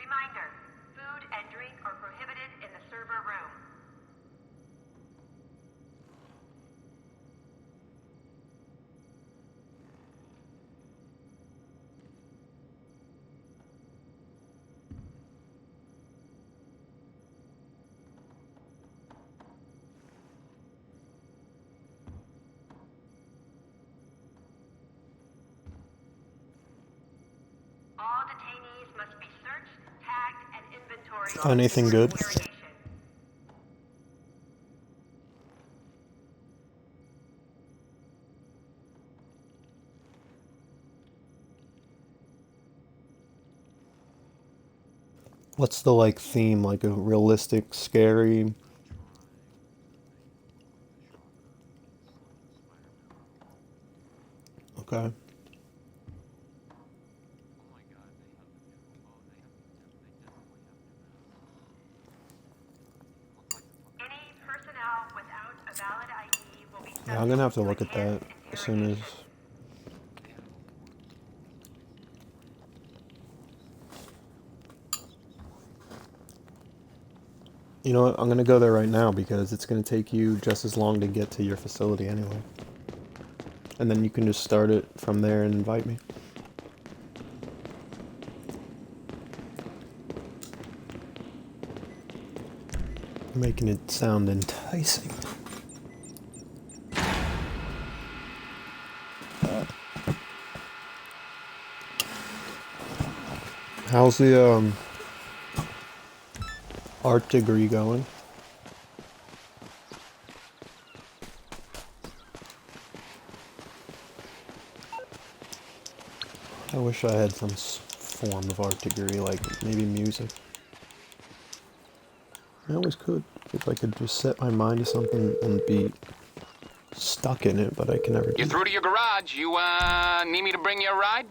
Reminder, food and drink are prohibited in the server room. All detainees must be searched, tagged, and inventoried. Anything good? What's the like theme? Like a realistic, scary? Okay. Yeah, I'm gonna have to look at that as soon as... You know what, I'm gonna go there right now because it's gonna take you just as long to get to your facility anyway. And then you can just start it from there and invite me. Making it sound enticing. How's the art degree going? I wish I had some form of art degree, like maybe music. I always could, if I could just set my mind to something and be stuck in it, but I can never do. You're through to your garage. You, need me to bring you a ride?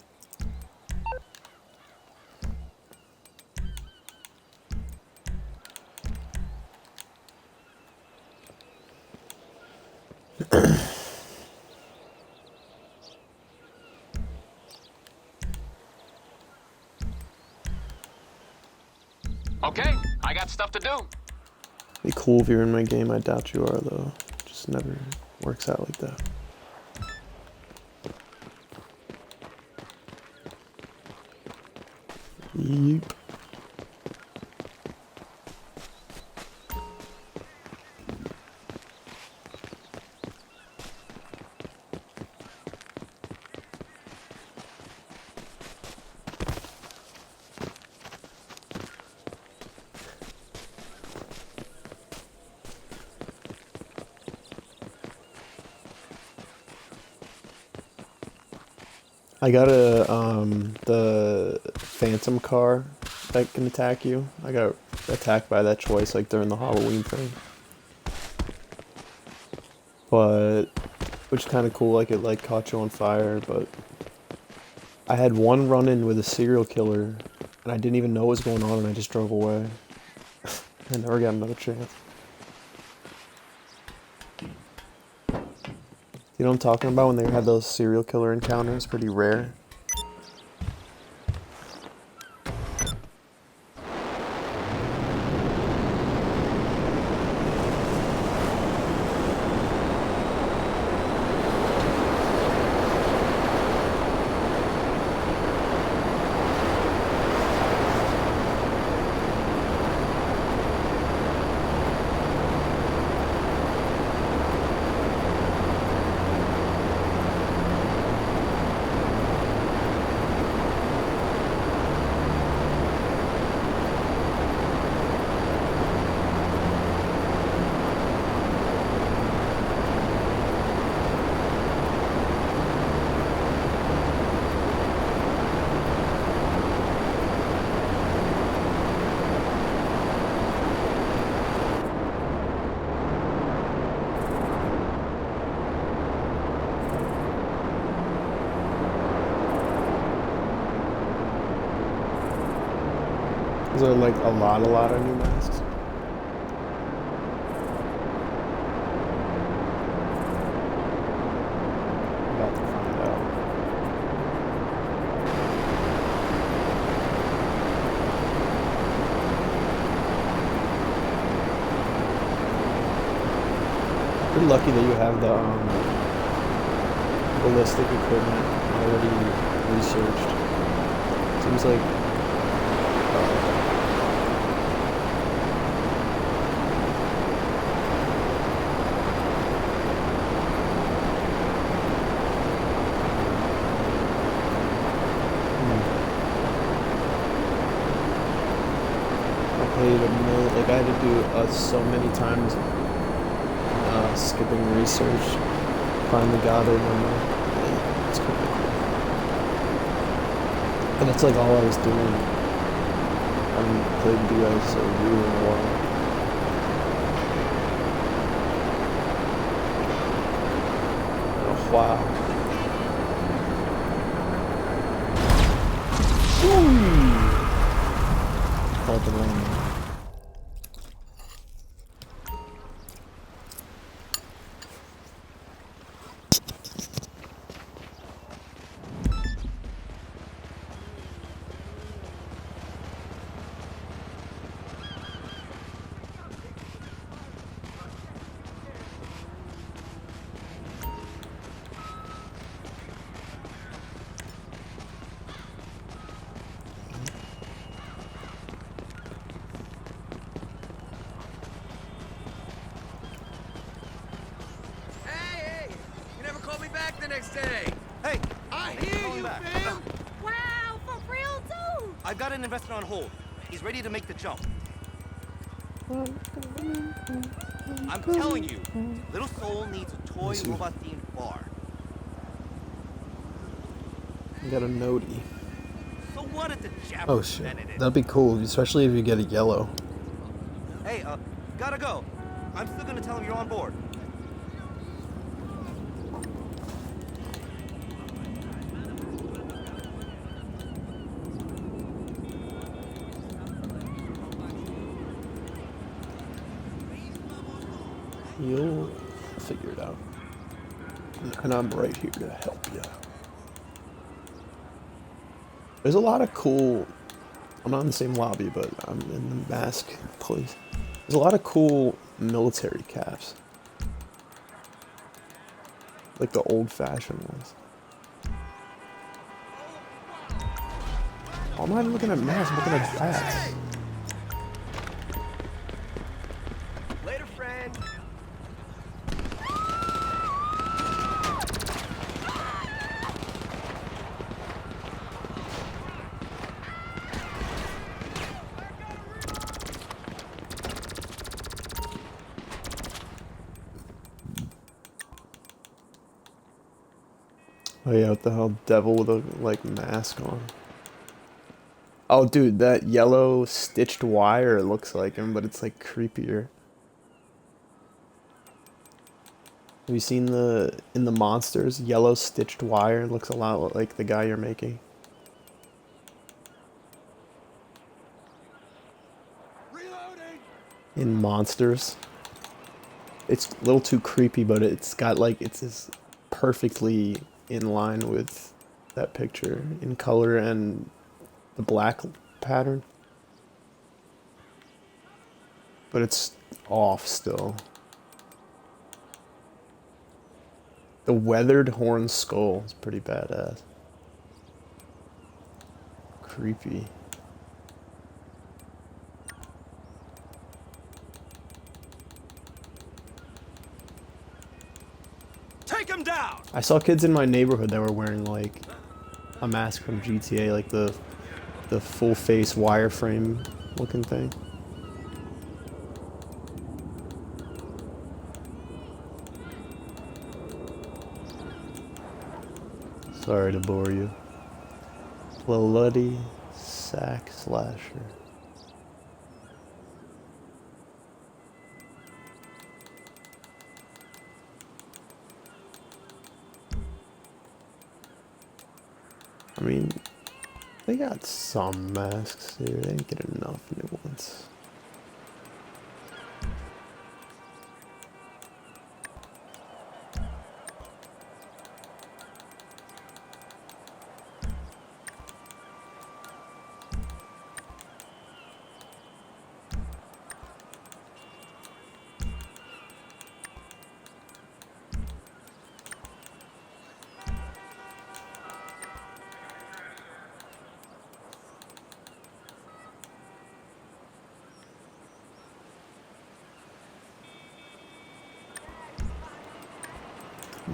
Okay, I got stuff to do. Be cool if you're in my game. I doubt you are, though. Just never works out like that. Yeep. I got the phantom car that can attack you. I got attacked by that twice, like during the Halloween thing. But, which is kind of cool, like it like caught you on fire, but I had one run-in with a serial killer, and I didn't even know what was going on, and I just drove away. I never got another chance. You know what I'm talking about when they have those serial killer encounters? Pretty rare. Is there like a lot of new masks? I'm about to find out. Pretty lucky that you have the ballistic equipment already researched. Seems like like I had to do so many times skipping research. Finally got it, and yeah, it's pretty cool. And that's like all I was doing. I haven't played with you guys really in a while. Oh, wow. Called the landing. The next day. Hey, I hear you, fam. Wow, for real too. I've got an investor on hold. He's ready to make the jump. I'm telling you, Little Soul needs a toy robot-themed bar. I got a notey. So what if the Japanese Oh shit, invented it? that'd be cool, especially if you get a yellow. Hey, gotta go. I'm still gonna tell him you're on board. You'll figure it out. And I'm right here to help you. There's a lot of cool... I'm not in the same lobby, but I'm in the mask place. There's a lot of cool military caps. Like the old-fashioned ones. Oh, I'm not even looking at masks, I'm looking at bats. Later, friend. Oh yeah, what the hell? Devil with a, like, mask on. Oh dude, that yellow stitched wire looks like him, but it's like creepier. Have you seen in the monsters, yellow stitched wire looks a lot like the guy you're making. Reloading. In monsters. It's a little too creepy, but it's got like, it's just perfectly in line with that picture in color and the black pattern. But it's off still. The weathered horn skull is pretty badass. Creepy. Take him down. I saw kids in my neighborhood that were wearing like a mask from GTA, like the full face wireframe looking thing. Sorry to bore you. Bloody sack slasher. I mean, they got some masks here. They didn't get enough new ones.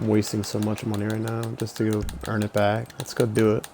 I'm wasting so much money right now just to go earn it back. Let's go do it.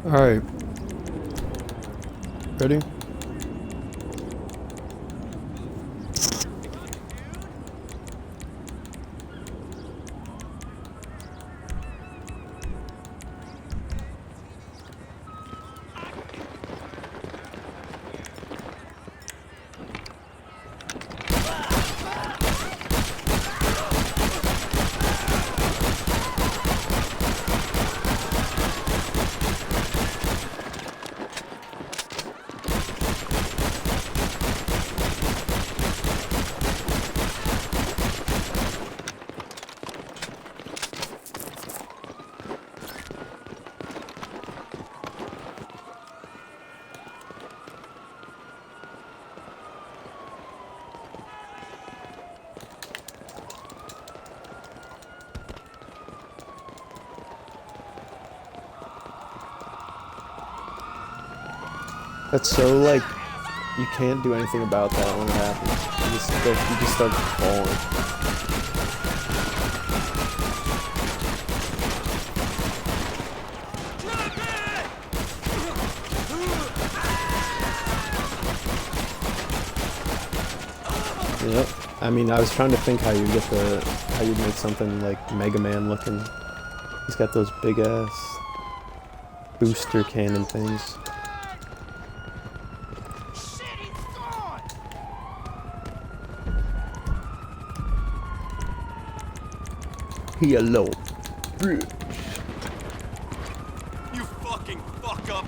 Alright. Ready? That's so, like, you can't do anything about that when it happens. You just start falling. Yep. I mean, I was trying to think how you you'd make something like Mega Man looking. He's got those big ass booster cannon things. Hello. You fucking fuck up.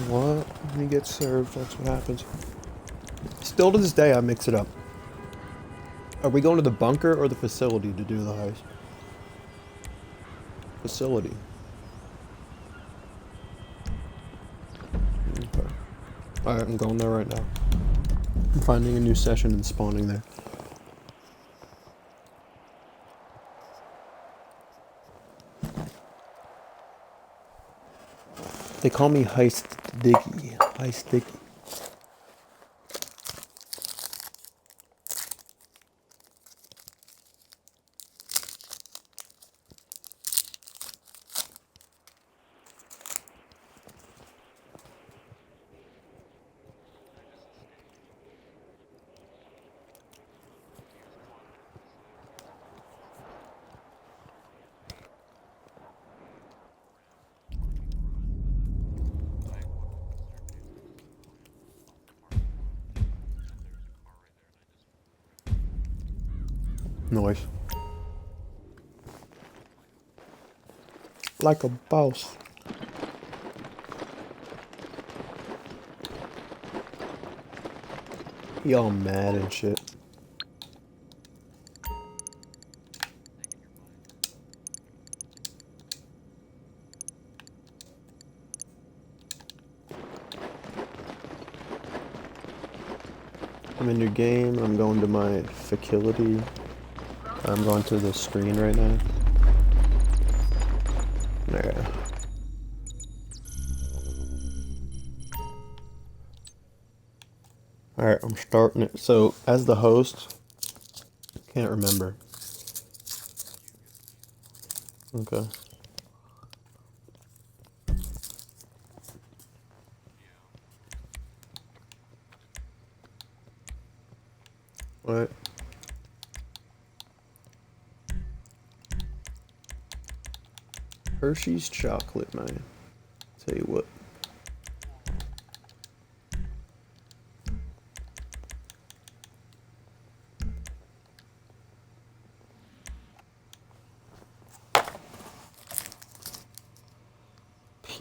What? When you get served, that's what happens. Still to this day, I mix it up. Are we going to the bunker or the facility to do the heist? Facility. Okay. Alright, I'm going there right now. I'm finding a new session and spawning there. They call me Heist Diggy. Heist Diggy. Noise. Like a boss. He all mad and shit. I'm in your game. I'm going to my facility. I'm going to the screen right now. There. Alright, I'm starting it. So, as the host, can't remember. Okay. What? Hershey's chocolate, man. Tell you what.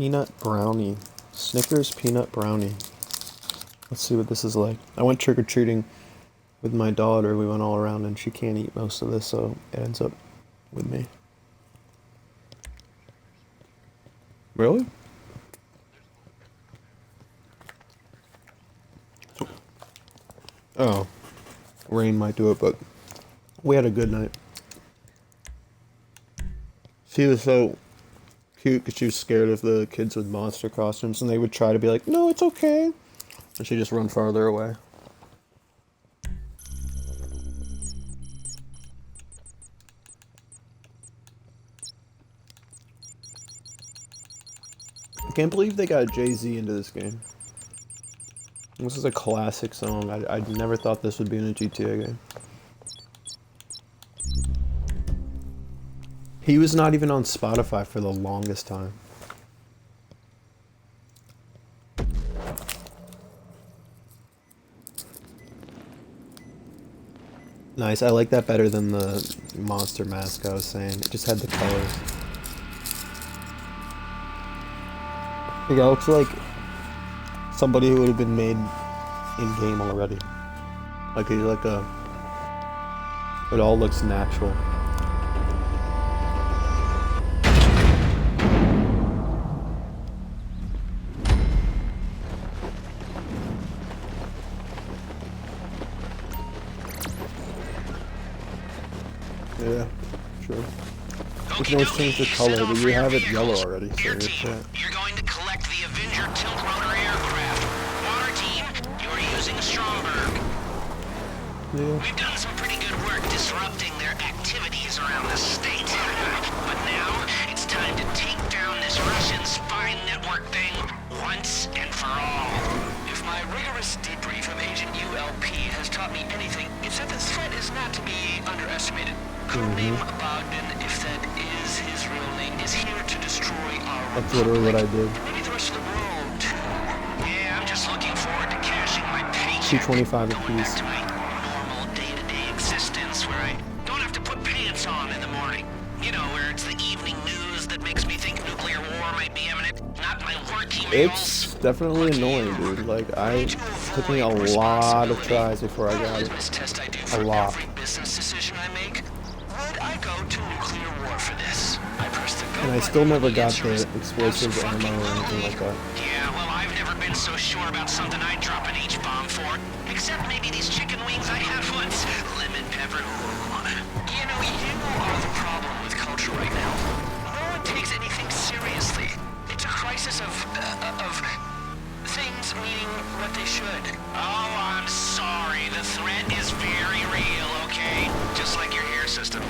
peanut brownie. Snickers peanut brownie. Let's see what this is like. I went trick-or-treating with my daughter. We went all around and she can't eat most of this, so it ends up with me. Really? Oh. Rain might do it, but we had a good night. She was so cute because she was scared of the kids with monster costumes, and they would try to be like, no, it's okay. And she'd just run farther away. I can't believe they got Jay-Z into this game. This is a classic song. I never thought this would be in a GTA game. He was not even on Spotify for the longest time. Nice, I like that better than the monster mask I was saying. It just had the colors. It looks like somebody who would have been made in-game already. Like it all looks natural. Yeah, sure. You can always change the color, but you have it yellow already, so you're set. You're going to collect the Avenger tilt rotor aircraft. Water team, you're using Stromberg. Yeah. We've done some pretty good work disrupting their activities around the state. But now, it's time to take down this Russian spy network thing once and for all. If my rigorous debrief of Agent ULP has taught me anything, it's that the threat is not to be underestimated. Codename Bogdan, if that is his real name, is here to destroy our That's literally what I did. maybe the rest of the world, too. Yeah, I'm just looking forward to cashing my paycheck. $2.25 a Going back piece. to my normal day-to-day existence where I don't have to put pants on in the morning. You know, where it's the evening news that makes me think nuclear war might be imminent, not my work emails. It's definitely annoying, dude. Like, it took me a lot of tries before I got it. A lot. Every business decision I make, would I go to nuclear war for this? I press the go And I button, still never the got answer the is explosive ammo or anything like that. yeah, well, I've never been so sure about something I'd drop an H-bomb for. Except maybe these chicken wings I had once. Lemon pepper. You know, you are the problem with culture right now. No one takes anything seriously. It's a crisis of things meaning what they should. Oh, I'm sorry. The threat is very real, okay? Just like your hair system.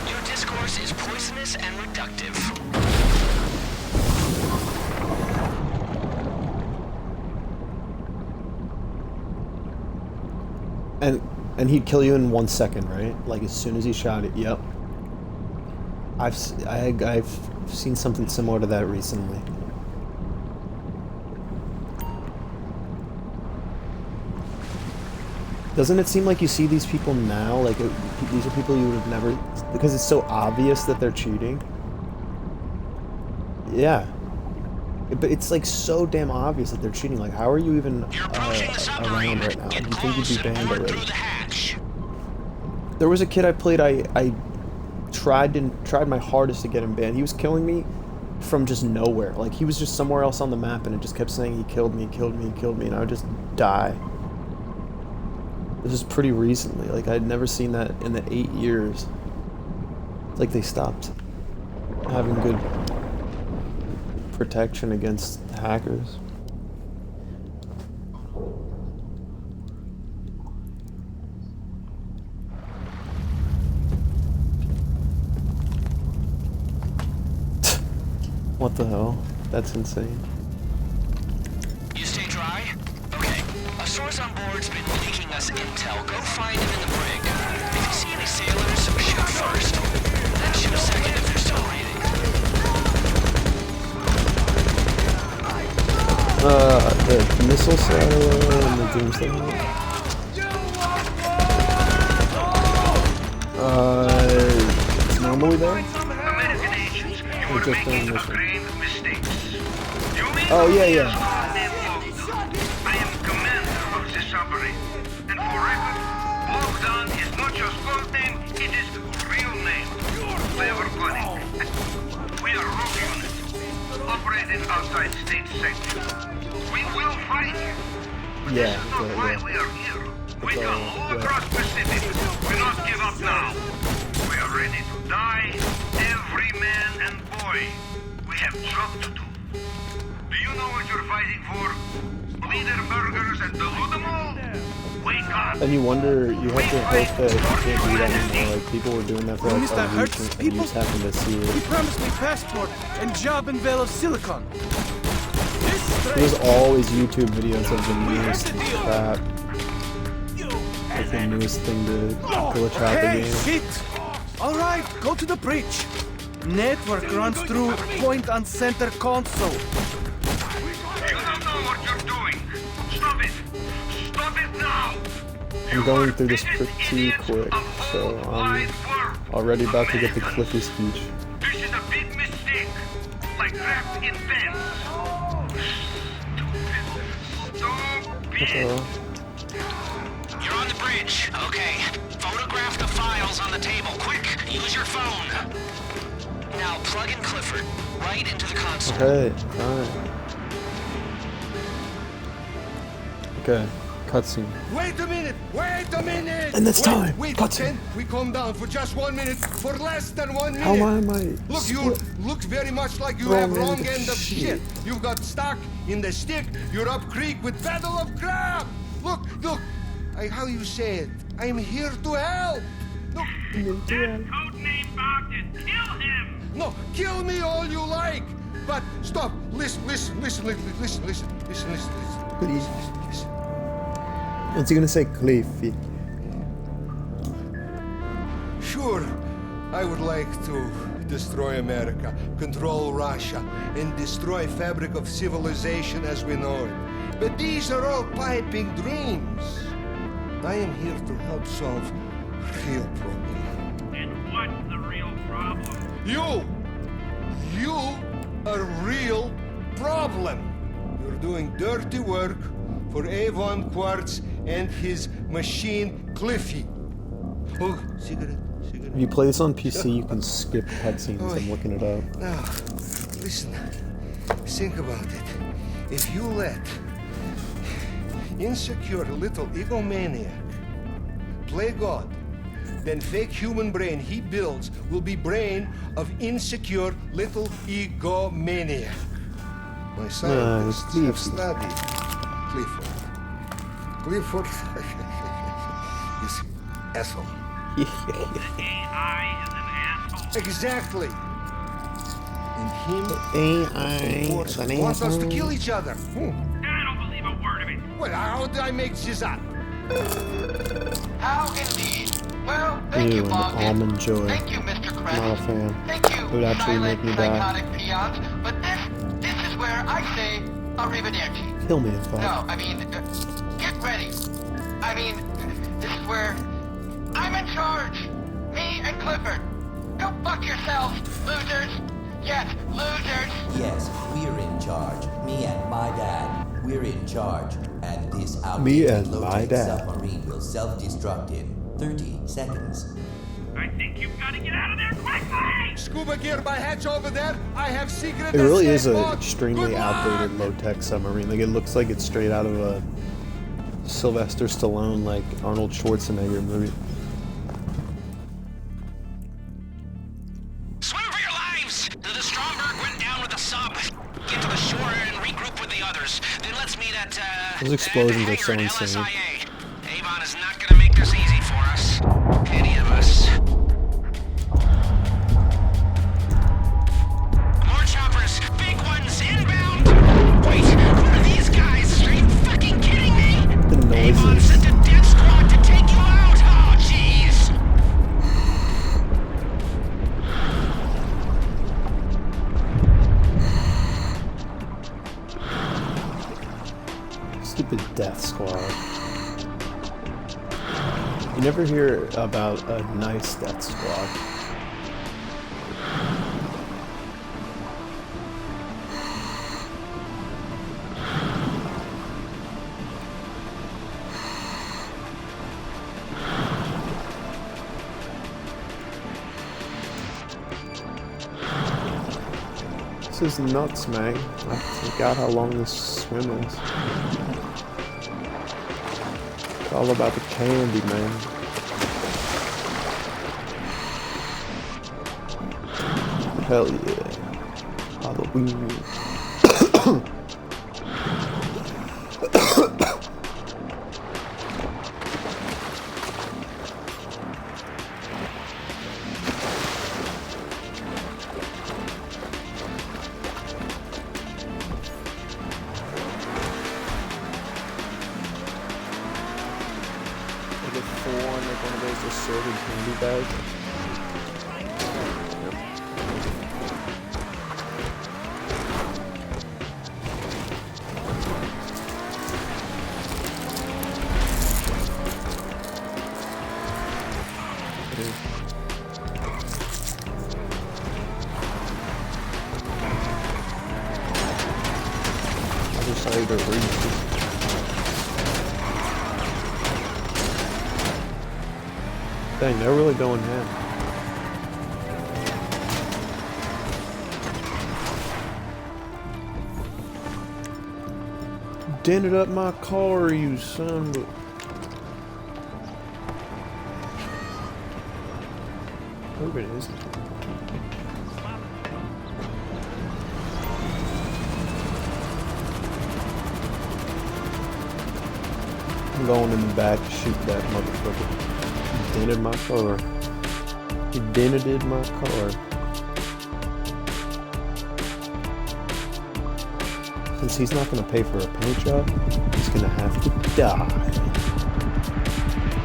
Your discourse is poisonous and reductive. And he'd kill you in 1 second, right? Like as soon as he shot it. Yep. I've seen something similar to that recently. Doesn't it seem like you see these people now? Like these are people you would have never, because it's so obvious that they're cheating. Yeah. But it's like so damn obvious that they're cheating. Like, how are you even around right now? You think you'd be banned already? There was a kid I played. I tried my hardest to get him banned. He was killing me from just nowhere. Like he was just somewhere else on the map, and it just kept saying he killed me, killed me, killed me, and I would just die. This is pretty recently. Like I'd never seen that in the 8 years. It's like they stopped having good protection against hackers. What the hell? That's insane. You stay dry? Okay. A source on board's been leaking us intel. Go find him in the brig. If you see any sailors, shoot first. Then shoot second if they're still breathing. The missile silo and the doomsday. It's normally there? Or just on mission? Oh, yeah. I am commander of this submarine. And for record, Bogdan is not just code name, it is real name. Clever cunning. We are rogue unit, operating outside state sanctuary. We will fight you. But Yeah, this is not why we are here. We come all across Pacific. We not give up now. We are ready to die, every man and boy. We have job to do. Do you know what you're fighting for? Leader burgers and delude them all? Wake up! And you wonder, you have to hope that you can't do that anymore. Like, people were doing that for like Mr. a week Hurts and you people? just happened to see He it. promised me passport and job in Vale of Silicon. There's always YouTube videos of the newest crap. Like the newest thing to glitch out the Hey, game. shit! Alright, go to the bridge. Network runs through point on center console. You don't know what you're doing. Stop it! Stop it now! I'm going through this pretty quick, so I'm already about to get the Clippy speech. This is a big mistake. Like wrapped in pens. Stupid. You're on the bridge. Okay. Photograph the files on the table. Quick, use your phone. Now plug in Clifford right into the console. Okay, alright. Okay, cutscene. Wait a minute! Wait a minute! And it's time. Wait, Cutscene. Ken, we calm down for just 1 minute, for less than 1 minute. How am I? Look, you look very much like you Wrong have end wrong of end of shit. shit. You got stuck in the stick. You're up creek with pedal of crap. Look. How you say it? I'm here to help. Look. Codename Bogdan. Kill him! No, kill me all you like. But stop. Listen. Please. What's he gonna say, Cliffy? Sure, I would like to destroy America, control Russia, and destroy fabric of civilization as we know it. But these are all piping dreams. I am here to help solve real problem. And what's the real problem? You are real problem. You're doing dirty work for Avon Quartz and his machine Cliffy. Oh, cigarette. If you play this on PC, you can skip cutscenes. I'm looking it up. Now, listen. Think about it. If you let insecure little egomaniac play God, then fake human brain he builds will be brain of insecure little egomaniac. My scientists have studied Clifford is asshole. AI is an asshole. Exactly. And him AI wants us to kill each other. I don't believe a word of it. Well, how did I make this up? How indeed. Well, thank you, Ew, an Bogdan. almond joy. Thank you, Mr. Krabs. Not a fan. Thank you, It would actually silent, make me die. psychotic peons. But this is where I say arrivederci. Kill me if I. No, I mean, get ready. I mean, this is where I'm in charge. Me and Clifford. Go fuck yourselves, losers. Yes, losers. Yes, we're in charge. Me and my dad. We're in charge. And this Me outdated and my low-tech dad. submarine will self-destruct in 30 seconds. I think you've got to get out of there quickly! Scuba gear by hatch over there. I have secret. It really is escape an pod. extremely Good luck. outdated low-tech submarine. Like, it looks like it's straight out of a Sylvester Stallone, like Arnold Schwarzenegger movie. Swim for your lives! The Stromberg went down with the sub. Get to the shore and regroup with the others. Then let's meet at, Those explosions at are so the hangar at insane. LSIA. Avon is not gonna make this easy for us. Any of us. More choppers. Big ones inbound. Wait, who are these guys? Are you fucking kidding me? The Avon noises. sent a death squad to take you out. Oh, jeez. Stupid death squad. You never hear about a nice death squad. This is nuts, man. I forgot how long this swim is. It's all about the candy, man. Hell yeah. Halloween. I get 4 and like one of those assorted candy bags. I decided to read this. Dang, they're really going ham. Dented up my car, you son of a... Who it is? I'm going in the back to shoot that motherfucker. He dented my car. He dented my car. Since he's not gonna pay for a paint job, he's gonna have to die.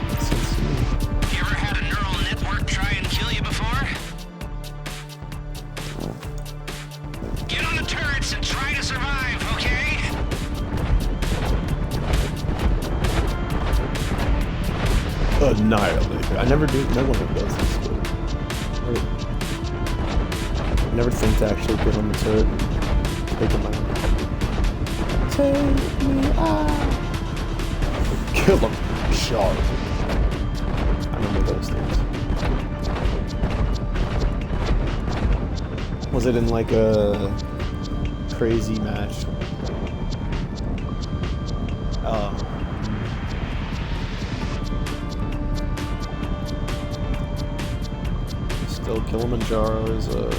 That's insane. You ever had a neural network try and kill you before? Get on the turrets and try to survive, okay? Annihilator. I never do. No one ever does this. I never think to actually get on the turret and take him out. Take me out. Kill him. Sharp. I remember those things. Was it in like a crazy match? Still, Kilimanjaro is a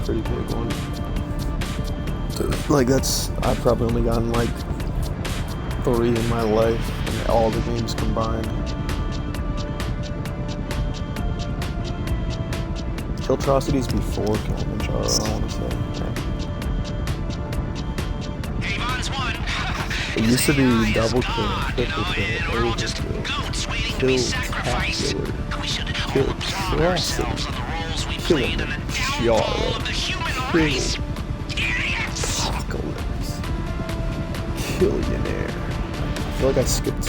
pretty big one. Like that's, I've probably only gotten like 3 in my life, and all the games combined. Killtrocity's before Kilimanjaro, I want to say. It used to be double kill, triple kill, overkill, kill spectacular, kill classic, kill Jara, kill apocalypse, Killionaire. I feel like I skipped.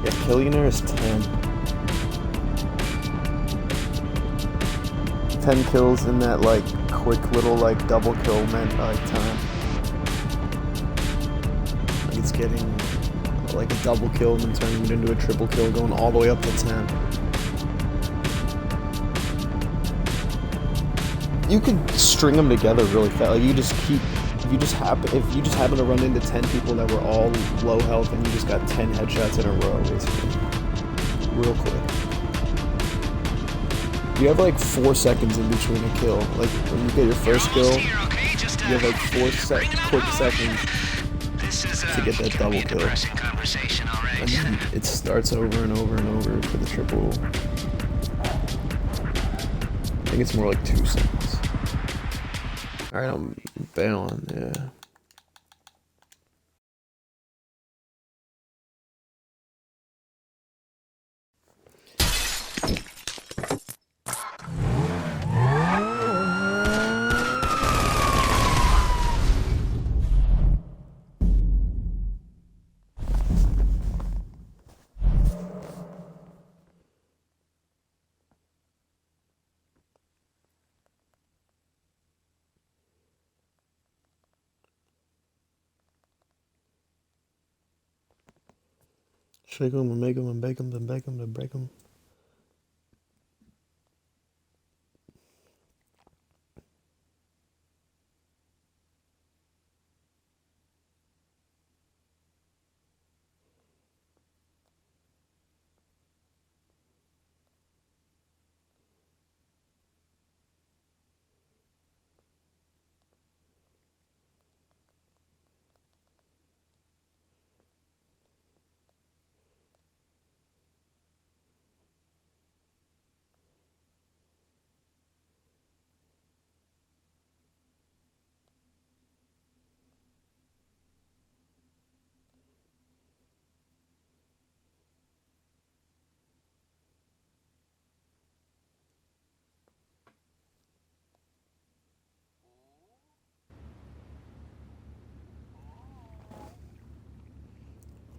Yeah, Killionaire is 10. 10 kills in that like quick little like double kill meant like time. Like it's getting like a double kill and then turning it into a triple kill, going all the way up to 10. You could string them together really fast. Like you just keep, if you just happen to run into 10 people that were all low health and you just got 10 headshots in a row, basically, real quick. You have like 4 seconds in between a kill. Like when you get your first kill, you have like 4 quick seconds to get that double kill. And then it starts over and over and over for the triple. I think it's more like 2 seconds. Alright, I'm bailing, yeah. Shake them and make them and bake them and bake them and break them.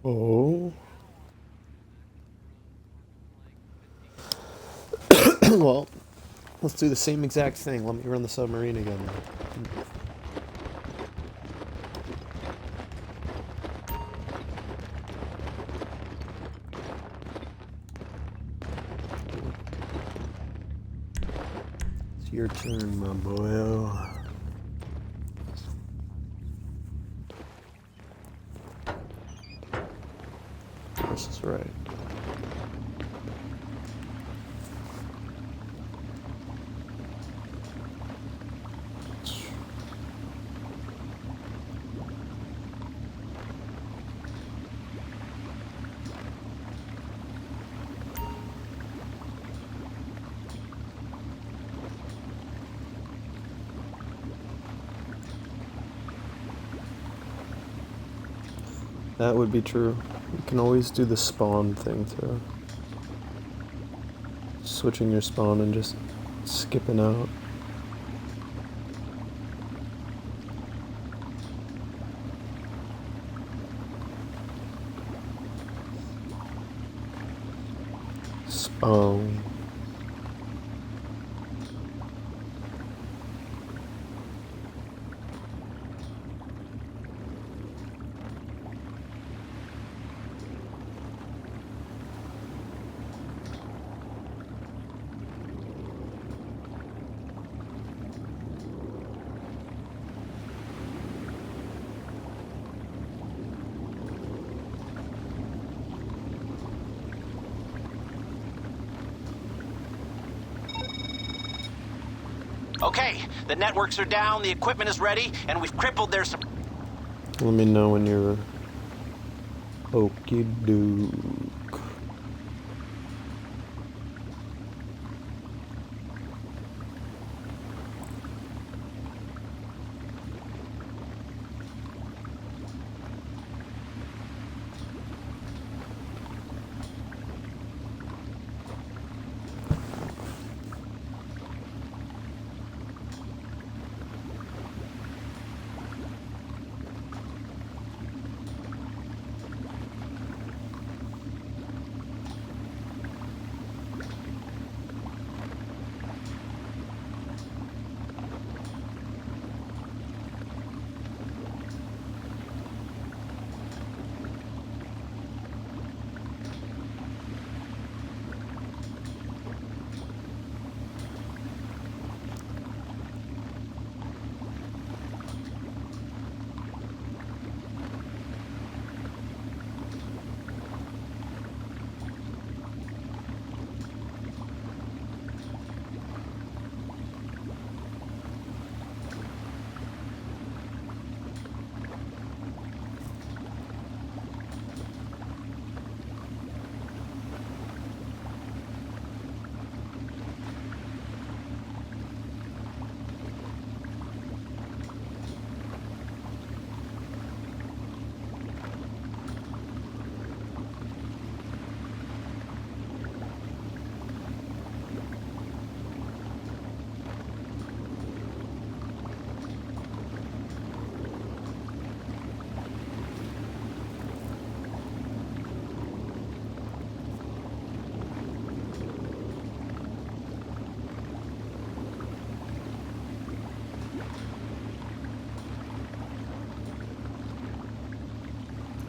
Oh. Well, let's do the same exact thing. Let me run the submarine again. It's your turn, my boy. This is right. That would be true. You can always do the spawn thing too. Switching your spawn and just skipping out. Spawn. Okay, the networks are down, the equipment is ready, and we've crippled their Let me know when you're okie doke.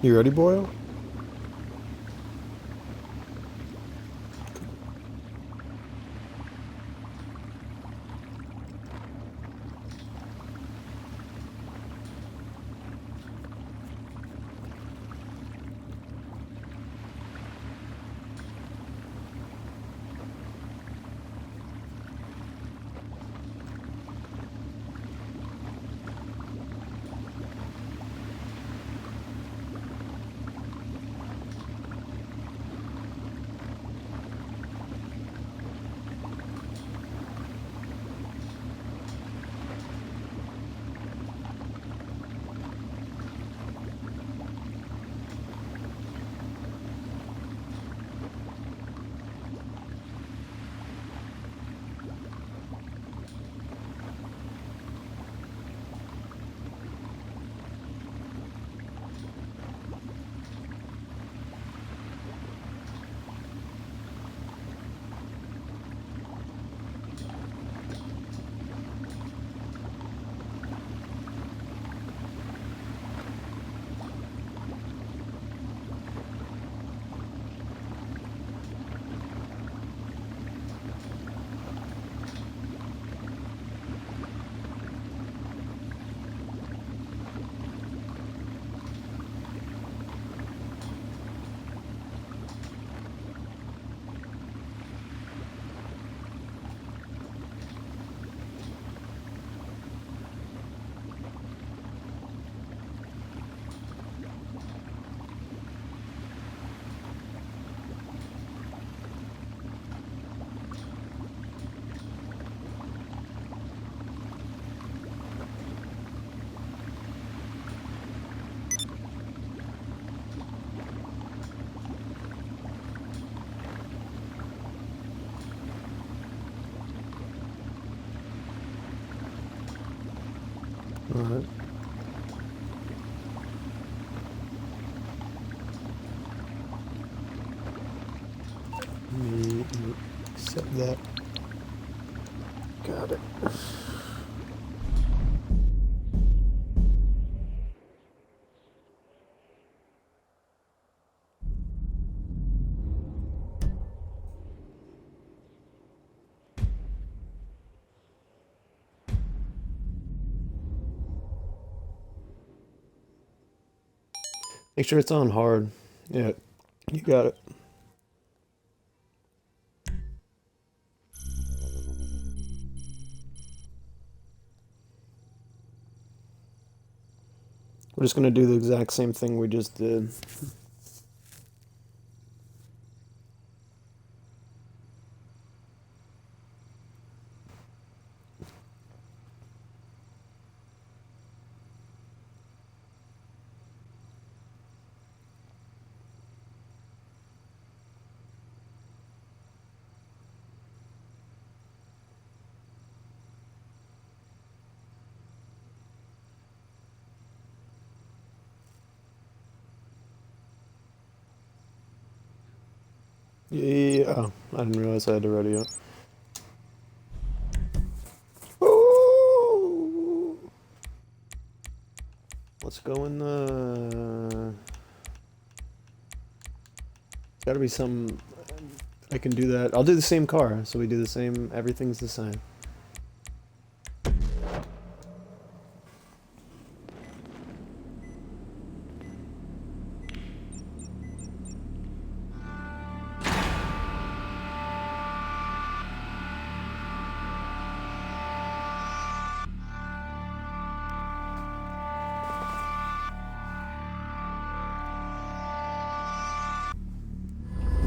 You ready, Boyle? Alright. Let me accept that. Got it. Make sure it's on hard. Yeah, you got it. We're just gonna do the exact same thing we just did. Yeah, oh, I didn't realize I had the radio up. Ooh. Let's go in the... Gotta be some... I can do that. I'll do the same car, so we do the same... Everything's the same.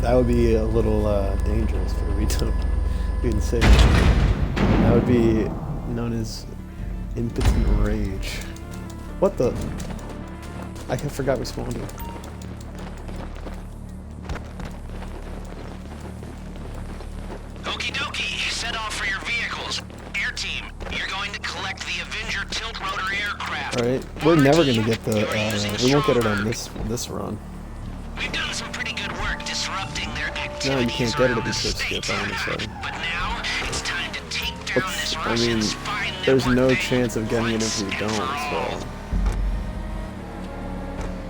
That would be a little dangerous for me to be insane. That would be known as impotent rage. What the? I forgot we spawned here. Okie dokie, set off for your vehicles. Air team, you're going to collect the Avenger tilt rotor aircraft. Alright, we're never gonna get the, we won't get it on this run. We've done some pretty good work disrupting their activities. No, you can't get it if you around the click skip, I wanna say. But now, it's time to take down this I mean, Russian spy there's network no thing chance of getting it once if we and don't, for all. so...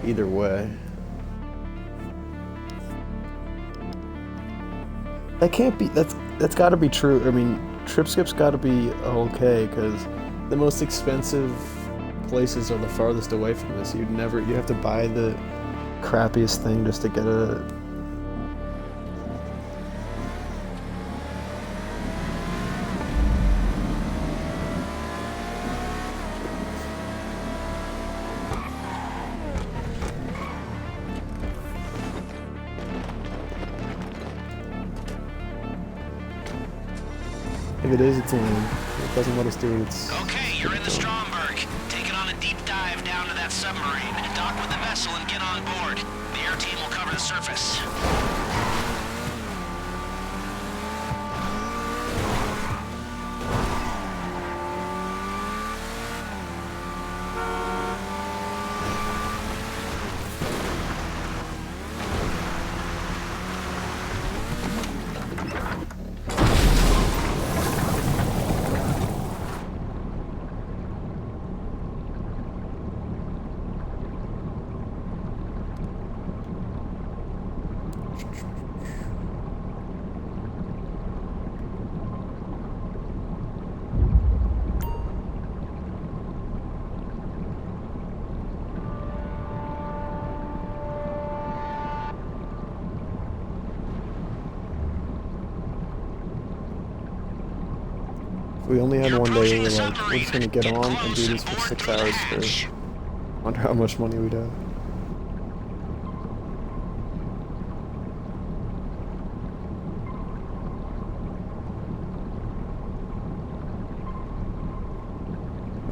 Either way. That can't be, that's gotta be true. I mean, trip skip's gotta be okay, because the most expensive places are the farthest away from this. You have to buy the crappiest thing just to get a... If it is, it's lame. It doesn't let us do it. It's Okay, you're in the Stromberg. Take it on a deep dive down to that submarine. Dock with the vessel and get on board. The air team will cover the surface. If we only had one day, we're just gonna get on and do this for 6 hours straight. Wonder how much money we'd have.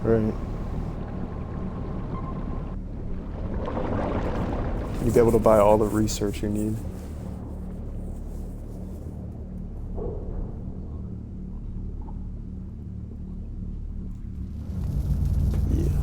Right. You'd be able to buy all the research you need. Yeah.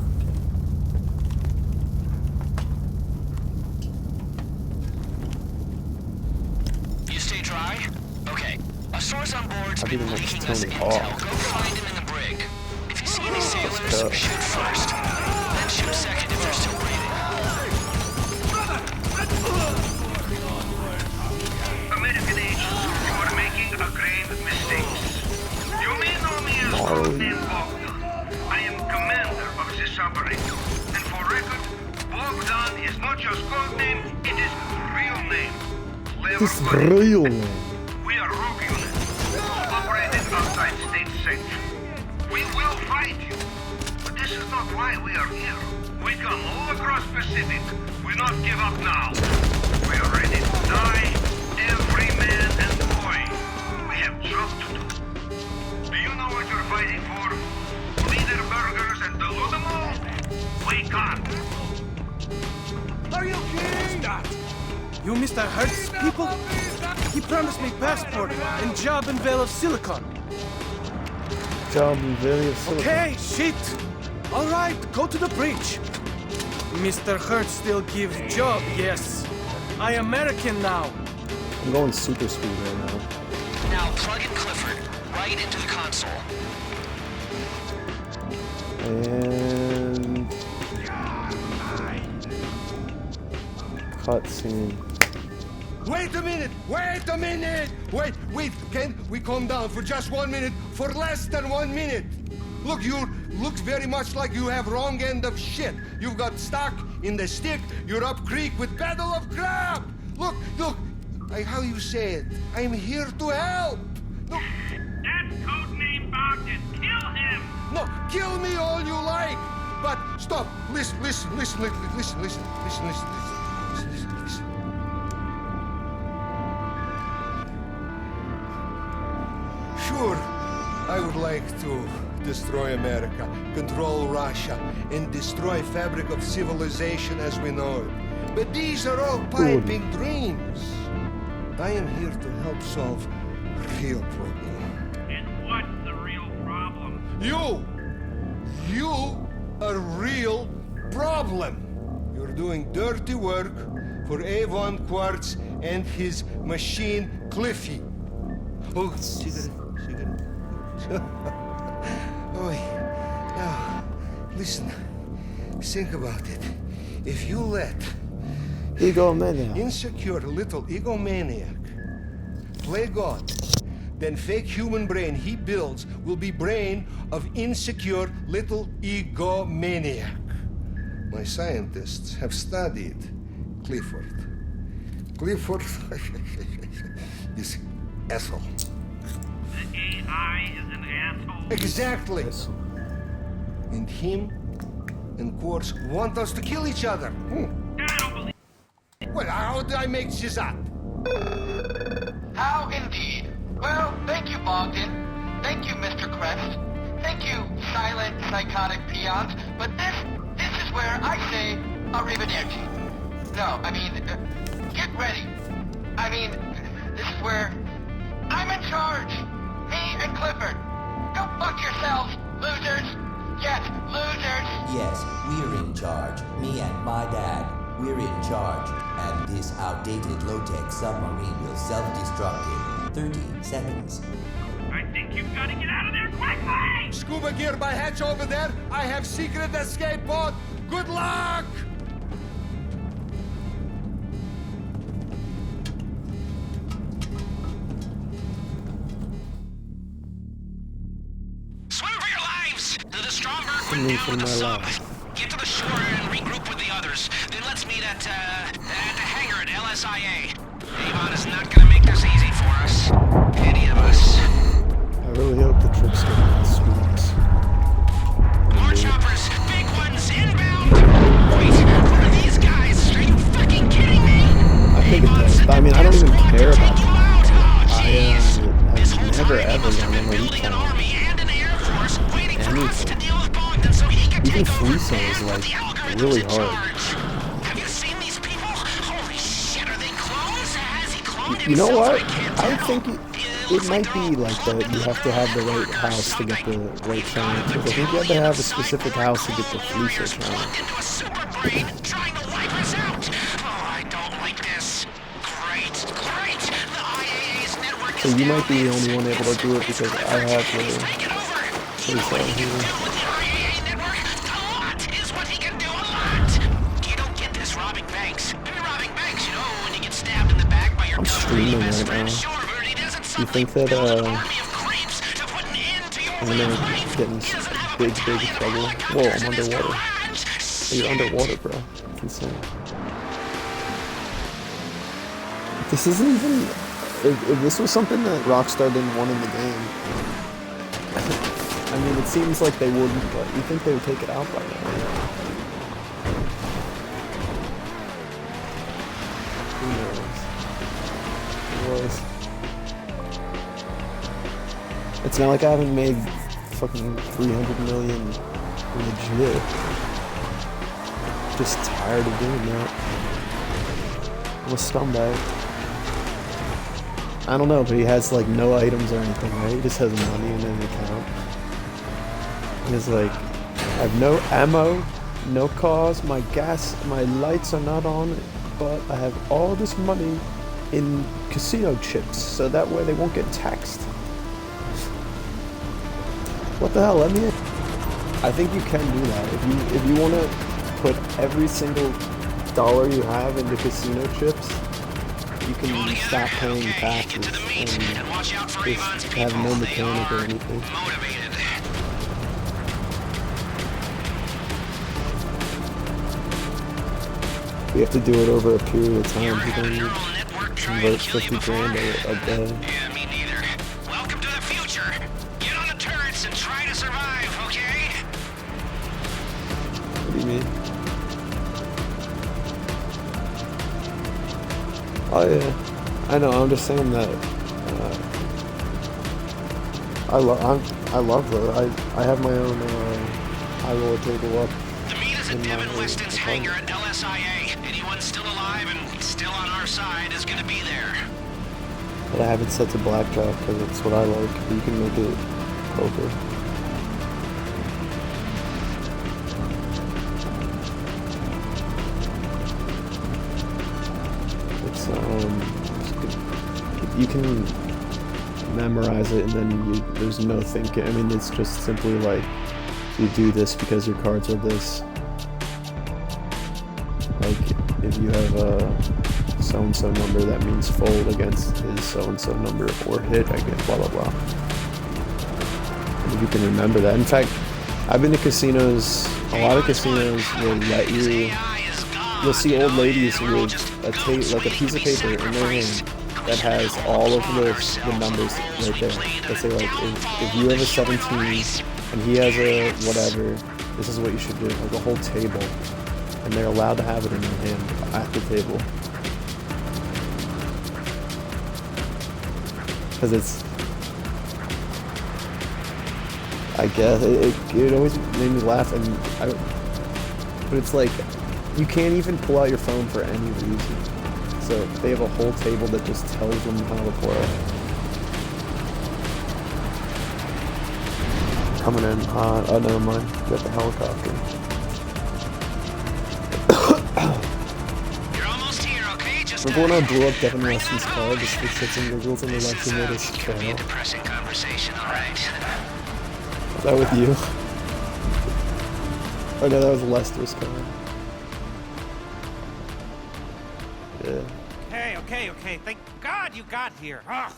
It's How do been you leaking tell us me intel. off? Go find him in the brig. If you see any sailors, go. shoot first. Then shoot second if they're still breathing. American agents, you are making a grave mistake. You may know me as Captain Bogdan. I am commander of the submarine. And for record, Bogdan is not just code name, it is real name. This real name. We are rogue unit, operating outside state sanction. We will fight you, but this is not why we are here. We come all across Pacific. We not give up now. We are ready to die, every man and boy. We have job to do. Do you know what you're fighting for? Leader burgers and dilute them all? Wake up! Are you kidding? You Mr. Hertz's people? He promised me passport and job in Vale of Silicon. Job in Vale of Silicon. Okay, shit. All right, go to the bridge. Mr. Hertz still gives job, yes. I American now. I'm going super speed right now. Now plug in Clifford right into the console. And cutscene. Wait a minute! Wait a minute! Wait, can we calm down for just 1 minute? For less than 1 minute! Look, you look very much like you have wrong end of shit. You've got stuck in the stick, you're up creek with pedal of crap! Look, how you say it? I'm here to help! Look, That's codename Bogdan. Kill him! no, kill me all you like! But stop, listen. Sure, I would like to destroy America, control Russia, and destroy fabric of civilization as we know it. But these are all piping dreams. I am here to help solve real problem. And what's the real problem? You a real problem. You're doing dirty work for Avon Quartz and his machine Clippy. Oh, cigarette. Oh, now, listen. Think about it. If you let Egomaniac. insecure little egomaniac play God, then fake human brain he builds will be brain of insecure little egomaniac. My scientists have studied Clifford. Clifford is asshole. The AI is an asshole. Exactly. Yes. And him and Quartz want us to kill each other. I don't believe. Well, how did I make this up? How indeed. Well, thank you, Bogdan. Thank you, Mr. Crest. Thank you, silent, psychotic peons. But this is where I say arrivederci. No, I mean, get ready. I mean, this is where I'm in charge. Me and Clifford. Go fuck yourselves, losers. Yes, losers. Yes, we're in charge. Me and my dad. We're in charge. And this outdated low-tech submarine will self-destruct in 30 seconds. I think you've got to get out of there quickly! Scuba gear by hatch over there. I have secret escape pod. Good luck! Swim for your lives! The stronger Swimming went for down with the my sub. life. Get to the shore and regroup with the others. Then let's meet at the hangar at LSIA. Avon is not gonna make this easy for us. Any of us. I really hope the trip's gonna be sweet. More choppers, big ones, inbound! Wait, what are these guys? Are you fucking kidding me? I think it does. I mean, I don't even care about them. I've never ever gone on a recon. Even Fleeso is like really hard. Have you seen these people? Holy shit, are they clones? Has he cloned You know himself? what? I can't I tell. think it might be like that. You have to have the right house to get the right challenge. I think you have to have a specific house to get the Fleeso challenge. Into a super brain trying to wipe us out. Oh, I don't like this. Great. The IAA's network is So you might be the only one able to do it because I have the PlayStation here. Is what he can do a lot. You don't get this robbing banks. Robbing banks, you know, when you get stabbed in the back by your I'm streaming right now. You think that I'm gonna get in big trouble? Whoa, I'm underwater. You're underwater, bro. It's insane. This isn't even... If this was something that Rockstar didn't want in the game, I mean, it seems like they wouldn't, but you think they would take it out by now. Who knows? It was. It's not like I haven't made fucking 300 million legit. Just tired of doing that. I'm a scumbag. I don't know, but he has like no items or anything, right? He just has money in an account. He's like, I have no ammo, no cars, my lights are not on, but I have all this money in casino chips, so that way they won't get taxed. What the hell, let me in. I think you can do that. If you want to put every single dollar you have into casino chips, you can stop paying taxes and just have no mechanic or anything. We have to do it over a period of time. You can convert 50 grand a day. Yeah, me neither. Welcome to the future. Get on the turrets and try to survive, okay? What do you mean? Oh yeah, I know. I'm just saying that. I love the. I have my own high roller table up. The meet is at Devin Weston's hangar at LSIA. Anyone still alive and still on our side is gonna be there. But I have it set to blackjack because it's what I like. You can make it poker. It's you can memorize it and then there's no thinking. I mean, it's just simply like you do this because your cards are this. Like if you have a so-and-so number, that means fold against his so-and-so number, or hit against blah blah blah. And if you can remember that. In fact, I've been to casinos. A lot of casinos will let you. You'll see old ladies with a like a piece of paper in their hand that has all of the numbers right there. They say like, if you have a 17 and he has a whatever, this is what you should do. Like a whole table, and they're allowed to have it in their hand at the table. Because it's, I guess, it always made me laugh, but it's like, you can't even pull out your phone for any reason. So they have a whole table that just tells them how to play. Coming in, oh never mind, got the helicopter. You're almost here, okay? Just remember when I blew up Devin Weston's car just for shits and giggles and they actually made us fail? Be a depressing conversation, all right? Was that with you? Oh no, that was Lester's car. Yeah. Okay. Thank God you got here. Ugh,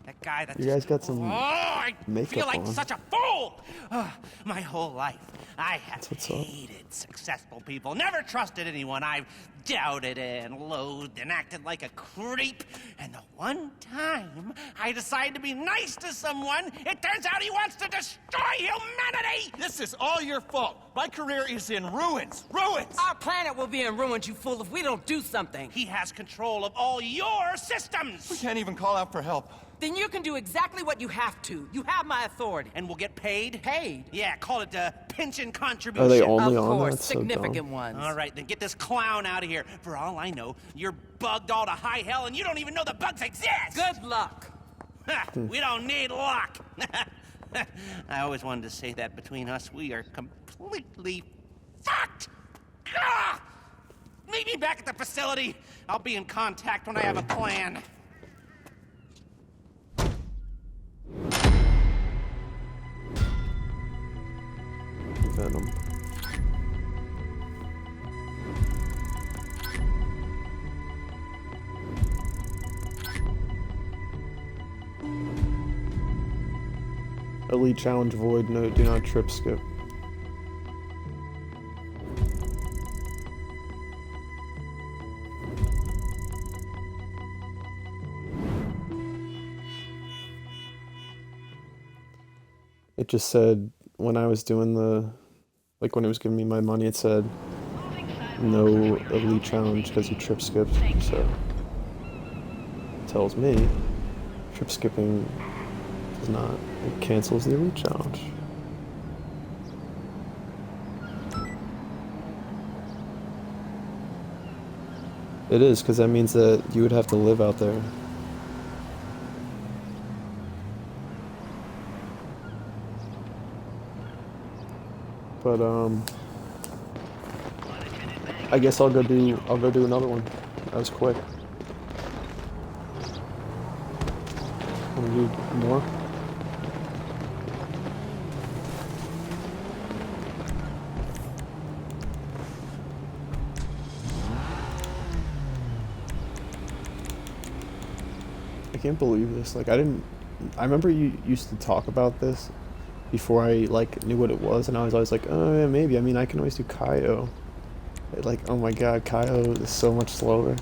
that guy that. You guys got some I makeup feel like on. such a fool. My whole life, I have What's up? hated successful people. Never trusted anyone. I've doubted and loathed and acted like a creep. And the one time I decide to be nice to someone, it turns out he wants to destroy humanity. This is all your fault. My career is in ruins. Ruins! Our planet will be in ruins, you fool, if we don't do something. He has control of all your systems. We can't even call out for help. Then you can do exactly what you have to. You have my authority. And we'll get paid? Paid? Yeah, call it a pension contribution. Are they only Of on course, that? So significant dumb. ones. All right, then get this clown out of here. For all I know, you're bugged all to high hell and you don't even know the bugs exist. Good luck. We don't need luck. I always wanted to say that between us, we are completely fucked. Ah! Meet me back at the facility. I'll be in contact when I have a plan. Elite challenge void. No, do not trip skip. It just said when I was doing the, like when it was giving me my money, it said no elite challenge because you trip skipped. So it tells me trip skipping does not, it cancels the elite challenge. It is, because that means that you would have to live out there. But I guess I'll go do another one. That was quick. Wanna do more? I can't believe this. Like, I remember you used to talk about this before I, like, knew what it was, and I was always like, oh, yeah, maybe. I mean, I can always do Kaio. Like, oh my god, Kaio is so much slower.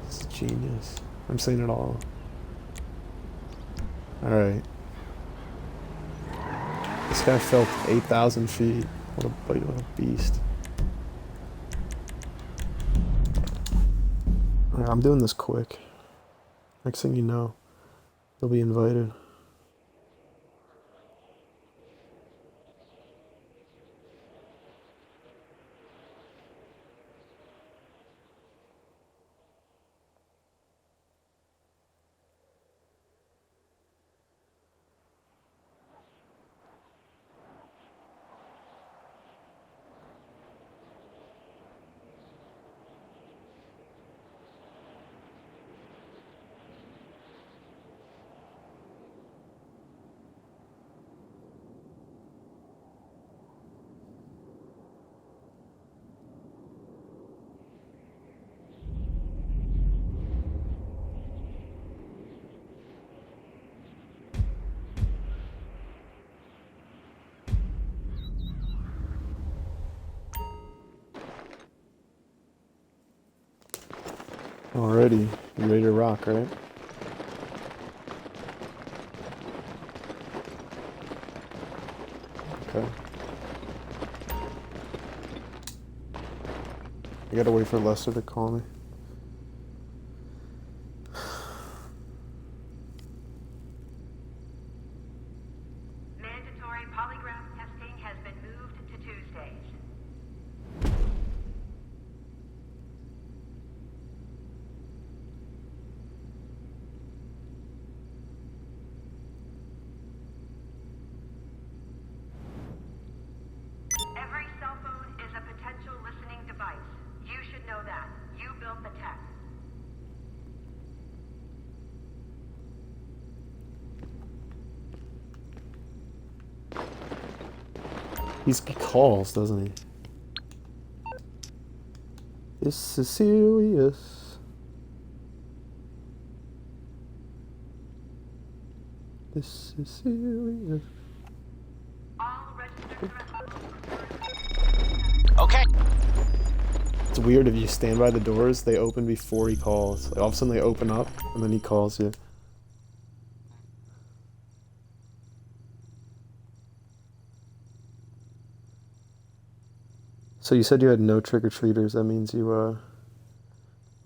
It's genius. I'm saying it all. Alright. This guy fell 8,000 feet. What a beast. Alright, I'm doing this quick. Next thing you know, they'll be invited. Alrighty, you ready to rock, right? Okay. I gotta wait for Lester to call me. Mandatory polygraph testing has been moved to Tuesdays. Every cell phone is a potential listening device. You should know that. You built the tech. He calls, doesn't he? This is serious. This is serious. Okay. It's weird if you stand by the doors, they open before he calls. Like, all of a sudden they open up, and then he calls you. So you said you had no trick-or-treaters. That means you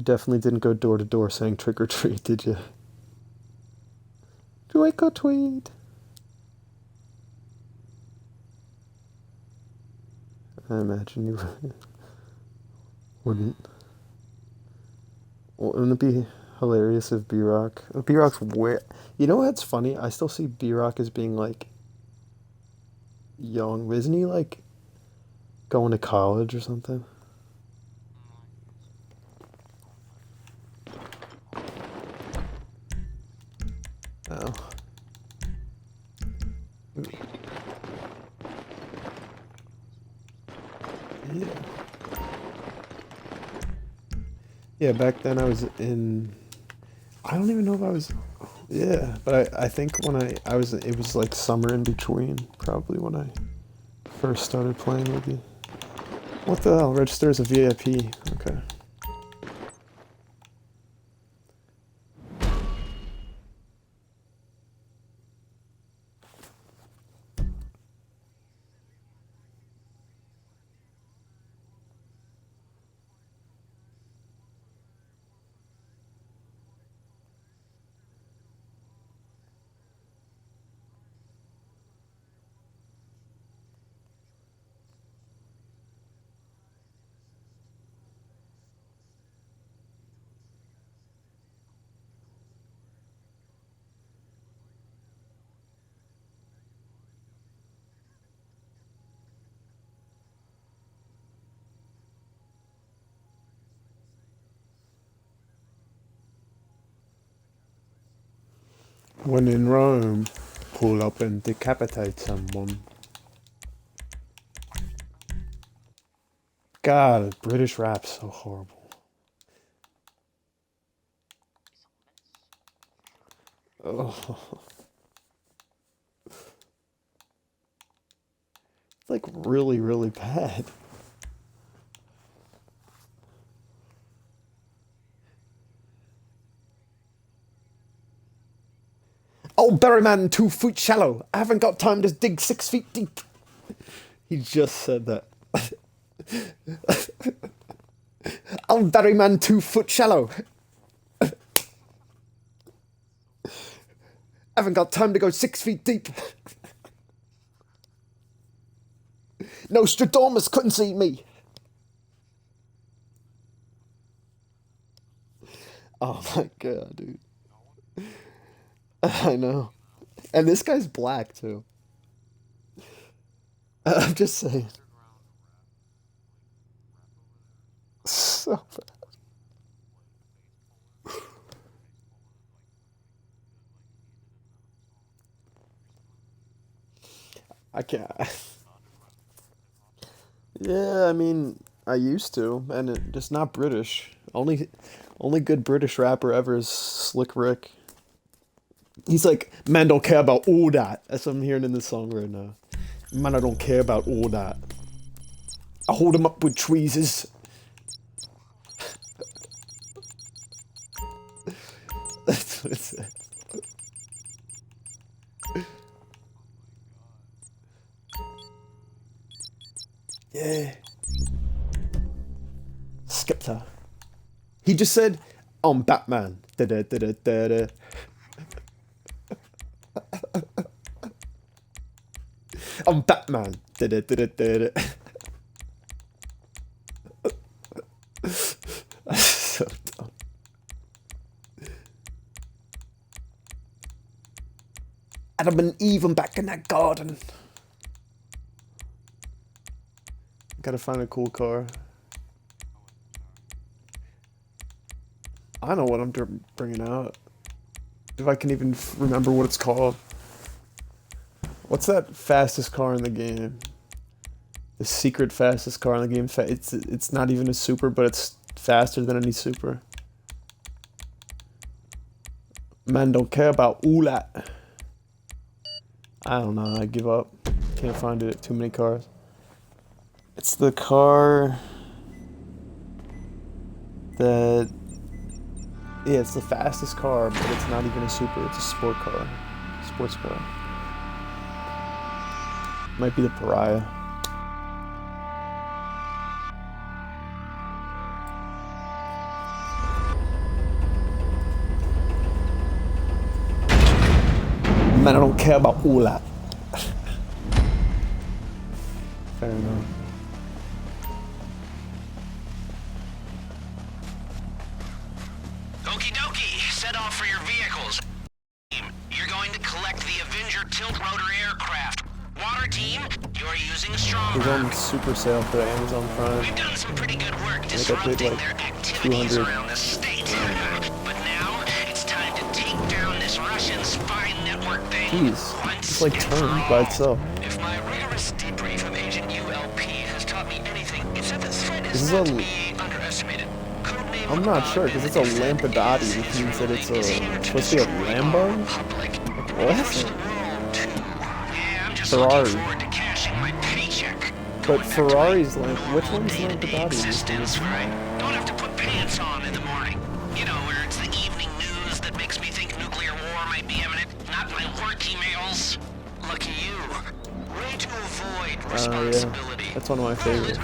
definitely didn't go door to door saying trick or treat, did you? Trick or treat. I imagine you wouldn't. Well, wouldn't it be hilarious if B-Rock... B-Rock's where... You know what's funny? I still see B-Rock as being, like, young. Isn't he, like, going to college or something? Oh. Yeah. Yeah, back then I was in... I don't even know if I was. Yeah, but I think when I was, it was like summer in between, probably when I first started playing with you. What the hell? Register as a VIP. Okay. When in Rome, pull up and decapitate someone. God, British rap's so horrible. Oh. It's like really, really bad. Oh, Berryman 2 feet shallow. I haven't got time to dig 6 feet deep. He just said that. Oh, Berryman 2 foot shallow. Haven't got time to go 6 feet deep. Nostradamus couldn't see me. Oh my god, dude. I know. And this guy's black, too. I'm just saying. So bad. I can't. Yeah, I mean, I used to, and it just not British. Only good British rapper ever is Slick Rick. He's like, man, don't care about all that. That's what I'm hearing in this song right now. Man, I don't care about all that. I hold him up with tweezers. That's what it says. Yeah. Skepta. He just said, I'm Batman. Da-da-da-da-da-da. I'm Batman. Da-da-da-da-da-da. So dumb. Adam and Eve, I'm back in that garden. Gotta find a cool car. I know what I'm bringing out. If I can even remember what it's called. What's that fastest car in the game? The secret fastest car in the game. It's not even a super, but it's faster than any super. Man, don't care about all that. I don't know. I give up. Can't find it. Too many cars. It's the car that... Yeah, it's the fastest car, but it's not even a super. It's a sport car. Sports car. Might be the Pariah. Man, I don't care about all that. Fair enough. Okie dokie, set off for your vehicles. You're going to collect the Avenger tilt rotor aircraft. Water team, you're using strong. He's on super sale for Amazon Prime. We've done some pretty good work disrupting like their activities 200. around the state. But now it's time to take down this Russian spy network thing. Jeez, it's like turned by itself. If my rigorous debrief of Agent ULP has taught me anything, it's that the threat This is is not a to be underestimated. Codename I'm not sure because it's a Lampadati, which means that it's supposed to be a Lambo. What? Ferrari. But Ferrari's which one's Lampadati? Don't have to put pants on in the morning. You know, where it's the evening news that makes me think nuclear war might be imminent, not my work emails. Lucky you. Way to avoid responsibility. Yeah. That's one of my favorites.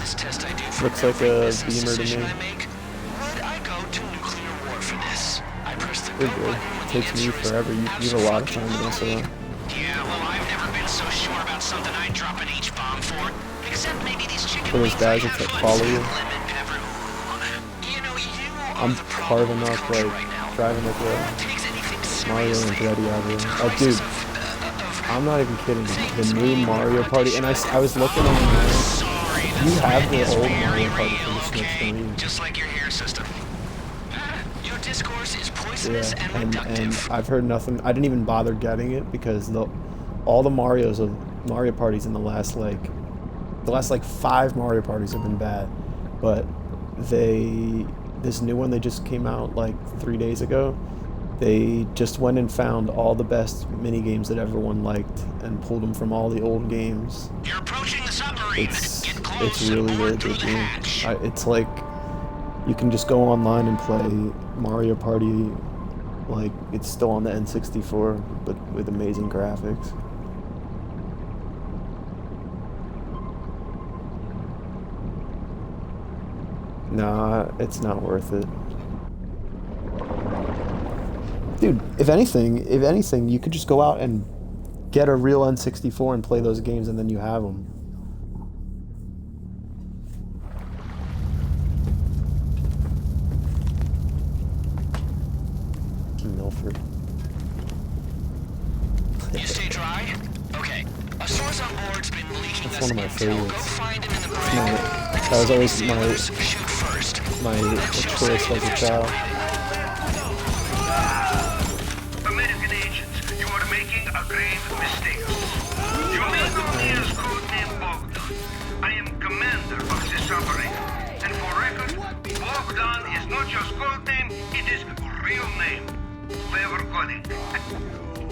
Looks like a Beamer to me. Would I go to nuclear war for this? I press the You're good. It takes me forever. You have a lot of time to mess around. Yeah, well, I've never been so sure about something I'd drop an H-bomb for. Except maybe these chicken For those guys that follow you. I'm carving up, like, driving like a Mario and Gettin out here. Oh, dude. I'm not even kidding. The new Mario Party, and I was looking online. You have the old Mario Party from the Switch, don't you? Just like your hair system. Your discourse is poisonous and reductive. And I've heard nothing. I didn't even bother getting it because all the Mario parties in the last like 5 Mario parties have been bad, but this new one they just came out like 3 days ago. They just went and found all the best mini games that everyone liked and pulled them from all the old games. You're approaching the submarine. It's really good game. It's like you can just go online and play Mario Party like it's still on the N64, but with amazing graphics. Nah, it's not worth it. Dude, if anything, you could just go out and get a real N64 and play those games, and then you have them. Milford. You stay dry? Okay. A source on board's been leaking That's us one of my intel. Go favorites. find him in the brig. That was always my choice as a child. American agents, you are making a grave mistake. You may know me as codename Bogdan. I am commander of the submarine. And for record, Bogdan is not just codename, it is real name. Flavor coding.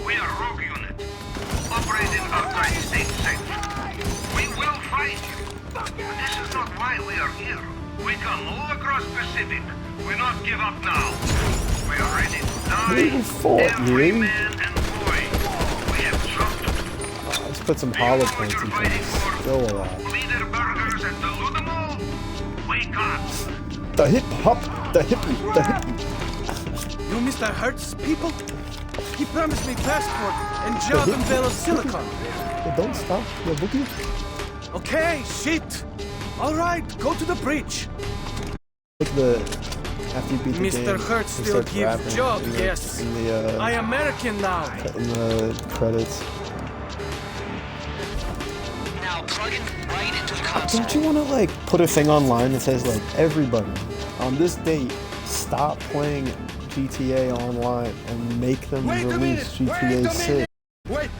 We are rogue unit, operating outside state sanctuary. We will fight you. But this is not why we are here. We come all across Pacific. We not give up now. We are ready to die. Every man and boy. We have jumped. Let's put some hollow points in things. Still alive. Leader burgers and dilute them all. Wake up. The hip hop. The hippie. The hippie. You Mr. Hertz people? He promised me passport and job in Veil of Silicon. Hey, don't stop. Yo, bookie. Okay, shit. All right, go to the bridge. Like after you beat the Mr. game, Hertz they still start gives rapping job, in yes. I am American now. In the credits. Now plug it right into the console. Don't you want to like put a thing online that says like everybody on this date stop playing GTA Online and make them release GTA 6?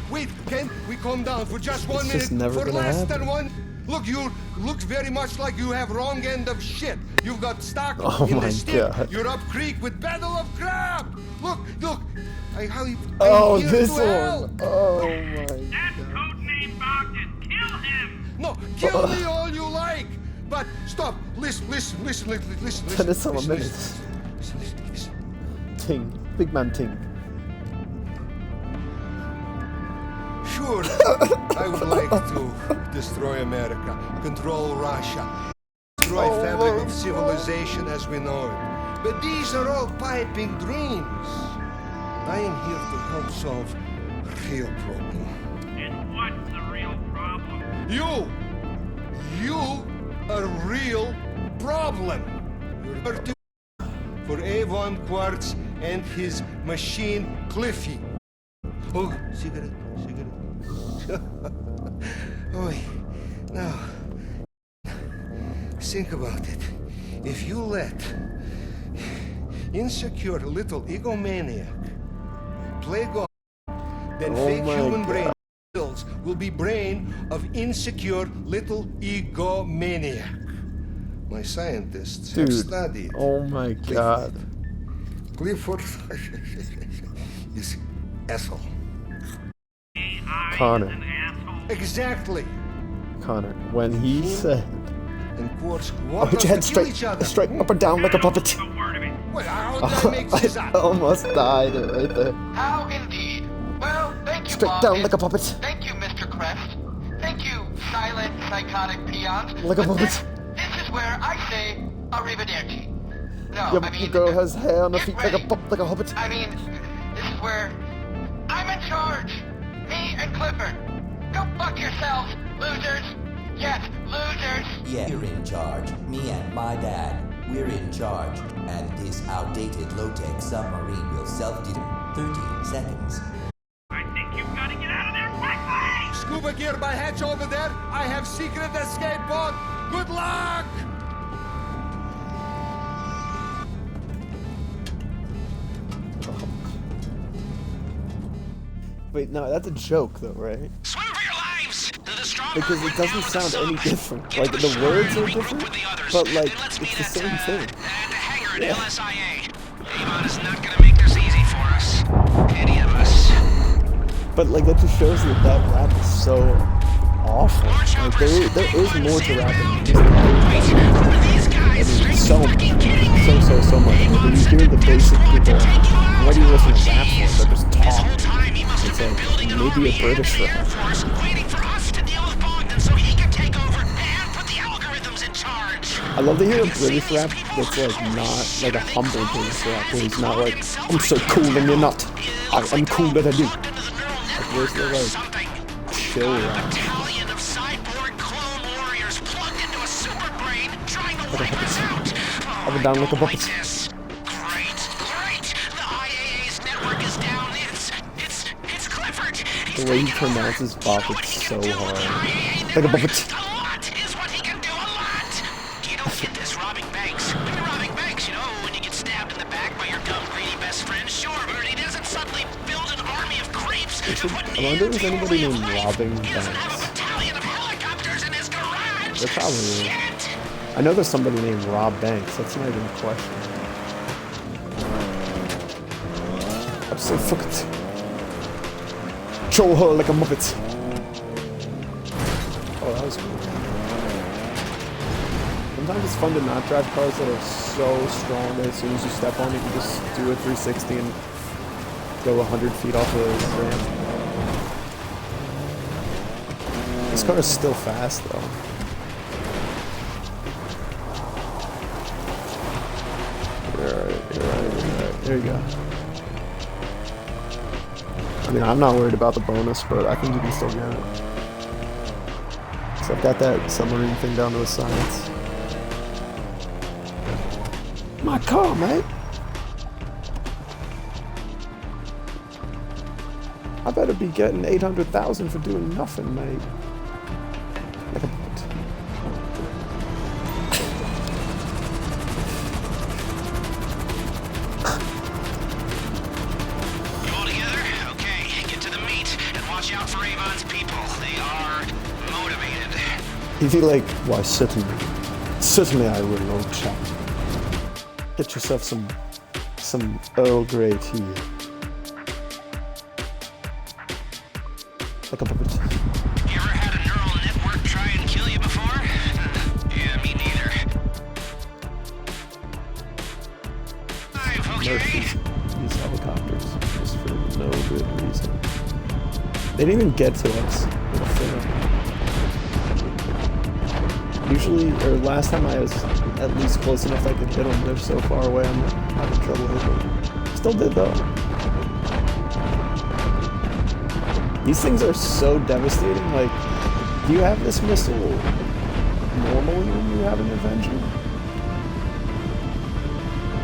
Wait, can we calm down for just 1 minute? Just never for gonna less happen. than one. Look, you look very much like you have wrong end of shit. You've got stuck Oh in my the stick. God. You're up creek with battle of crap. Look. I'm Oh, here this to one. help. Oh my That's codename Bogdan. Kill him. No, kill me all you like. But stop. Listen. Ten is some minutes. Ting. Big man ting. Sure, I would like to destroy America, control Russia, destroy fabric of civilization as we know it. But these are all piping dreams. I am here to help solve real problem. And what's the real problem? You are real problem. For Avon Quartz and his machine Clippy. Oh, cigarette. Oh, now, think about it. If you let insecure little egomaniac play God, then fake human brain will be brain of insecure little egomaniac. My scientists have Dude, studied. oh my god. Clifford is asshole. Connor. Exactly. Connor, when he said, And quotes "Oh, put your head straight up or down like a puppet." Well, how did I make this I up? almost died right there. How indeed. Well, thank you, Straight Bob, down and like a puppet. Thank you, Mr. Crest. Thank you, silent, psychotic peons. Like a But puppet. This is where I say arrivederci. No, Yeah, I but mean, the girl has hair on her get feet like a ready. like a hobbit. I mean, this is where I'm in charge. Me and Clifford. Go fuck yourselves, losers. Yes, losers. Yeah, you're in charge. Me and my dad, we're in charge. And this outdated low-tech submarine will self-destruct 13 seconds. I think you've got to get out of there quickly! Scuba gear by hatch over there. I have secret escape pod. Good luck! Wait, no, that's a joke though, right? Swim for your lives! The Stromberg Because it doesn't sound any different. Like the words are different, but like it's the same thing. At the hangar at LSIA. Avon is not gonna make this easy for us. Any of us. But like that just shows that that rap is so awful. Like there is more to rap than just I mean, so much. So much. Like, when you hear the basic people, what do you listen to rap for? They're just talking. It's like maybe a British rap. I love to hear a British rap that's like not like a humble British rap where he's not like, I'm so cool and you're not. I am cooler than you. Like where's the like chill rap? Like a puppet. Up and down like a puppet. The way he pronounces Bop, it's so hard. Like a puppet. You don't get this robbing banks. When you're robbing banks, you know, when you get stabbed in the back by your dumb, greedy best friend, sure, but he doesn't suddenly build an army of creeps to put I wonder if there's anybody named Robbing Banks. There probably is. I know there's somebody named Rob Banks. That's not even a question. I'm so fucked. Troll her like a muppet. Oh, that was cool. Sometimes it's fun to not drive cars that are so strong that as soon as you step on it, you just do a 360 and go 100 feet off the ramp. This car is still fast, though. You're right. There you go. I mean, I'm not worried about the bonus, but I think you can still get it. So I've got that submarine thing down to a science. My car, mate. I better be getting 800,000 for doing nothing, mate. Like a puppet. You all together? Okay, get to the meet and watch out for Avon's people. They are motivated. He'd be like, why, certainly I will, old chap. Get yourself some Earl Grey tea. Like a puppet. You ever had a neural network try and kill you before? Yeah, me neither. Okay. These helicopters just for no good reason. They didn't even get to us with a film. Usually, or last time I was at least close enough I could hit them. They're so far away, I'm having trouble hitting them. Still did though. These things are so devastating. Like, do you have this missile normally when you have an Avenger?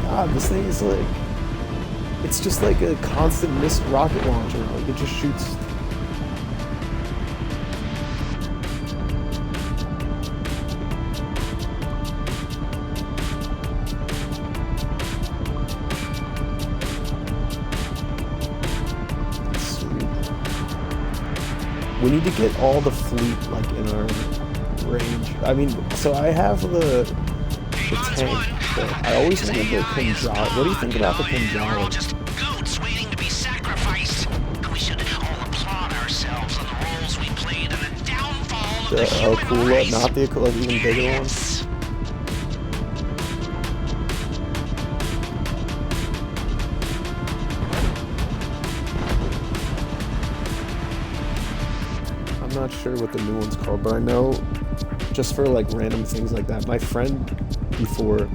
God, this thing is like, it's just like a constant missed rocket launcher. Like, it just shoots. We need to get all the fleet like in our range. I mean, so I have the the tank. I always wanted the Pinjali. What do you think about the Pinjali? Just goats waiting to be sacrificed. We should all applaud ourselves on the roles we played in the downfall of the human Akula, race. not the Akula, even bigger one. I'm not sure what the new one's called, but I know just for like random things like that. My friend before,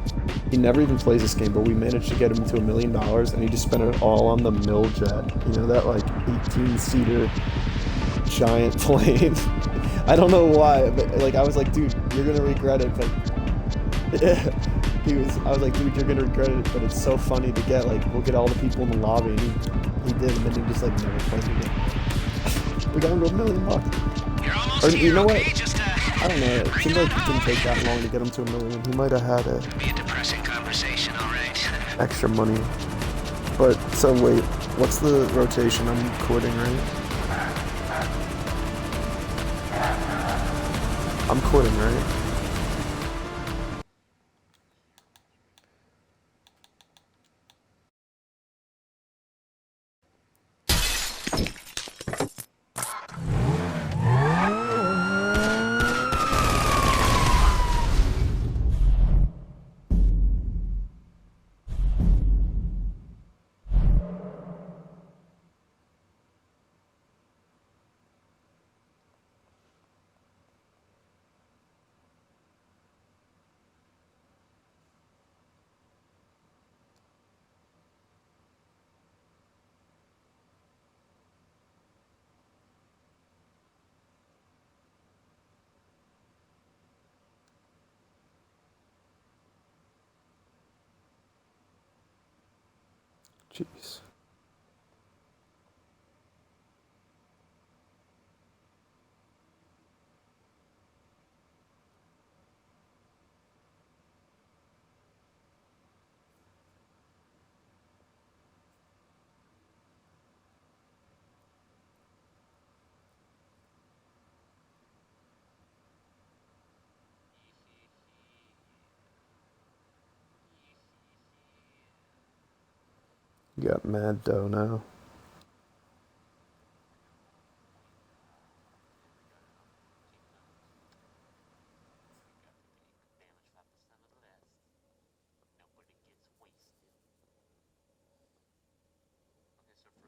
he never even plays this game, but we managed to get him to $1 million, and he just spent it all on the Milljet. You know, that like 18-seater giant plane. I don't know why, but like I was like, dude, you're gonna regret it. But I was like, dude, you're gonna regret it. But it's so funny to get like, we'll get all the people in the lobby, and he did, and then he just like never played again. We got him to $1 million. Or you know what? I don't know. It seemed like it didn't take that long to get him to $1 million. He might have had Be a depressing conversation, all right. extra money. But so wait, what's the rotation? I'm quitting, right? I'm quitting, right? Jeez. You got mad dough now.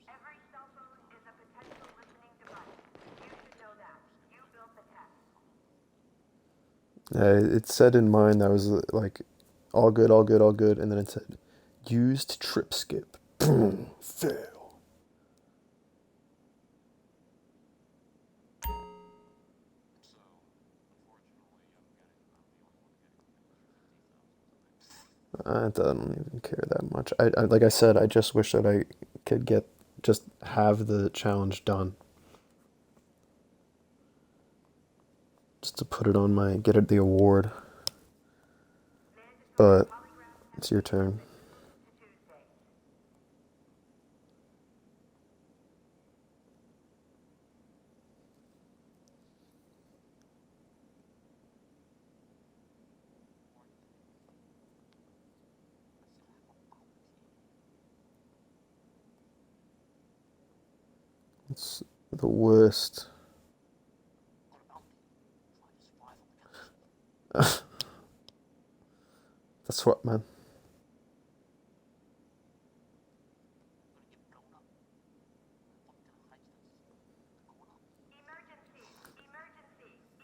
Every cell phone is a potential listening device. You should know that. You built the tech. It said in mine that was like all good, all good, all good, and then it said used trip skip. Boom, fail. I don't even care that much. I like I said, I just wish that I could have the challenge done. Just to put it on get it the award. But it's your turn. It's the worst. That's what, man.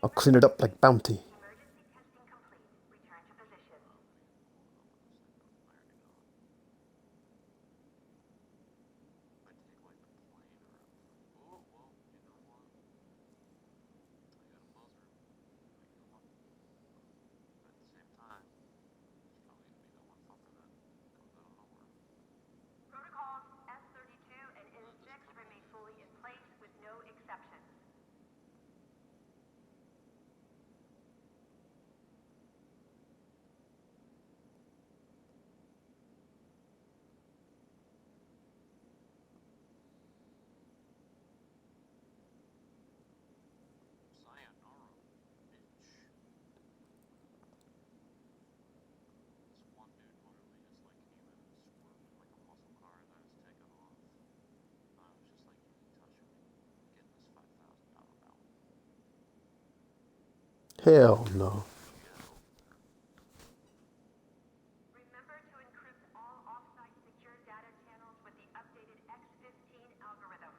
I'll clean it up like Bounty. Protocols S32 and N6 remain fully in place with no exceptions. Hell no. Remember to encrypt all off-site secure data channels with the updated X15 algorithm.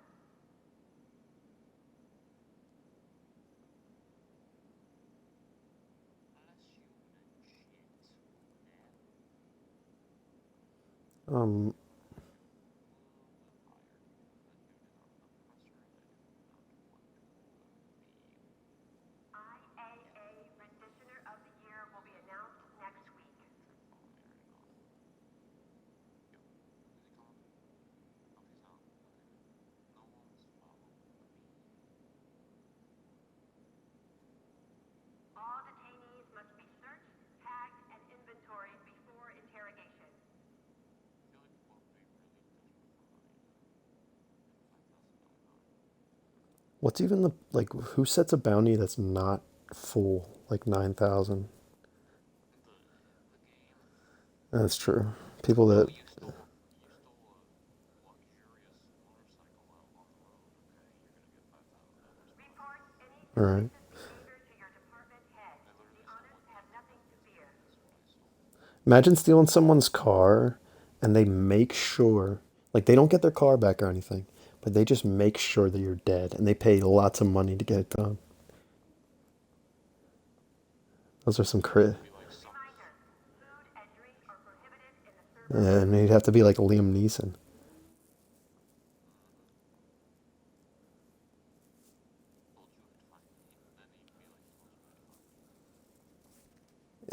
Um, IAA Renditioner of the Year will be announced next week. All detainees must be searched, tagged, and inventoried before interrogation. what's even the, like, who sets a bounty that's not full, like 9,000? That's true. People that, Report any alright. suspicious behavior to your department head. The honest have nothing to fear. Imagine stealing someone's car and they make sure, like, they don't get their car back or anything, but they just make sure that you're dead and they pay lots of money to get it done. Those are some crit. Reminder, food and drink are prohibited in the server. Yeah, and you'd have to be like Liam Neeson.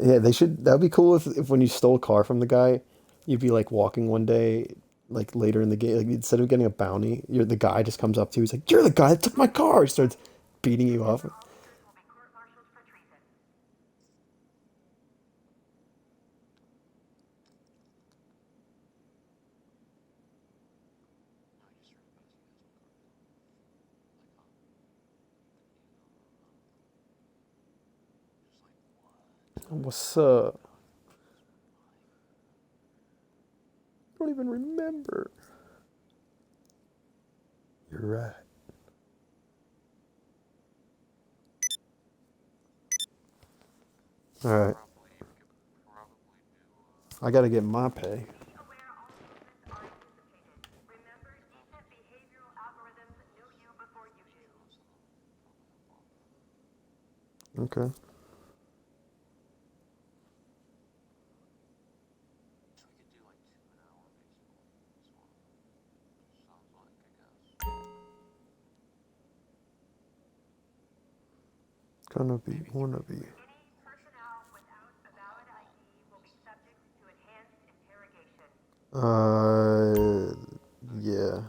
Yeah, they should. That would be cool if when you stole a car from the guy, you'd be like walking one day, like later in the game, like instead of getting a bounty, the guy just comes up to you. He's like, "You're the guy that took my car." He starts beating you up. Officers will be court-martialed for treason. What's up? I don't even remember. You're right. All right. I gotta get my pay. Be aware all movements are anticipated. Remember, decent behavioral algorithms knew you before you do. Okay. Gonna be, wanna be. Any personnel without a valid ID will be subject to enhanced interrogation. Yeah.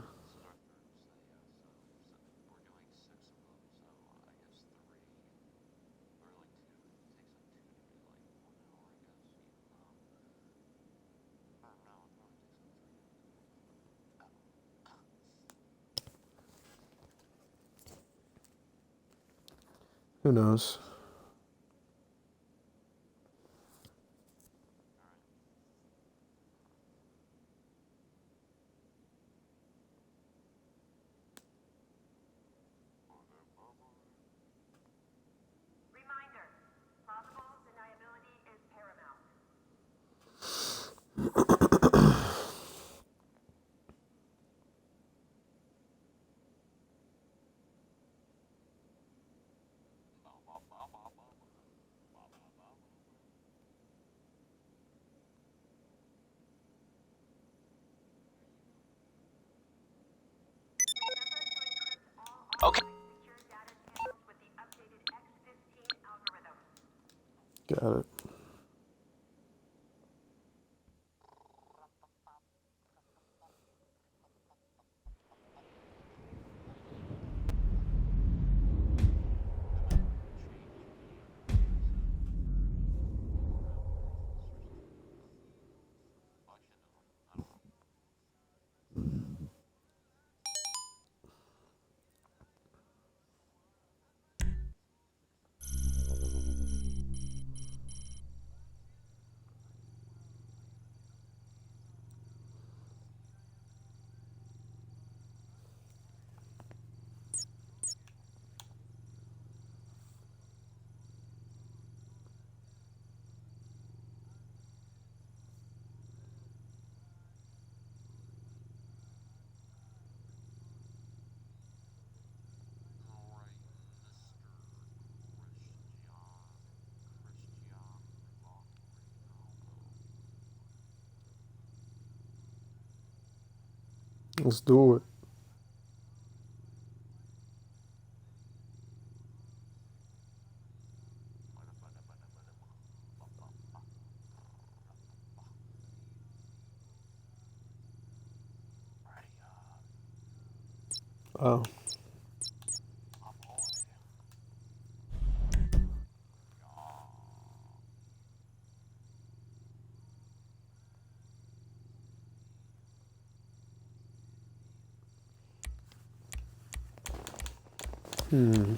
Who knows? Reminder, plausible deniability is paramount. Okay. Secure data channels with the updated X15 algorithm. Got it. Let's do it. Oh. Hmm.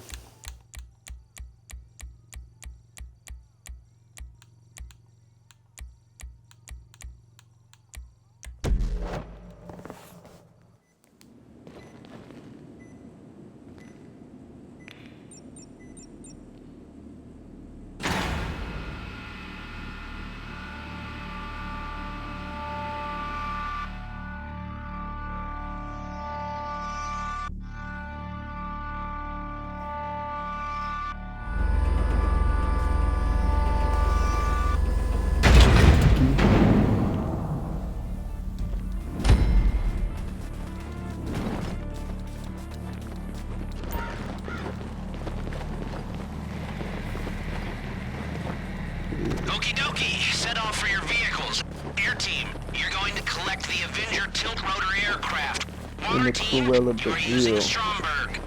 Okie dokie, set off for your vehicles. Air team, you're going to collect the Avenger tilt-rotor aircraft. Water team, you're using Stromberg.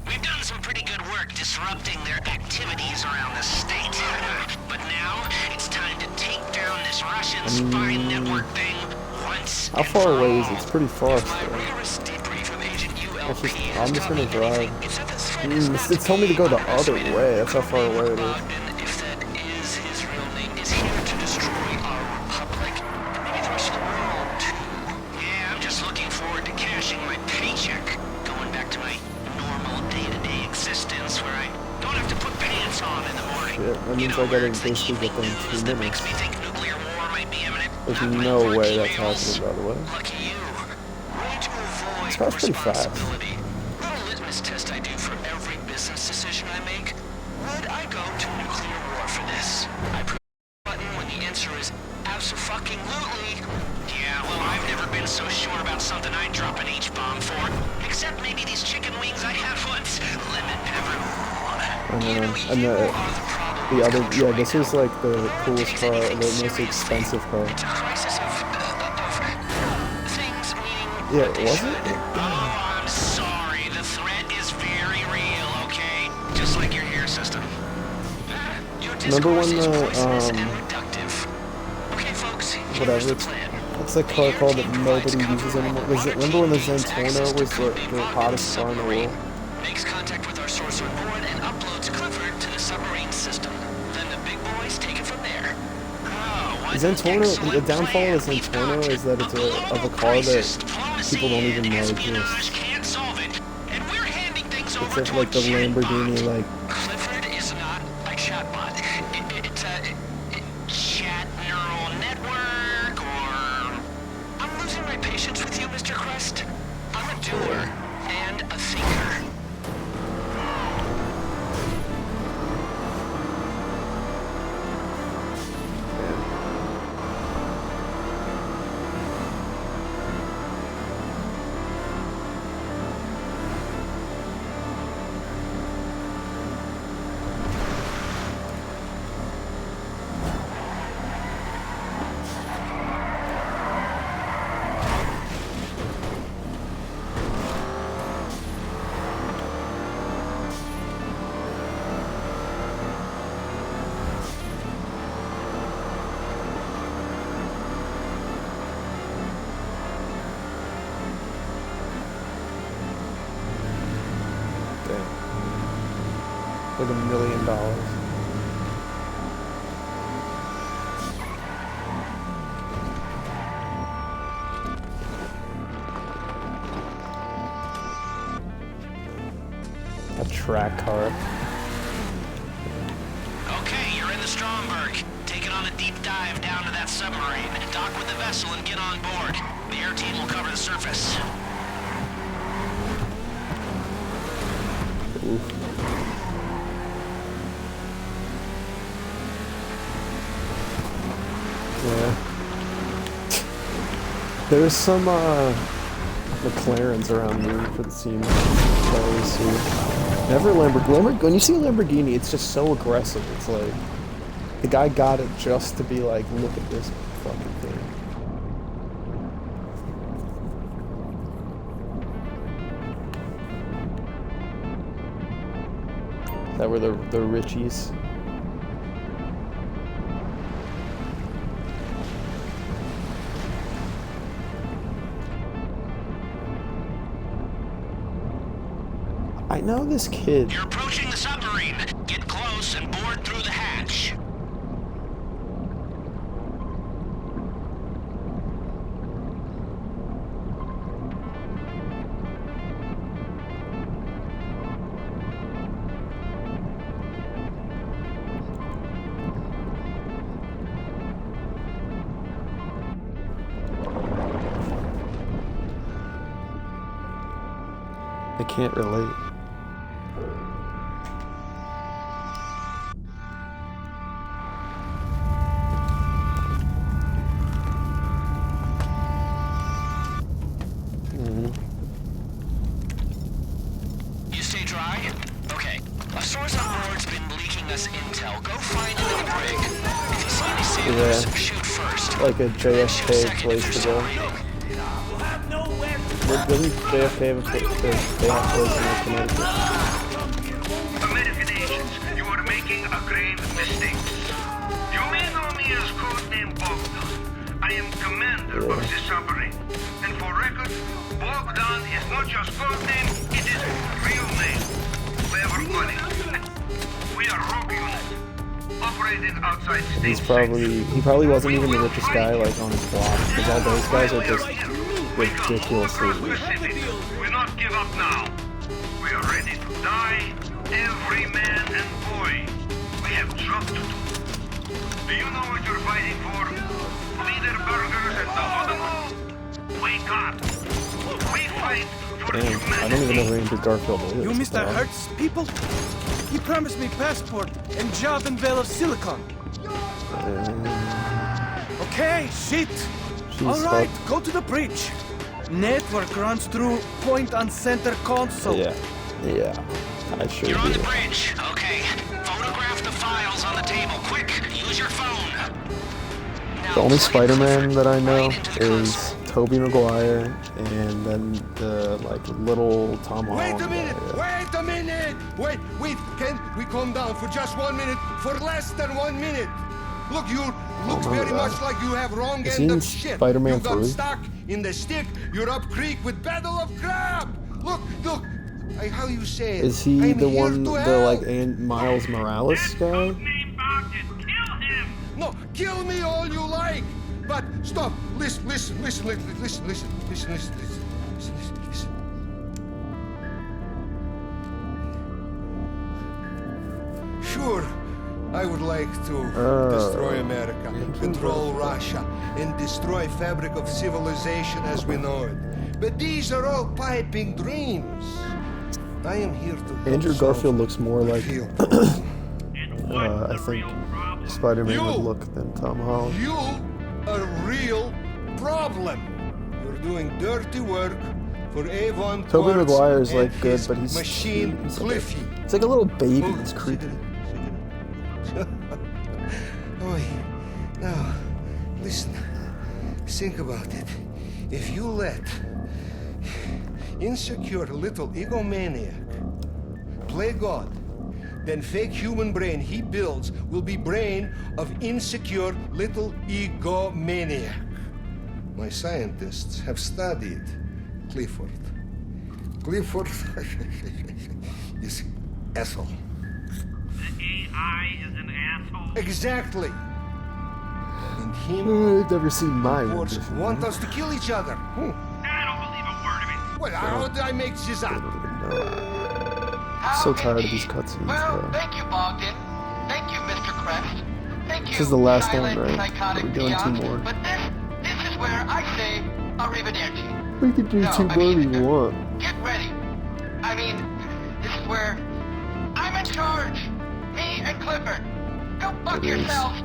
We've done some pretty good work disrupting their activities around the state. But now, it's time to take down this Russian spy network thing once How far away is it? It's pretty far still. I'm just gonna drive. It told me to go the other way. That's how far away it is. That means I gotta basically get them in 2 minutes. There's no way that's happening, by the way. This car's pretty fast. Little litmus test I do for every business decision I make. Would I go to nuclear war for this? I press the button when the answer is abso-fucking-lutely. Yeah, well, I've never been so sure about something I'd drop an H-bomb for. Except maybe these chicken wings I had once. Lemon pepper. And the other, yeah, this is like the coolest car, the most expensive car. Yeah, was it? Oh, I'm sorry. The threat is very real, okay? Just like your hair system. Remember when the, whatever, it's that car called that nobody uses anymore? Remember when the Zentorno was the hottest car in the world? Makes contact with our source on board and uploads Clifford to the submarine system. Then the big boys take it from there. Zentorno, the downfall of Zentorno is that it's of a car that people don't even know exists. It's like the Lamborghini, like. Clifford is not a chatbot. It's a chat neural network, or... I'm losing my patience with you, Mr. Crest. I'm a doer and a thinker. Like $1 million. A track car. Okay, you're in the Stromberg. Taking on a deep dive down to that submarine. Dock with the vessel and get on board. The air team will cover the surface. Oof. Yeah. There's some McLarens around me for the team. Never Lamborghini. When you see a Lamborghini, it's just so aggressive. It's like the guy got it just to be like, look at this fucking thing. That were the Richies. I know this kid. You're approaching the submarine. Get close and board through the hatch. I can't relate. You stay dry? Okay. A source on board's been leaking us intel. Go find him in the brig. If you see any sailors, shoot first. Like a JFK place to go. Doesn't JFK have a place in Connecticut? American agents, you are making a grave mistake. You may know me as codename Bogdan. I am commander of this submarine. And for record, Bogdan is not just codename, it is real name. Clever money. We are rogue unit, operating outside state. He probably wasn't even the richest guy like on his block, because all those guys are just ridiculously rich. We not give up now. We are ready to die, every man and boy. We have job to do. Do you know what you're fighting for? Leader burgers and the Holocaust? Wake up! We fight for Damn, humanity. I don't even know who Andrew Garfield is. You Mr. Hertz people? He promised me passport and job in Veil of Silicon. Okay, shit. All right, go to the bridge. Network runs through point on center console. Yeah, I sure You're on do. the bridge. Okay. Photograph the files on the table. Quick, use your phone. Now, The only Spider-Man that I know is Tobey Maguire, and then the like little Tom Holland. Wait a minute! Wait a minute! Wait! Can we calm down for just 1 minute? For less than 1 minute! Look, you look very much like you have wrong Is end he of in shit. Spider-Man You got 3? stuck in the stick. You're up creek with Battle of Crab. Look. How you say it? Is he I'm the here one, to the help. like Miles Morales guy? No, kill me all you like. But stop. Listen. Sure, I would like to destroy America, control Russia, and destroy fabric of civilization as we know it. But these are all piping dreams. I am here to help Andrew solve Garfield looks more like I think Spider-Man would look than Tom Holland. You a real problem. You're doing dirty work for Avon. Tobey Quartz Maguire is and like good, his but he's machine he's Cliffy. It's like a little baby. It's creepy. Oi, now, listen. Think about it. If you let insecure little egomaniac play God, then fake human brain he builds will be brain of insecure little egomaniac. My scientists have studied Clifford. Clifford is asshole. The AI is an asshole. Exactly. And him I've never seen mine. want us to kill each other. I don't believe a word of it. Well, how did I make this up? I'm so tired of these cutscenes, Well, bro. thank you, Bogdan. Thank you, Mr. Crest. Thank you, This is the last silent, one, right? psychotic We're doing 2 peon. more. But this is where I say arrivederci. We can do No, 2 I more if mean, you want. Get ready. I mean, this is where I'm in charge. Me and Clifford. Go fuck yourselves,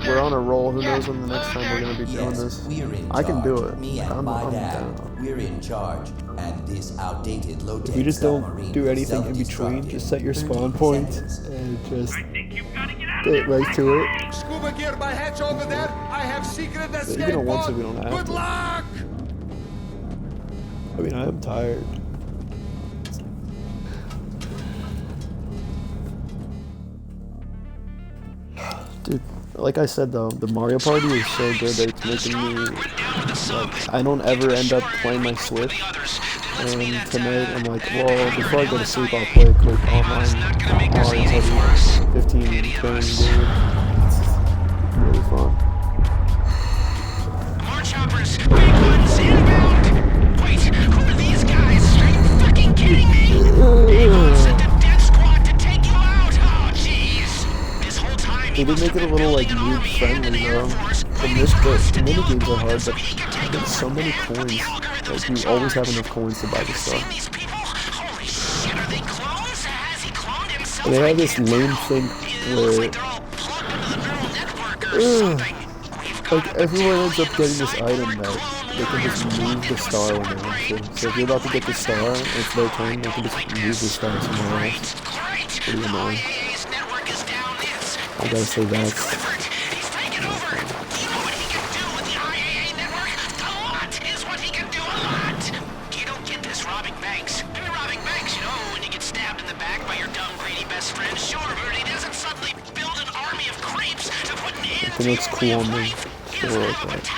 we're on a roll. Who knows when the next time we're gonna be doing Yes, this? we're in I can do charge. it. Me and I'm my dad, down. we're in charge. And this outdated low-tech If you just don't submarine do will anything in between, self-destruct just set your in spawn 30 points seconds. and just get right to it. Scuba gear by hatch over there. I have secret escape Even on one pod. side we don't have Good to. luck! I mean, I am tired. Dude, like I said though, the Mario Party is so good that it's making me, like, I don't ever end up playing my Switch. And tonight I'm like, well, before I go to sleep I'll play a quick online Mario Party 15 game game. It's really fun. More choppers, big ones, inbound! Wait, who are these guys? Are you fucking kidding me? Avon sent a death squad to take you out! Oh, jeez! This whole time They did make it a little like noob friendly though. From this the minigames are hard, but there's so many coins. Like you always have enough coins to buy the stuff. Holy shit, are they clones? Has he cloned himself? And they have this lame thing where like everyone ends up getting this item that they can just move the star when they want to. So if you're about to get the star and it's their turn, they can just move the star somewhere else. Pretty annoying. I gotta say that's it looks cool on the store like that.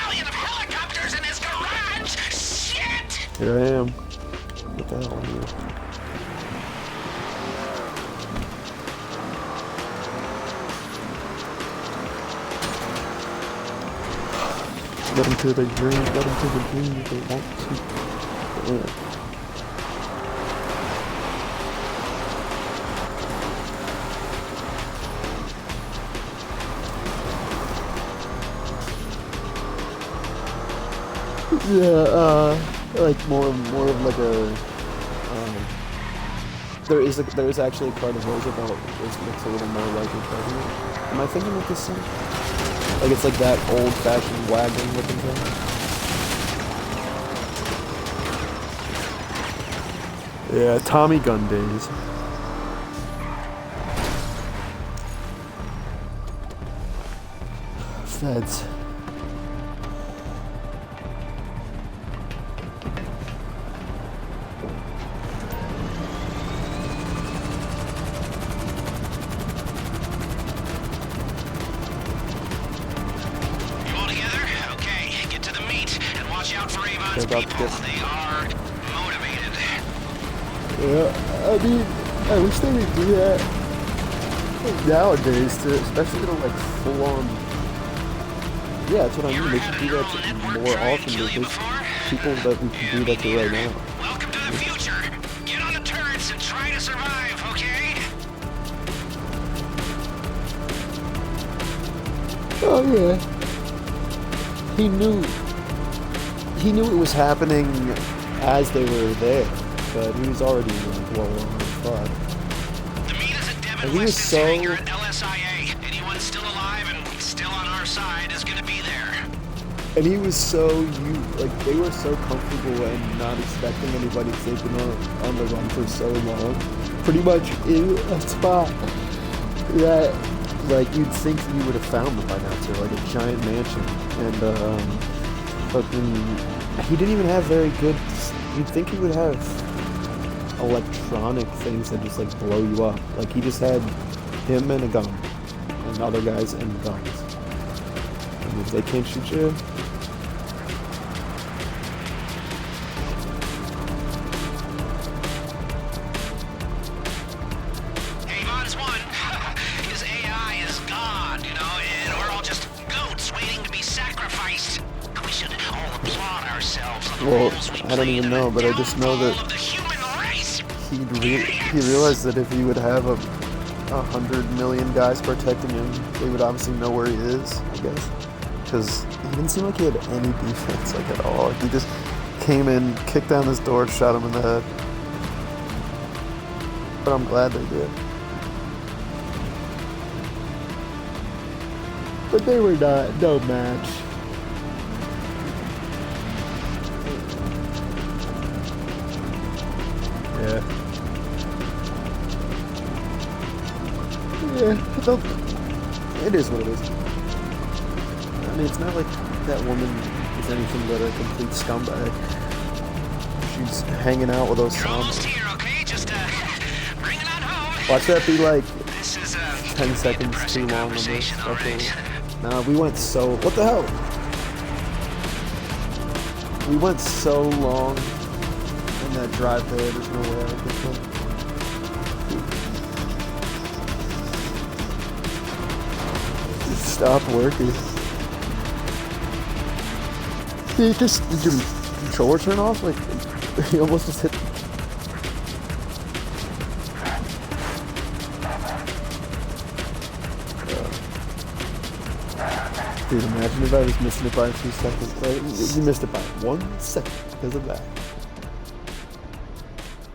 Here I am. What the hell are you? Let them to their dreams, let them to their dreams if they want to. Yeah. Yeah, like more of like a, there is actually a part of those about this looks a little more like a president. Am I thinking of this thing? Like it's like that old-fashioned wagon looking thing. Yeah, Tommy gun days. Feds. About to get... They are motivated. Yeah, I mean, I wish they would do that nowadays, to, especially to like full on. Yeah, that's what I mean. They should do that more often. There's people that we can do that to right now. Welcome to the future. Get on the turrets and try to survive, okay? Oh yeah. He knew it was happening as they were there, but he was already well on fuck. And he was so Anyone still alive and still on our side is gonna be there. And he was so like they were so comfortable and not expecting anybody to take them on the run for so long. Pretty much in a spot that like you'd think you would have found them by now too, like a giant mansion. And fucking he didn't even have very good. You'd think he would have electronic things that just like blow you up. Like he just had him and a gun, and other guys and guns. And if they can't shoot you, Avon's won. His AI is God, you know, and we're all just goats waiting to be sacrificed. We should all applaud ourselves. well, I don't even know, but I just know that he realized that if he would have 100 million guys protecting him, they would obviously know where he is, I guess. Because he didn't seem like he had any defense, like, at all. Like, he just came in, kicked down this door, shot him in the head. But I'm glad they did. but they were not no match. Yeah. Yeah, it is what it is. I mean, it's not like that woman is anything but a complete scumbag. She's hanging out with those Almost here, okay? Just bring it on home. Watch that be like This is 10 seconds too long on this. conversation, all right. Nah, we went so... What the hell? We went so long in that drive there. There's no way I would get them. Stop working. Did your controller turn off? Like, you almost just hit... Dude, imagine if I was missing it by 2 seconds. Right? You missed it by 1 second because of that.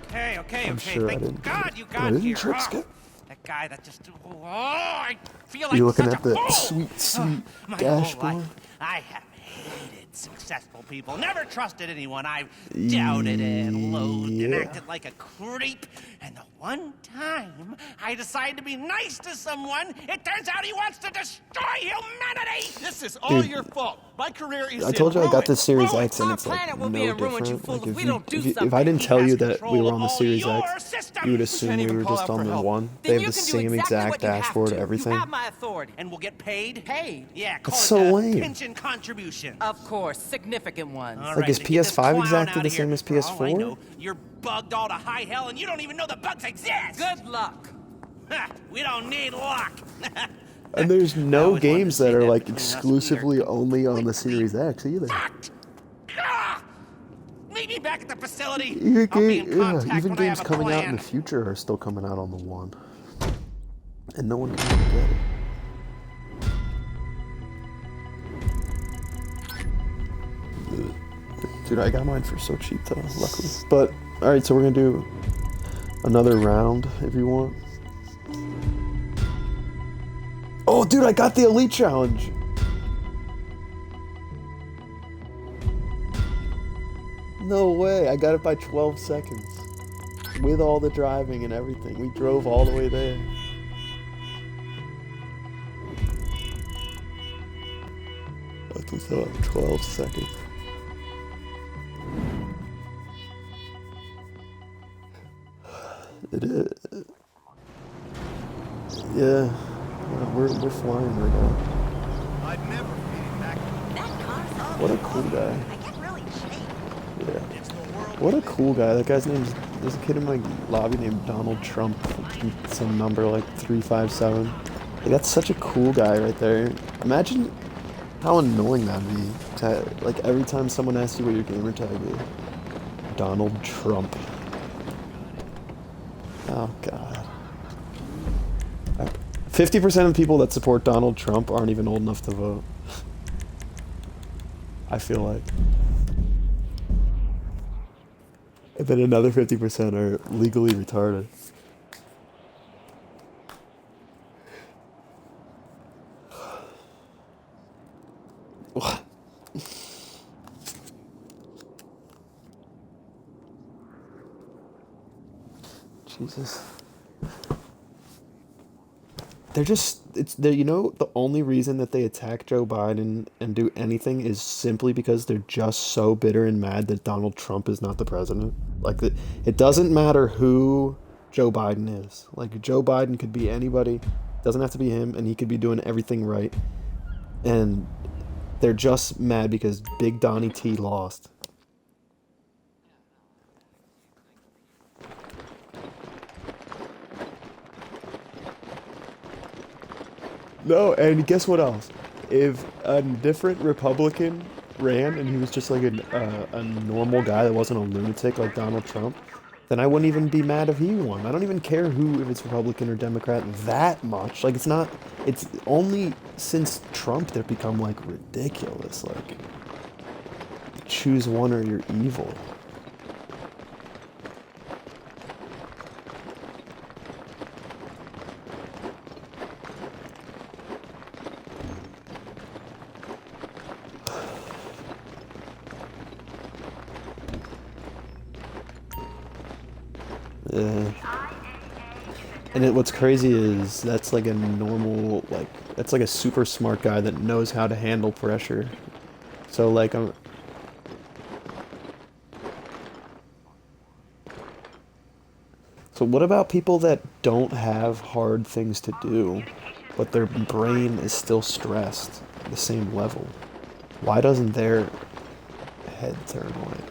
Okay, I'm sure I didn't thank God get it. you Oh, got didn't here. Trip Oh, skip? that guy that just... Oh, I feel like You're looking such at a the fool. sweet My dashboard. whole life, I have hated successful people. Never trusted anyone. I've doubted and loathed and acted like a creep. And the one time I decide to be nice to someone, it turns out he wants to destroy humanity. This is all Dude, your fault. My career is I told you I got this Series ruin. X and it's like planet no will be in ruin, you different. fool, Like if we don't do if I something. didn't He tell has you that we control were of on the all Series your X, systems. you would You assume can't we even were call just out on for the help. one. Then They have you the can do same exactly exact what you have dashboard, to. everything. You have my authority. And we'll get paid? Paid? Yeah, call That's it so the lame. pension contribution. Of course, significant ones. All Like, right, is then get this PS5 clown exactly outta the same here. as For all I PS4? know, you're bugged all to high hell and you don't even know the bugs exist. Good luck. Ha, we don't need luck. And there's I no always wanted games to that say are that like between us. We are exclusively only on the Series X either. fucked. Ah! Meet me back at the facility. Even, I'll be in contact even when I games have a coming out in plan. the future are still coming out on the one. And no one can even get it. Dude, I got mine for so cheap though, luckily. But, alright, so we're gonna do another round if you want. Oh, dude, I got the Elite Challenge! No way, I got it by 12 seconds. With all the driving and everything. We drove all the way there. That's what's up, 12 seconds. It is. Yeah, we're flying right now. I'd never feed it back. That car's all What a cool guy. I get really shaky. Yeah. What a cool guy. That guy's name's, there's a kid in my lobby named Donald Trump. Some number like 357. Like, that's such a cool guy right there. Imagine how annoying that'd be. To, like, every time someone asks you what your gamer tag is. Donald Trump. Oh, God. 50% of people that support Donald Trump aren't even old enough to vote. I feel like. And then another 50% are legally retarded. What? Jesus. They're just, you know, the only reason that they attack Joe Biden and do anything is simply because they're just so bitter and mad that Donald Trump is not the president. Like, it doesn't matter who Joe Biden is. Like, Joe Biden could be anybody, doesn't have to be him, and he could be doing everything right. And they're just mad because Big Donnie T lost. And guess what else? If a different Republican ran and he was just like a normal guy that wasn't a lunatic like Donald Trump, then I wouldn't even be mad if he won. I don't even care if it's Republican or Democrat that much. Like, it's only since Trump they've become like ridiculous. Like, choose one or you're evil. Yeah. And what's crazy is that's like a normal, like, that's like a super smart guy that knows how to handle pressure. So, like, So what about people that don't have hard things to do, but their brain is still stressed at the same level? Why doesn't their head turn on it?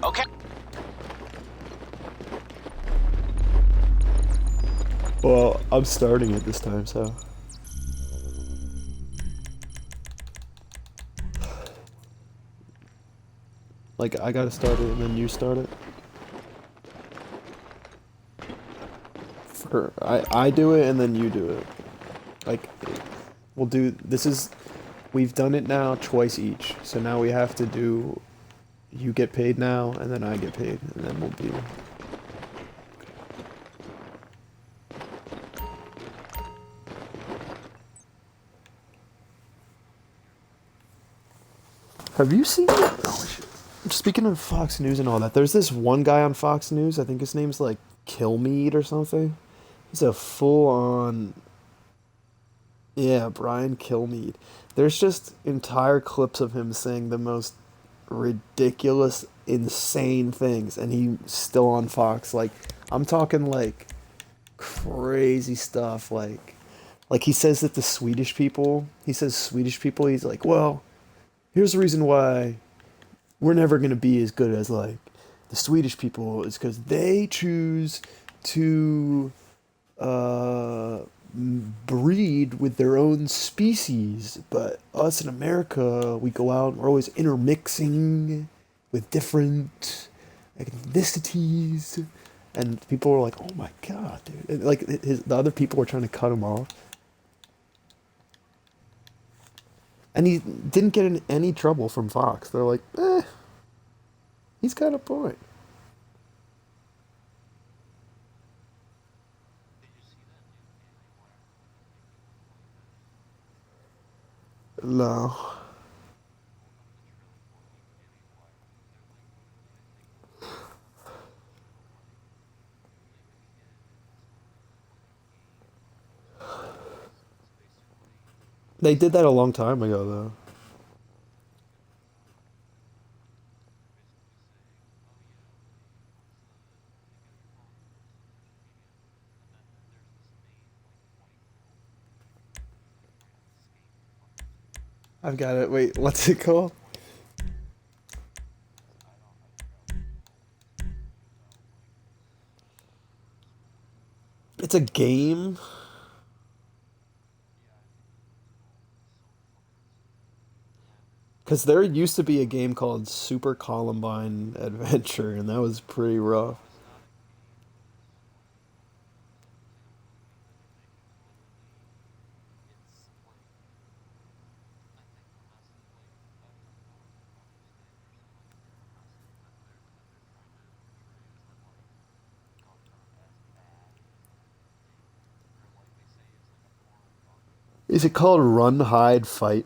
Okay. Well, I'm starting it this time, so. Like, I gotta start it and then you start it? I do it and then you do it. Like, we've done it now twice each, so now we have to do, you get paid now, and then I get paid, and then we'll be... Have you seen... Oh, shit. Speaking of Fox News and all that, there's this one guy on Fox News, I think his name's like Kilmeade or something. He's a full-on... Yeah, Brian Kilmeade. There's just entire clips of him saying the most ridiculous, insane things, and he's still on Fox. Like, I'm talking, like, crazy stuff, like he says that the Swedish people, he's like, well, here's the reason why we're never going to be as good as, like, the Swedish people is because they choose to breed with their own species, but us in America, we go out and we're always intermixing with different ethnicities, and people were like, oh my god, dude. And, like, the other people were trying to cut him off. And he didn't get in any trouble from Fox. They're like, he's got a point. No. They did that a long time ago, though. I've got it. Wait, what's it called? It's a game. Because there used to be a game called Super Columbine Adventure, and that was pretty rough. Is it called Run, Hide, Fight?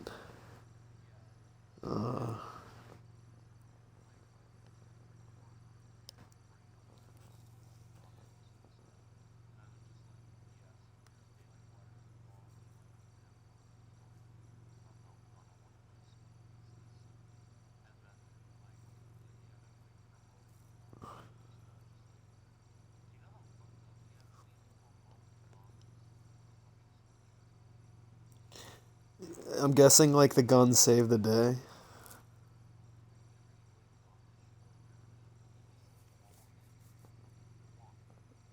I'm guessing like the guns save the day.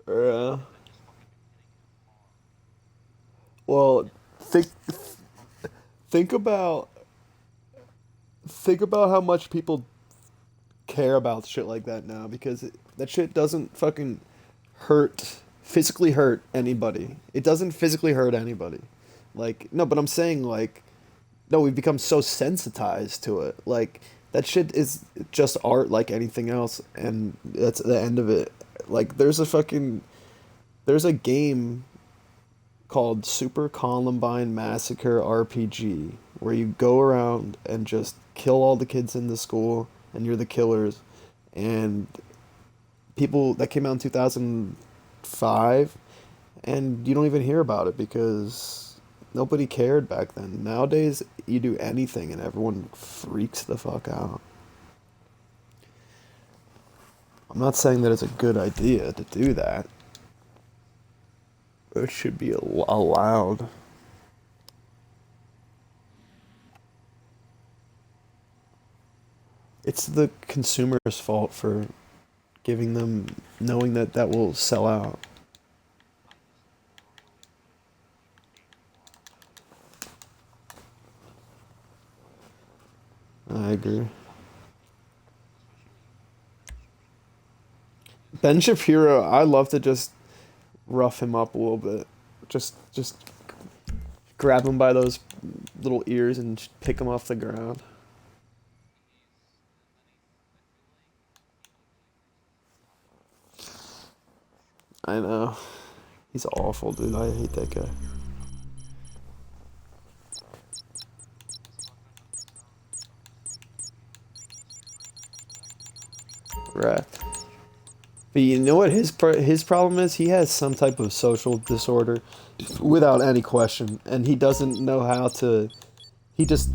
Yeah. Well, think about think about how much people care about shit like that now, because that shit doesn't fucking physically hurt anybody. It doesn't physically hurt anybody. Like, no, but I'm saying, like, no, we've become so sensitized to it. Like, that shit is just art like anything else, and that's the end of it. Like, there's a game called Super Columbine Massacre RPG, where you go around and just kill all the kids in the school, and you're the killers, and people that came out in 2005, and you don't even hear about it because nobody cared back then. Nowadays, you do anything and everyone freaks the fuck out. I'm not saying that it's a good idea to do that. It should be allowed. It's the consumer's fault for giving them, knowing that that will sell out. I agree. Ben Shapiro, I love to just rough him up a little bit. Just grab him by those little ears and pick him off the ground. I know. He's awful, dude. I hate that guy. Correct. But you know what his problem is? He has some type of social disorder, without any question, and he doesn't know how to. He just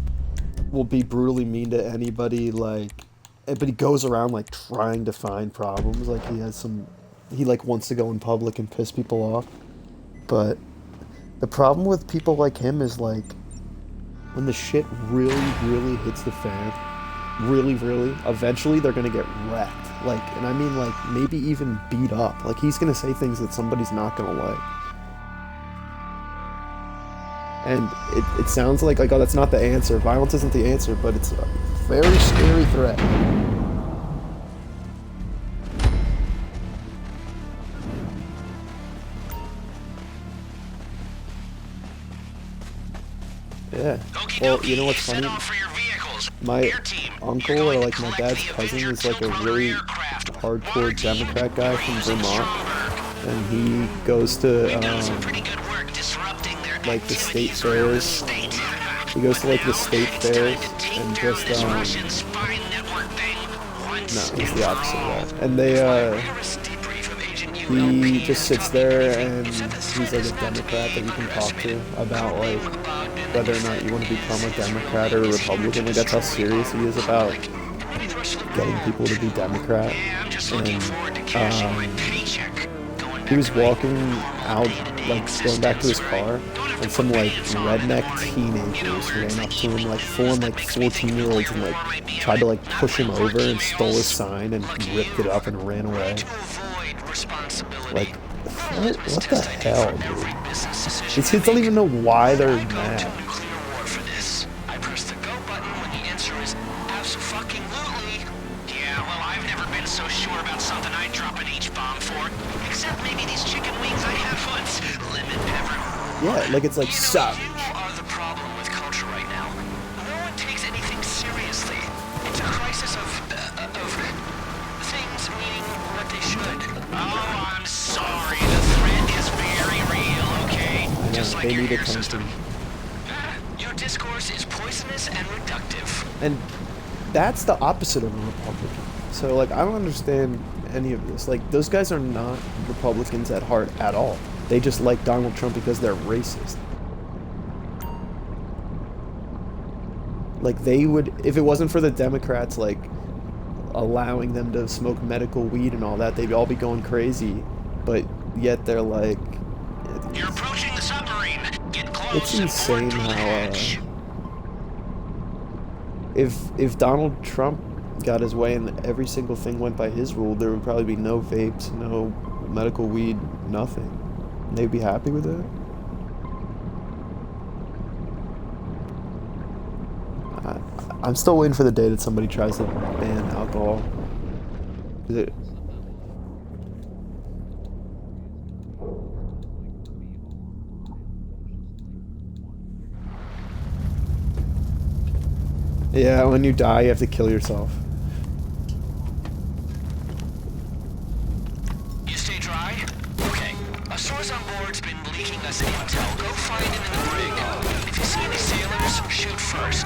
will be brutally mean to anybody, like, but he goes around like trying to find problems. Like he has some, he like wants to go in public and piss people off. But the problem with people like him is like when the shit really hits the fan, really, eventually they're gonna get wrecked. Like, and I mean like maybe even beat up. Like he's gonna say things that somebody's not gonna like. And it sounds like oh, that's not the answer. Violence isn't the answer, but it's a very scary threat. Yeah. Well, you know what's funny? My uncle, or like my dad's cousin, is like a really hardcore Democrat guy from Vermont, and he goes to like the state fairs. He goes to like the state fairs and just no, he's the opposite of that. And he just sits there and he's like a Democrat that you can talk to about like whether or not you want to become a Democrat or a Republican. Like that's how serious he is about getting people to be Democrat. And he was walking out, like going back to his car, and some like redneck teenagers ran up to him, like full-on like 14-year-olds, and like tried to like push him over and stole his sign and ripped it up and ran away. Like, what the hell, dude? These kids don't even know why they're mad. Yeah, like it's like savage. Are the problem with culture right now. No one takes anything seriously. It's a crisis of things meaning what they should. Oh, I'm sorry. The threat is very real, okay? Just like they your need ear attention. system. Your discourse is poisonous and reductive. And that's the opposite of a Republican. So like I don't understand any of this. Like those guys are not Republicans at heart at all. They just like Donald Trump because they're racist. Like they would, if it wasn't for the Democrats like allowing them to smoke medical weed and all that, they'd all be going crazy. But yet they're like, you're approaching the submarine. Get close. It's insane how if Donald Trump got his way and every single thing went by his rule, there would probably be no vapes, no medical weed, nothing. They'd be happy with it. I'm still waiting for the day that somebody tries to ban alcohol. Yeah, when you die, you have to kill yourself. You stay dry? Okay. A source on board's been leaking us intel. Go find him in the brig. If you see any sailors, shoot first.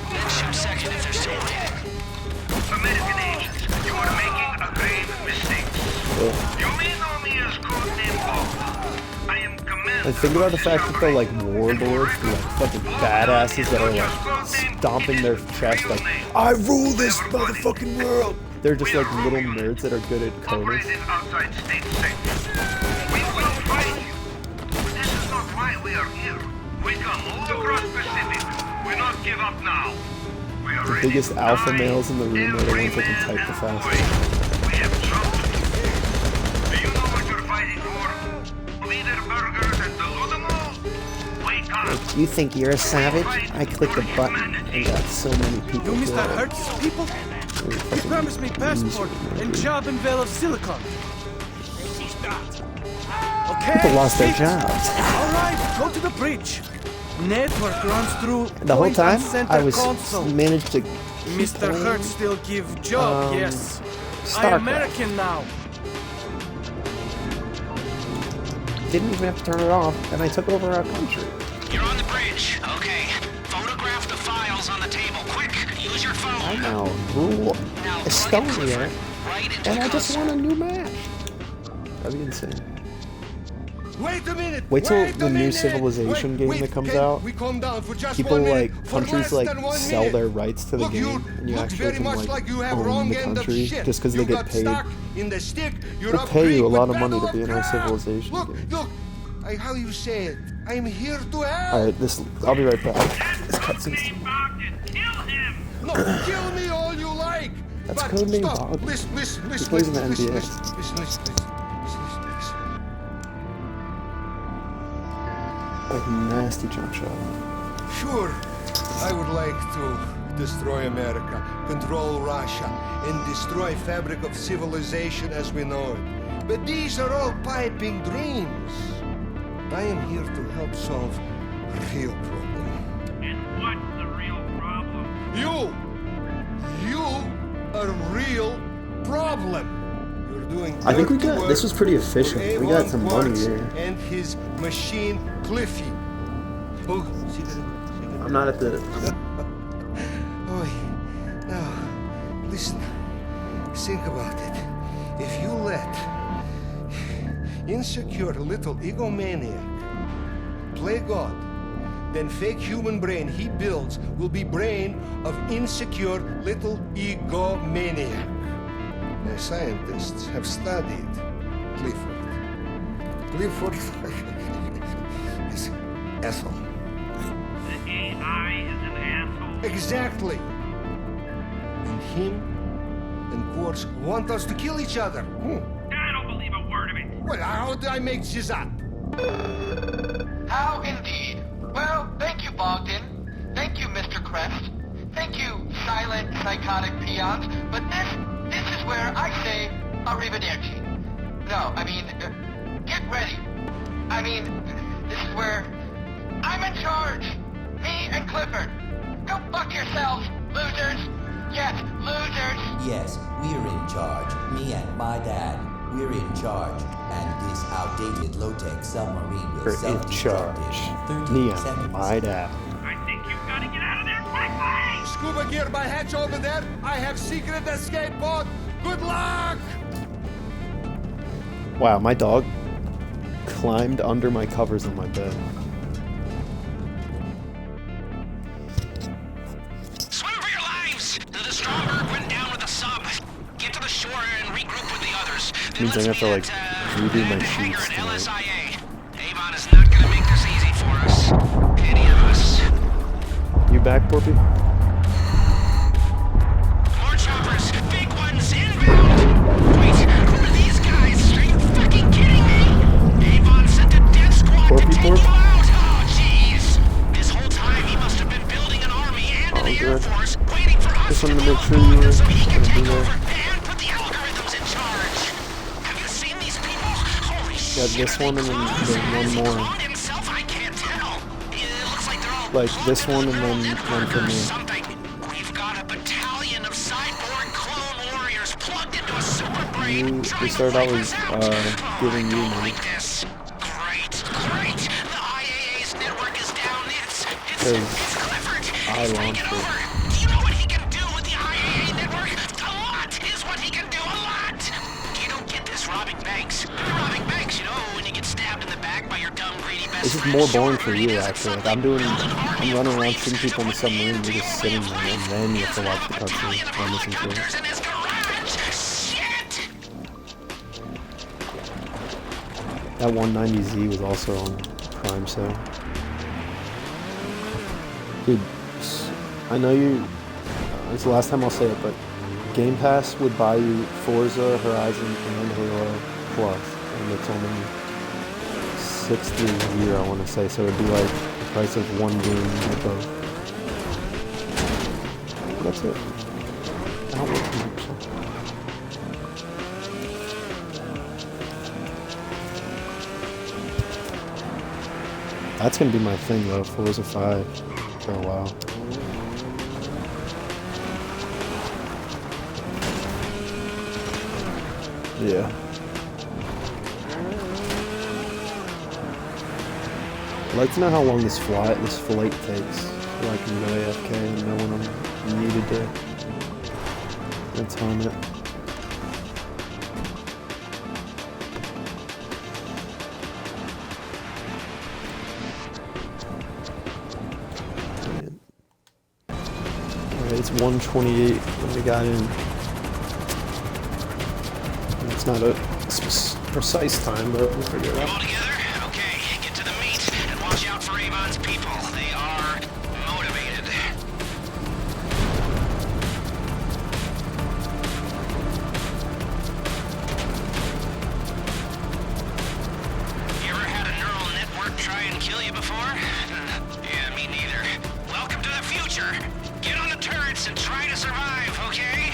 Then shoot second if they're still breathing. American agents, you are making a grave mistake. You may know me as Codename Bob. I am commander. And think about the fact that they're like warlords, they're like fucking badasses that are like stomping their chest like, I rule this motherfucking world. They're just like little nerds that are good at coding. Operating outside state sectors. We will fight you. But this is not why we are here. We come all across Pacific. We not give up now. We are The ready biggest to alpha die. males in the room are the ones that can type the fastest. We have trouble. Do you know what you're fighting for? Leader burgers and the Ludamo? Wake up. You think you're a savage? I clicked a button and got so many people You Mr. killed. Hertz people? He promised me passport and job in Vale of Silicon. Okay. People lost their shit. jobs. All right, go to the bridge. Network runs through. The whole point time, and center I was console. managed to keep Mr. playing, Hertz still give job, yes. StarCraft. I'm American now. Didn't even have to turn it off, and I took over our country. You're on the bridge. Okay. Photograph the files on the table. Quick, use your phone. I now rule Now, Estonia, right into and the I just console. won a new match. That'd be insane. Wait a minute. Wait till wait the a new minute. Civilization game that comes can out. We calm down for just People 1 minute. like For countries less like than 1 sell minute. their rights to the Look, game, you and you look actually very can much like like you have own wrong the end of country shit. just because You they get got paid. stuck in the stick. You're They up pay you a Greek lot with of money to battle be in our of crowds. Civilization Look, game. look. How you say it? I'm here to help. All right, I'll be right back. This cutscene's No, kill me all you like. That's But codename stop. Bogdan. Listen, He plays in the NBA. listen. Like nasty jump shot. Sure, I would like to destroy America, control Russia, and destroy fabric of civilization as we know it. But these are all piping dreams. I am here to help solve real problem. And what's the real problem? You are real problem. You're doing I think we dirty got this work was pretty for efficient. We got A1 some money Quartz here. and his machine Clippy. Oh, I'm not at the. Oi, now, listen, think about it. If you let insecure little egomaniac play God, then fake human brain he builds will be brain of insecure little egomaniac. The scientists have studied Clifford. Clifford is asshole. The AI is an asshole. Exactly. And him and Quartz want us to kill each other. I don't believe a word of it. Well, how did I make this up? How indeed. Well, thank you, Bogdan. Thank you, Mr. Crest. Thank you, silent, psychotic peons. But this is where I say arrivederci. No, I mean, get ready. I mean, this is where I'm in charge. Me and Clifford. Go fuck yourselves, losers. Yes, losers. Yes, we're in charge. Me and my dad. We're in charge. And this outdated low-tech submarine will We're in self-destruct charge. in 30 Me and seconds. my dad. I think you've got to get out of there quickly! Scuba gear by hatch over there. I have secret escape pod. Good luck! Wow, my dog climbed under my covers on my bed. Swim for your lives! The Stromberg went down with a sub. Get to the shore and regroup with the others. Then Means I let's have to meet like at, redo my the hangar sheets at tonight. LSIA. Avon is not gonna make this easy for us. Any of us. You back, Porpy? More choppers, big ones inbound! Wait, who are these guys? Are you fucking kidding me? Avon sent a death squad to Porpy, take Porp? you out! Oh, jeez! This whole time he must have been building an army and an air good. force, waiting for us Just to wanted to deal make with sure you Bogdan were so he can gonna be take there. over and put the algorithms in charge. Have you seen these people? Holy Got shit, this are one they and then clones? there's Has one he more. cloned himself? I can't tell. It looks like they're all Like plugged this into one the and neural then one network for or me. something. We've got a battalion of cyborg clone warriors plugged into a super brain. We started out with giving you money. This. Great. The IAA's network is down. It's Because Clifford. I He's launched taken it. over. Do you know what he can do with the IAA network? A lot is what he can do. A lot. You don't get this robbing This is more boring for you, actually. Like, I'm running around shooting people in the submarine, you're just sitting there, and then you have to watch the cutscene and listen to it. That 190Z was also on Prime sale. Dude, I know you, it's the last time I'll say it, but Game Pass would buy you Forza, Horizon, and Halo Plus, and it's only $60 a year, I want to say, so it'd be like the price of one game or both. That's it. I don't want to. That's gonna be my thing though, Forza 5 for a while. Yeah. I'd like to know how long this flight takes, so I can go AFK and know when I'm needed to time it. Alright, it's 1:28 when we got in. It's not a precise time, but we'll figure it out. All together? Okay, get to the meet and watch out for Avon's people. They are motivated. You ever had a neural network try and kill you before? Yeah, me neither. Welcome to the future. Get on the turrets and try to survive, okay?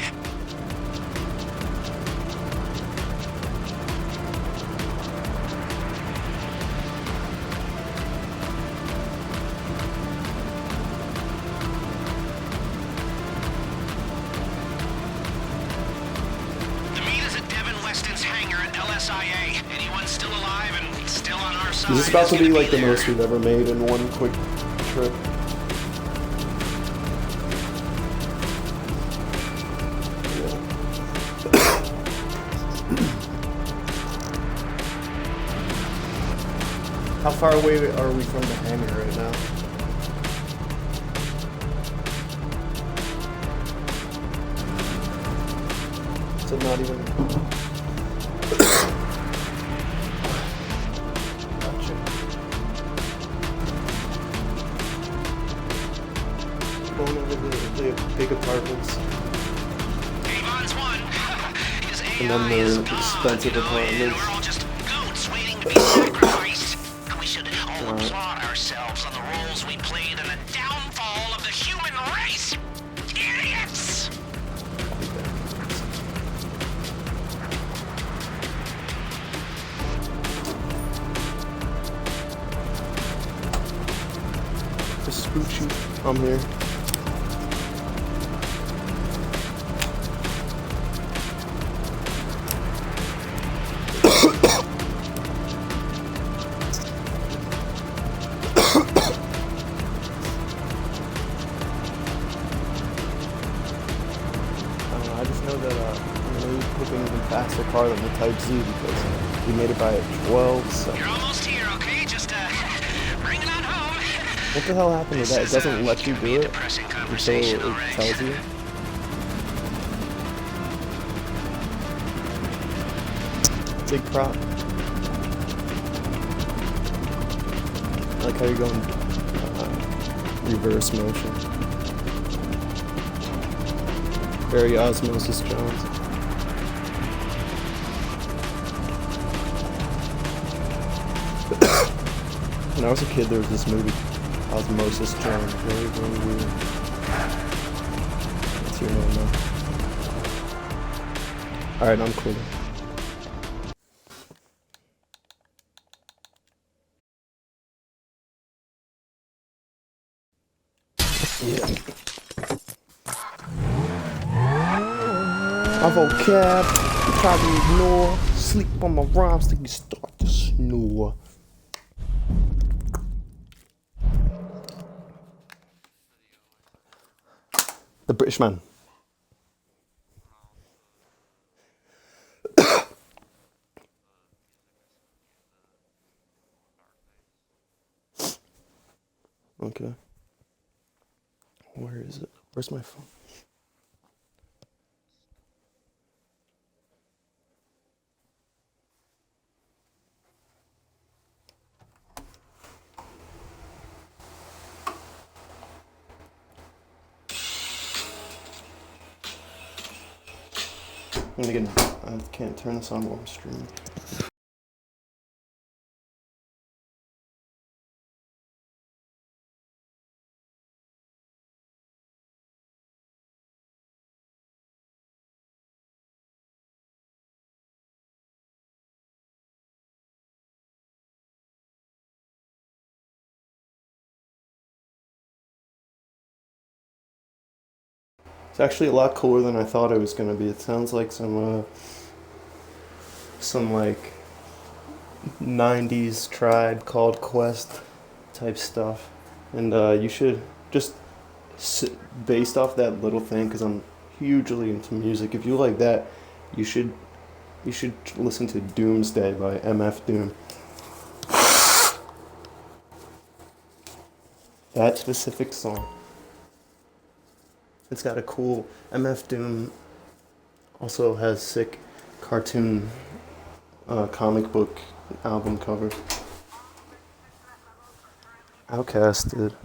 Is this about to be like the most we've ever made in one quick trip? How far away are we from the hangar right now? So not even... Going over the big apartments. And then the expensive apartments. We're all just goats waiting to be sacrificed. We should all applaud ourselves on the roles we played in the downfall of the human race. Idiots! Scoochie, I'm here. I just know that I'm going to pick an even faster car than the Type Z because we made it by 12, so... You're almost here, okay? Just, bring it on home. What the hell happened to that? It doesn't let you do it until it tells you. Big prop. I like how you're going reverse motion. Very Osmosis Jones. When I was a kid, there was this movie, Osmosis Jones. Very, very weird. What's your name now? Alright, I'm quitting. Yeah. My vocab, you probably ignore. Sleep on my rhymes till you start to snore. The British man. Okay. Where is it? Where's my phone? I can't turn this on while I'm streaming. It's actually a lot cooler than I thought it was gonna be. It sounds like some like 90s Tribe Called Quest type stuff. And you should just, based off that little thing, because I'm hugely into music, if you like that, you should listen to Doomsday by MF Doom. That specific song. It's got a cool, MF Doom also has sick cartoon comic book album cover. Outcast, dude.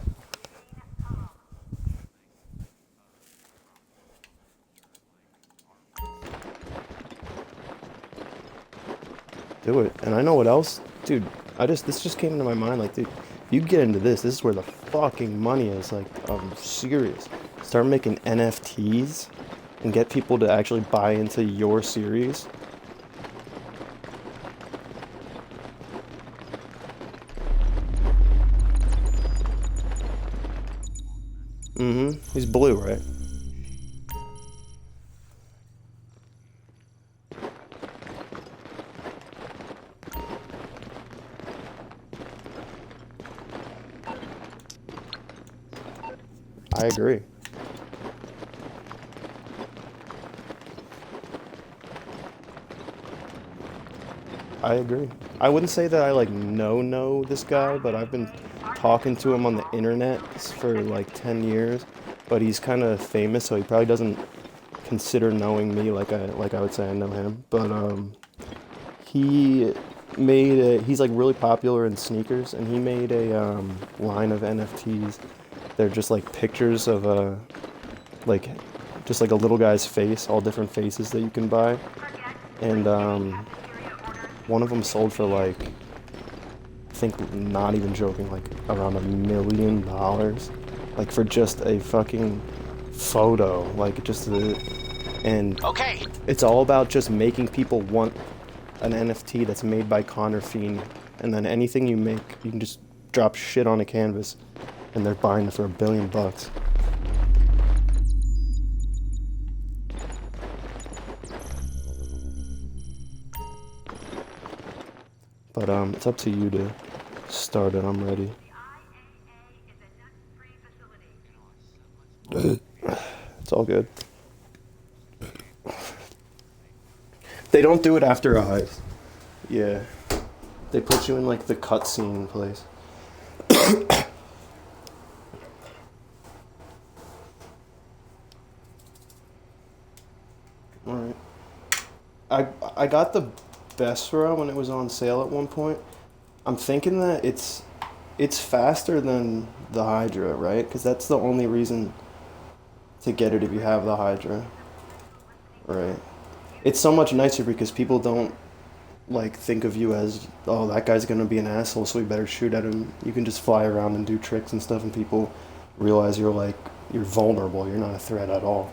Do it. And I know what else, dude. This just came into my mind. Like, dude, if you get into this is where the fucking money is. Like, I'm serious. Start making NFTs and get people to actually buy into your series. He's blue, right? I agree. I agree. I wouldn't say that I like know this guy, but I've been talking to him on the internet for like 10 years. But he's kind of famous, so he probably doesn't consider knowing me like I would say I know him. But he's like really popular in sneakers, and he made a line of NFTs. They're just like pictures of like just like a little guy's face, all different faces that you can buy. And one of them sold for like, I think, not even joking, like around $1 million, like for just a fucking photo, like just and Okay. It's all about just making people want an NFT that's made by Connor Feeney, and then anything you make, you can just drop shit on a canvas, and they're buying it for $1 billion. But it's up to you to start it. I'm ready. It's all good. They don't do it after a heist. Yeah. They put you in like the cutscene place. Alright. I got the Bessra when it was on sale at one point. I'm thinking that it's faster than the Hydra, right? Because that's the only reason to get it if you have the Hydra. Right. It's so much nicer because people don't like think of you as, oh, that guy's gonna be an asshole, so we better shoot at him. You can just fly around and do tricks and stuff, and people realize you're vulnerable. You're not a threat at all.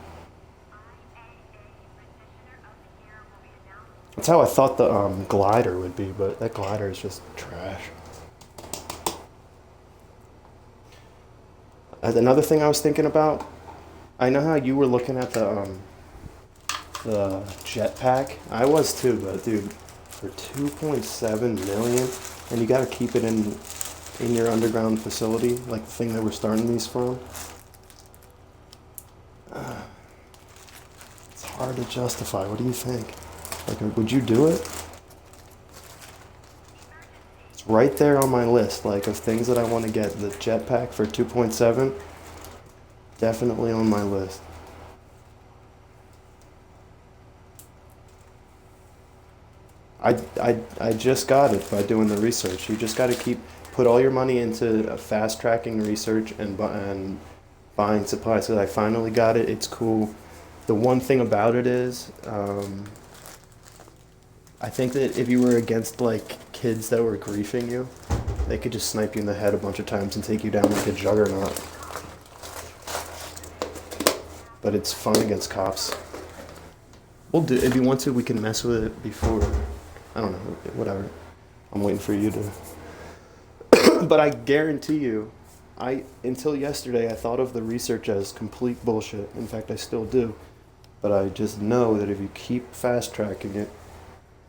That's how I thought the glider would be, but that glider is just trash. Another thing I was thinking about, I know how you were looking at the jetpack. I was too, but dude, for 2.7 million, and you gotta keep it in your underground facility, like the thing that we're starting these from. It's hard to justify. What do you think? Like, would you do it? It's right there on my list, like of things that I want to get. The jetpack for 2.7, definitely on my list. I just got it by doing the research. You just got to put all your money into fast tracking research and buying supplies. So I finally got it. It's cool. The one thing about it is, I think that if you were against like kids that were griefing you, they could just snipe you in the head a bunch of times and take you down like a juggernaut. But it's fun against cops. We'll do if you want to. We can mess with it before. I don't know. Whatever. I'm waiting for you to. But I guarantee you, until yesterday I thought of the research as complete bullshit. In fact, I still do. But I just know that if you keep fast tracking it,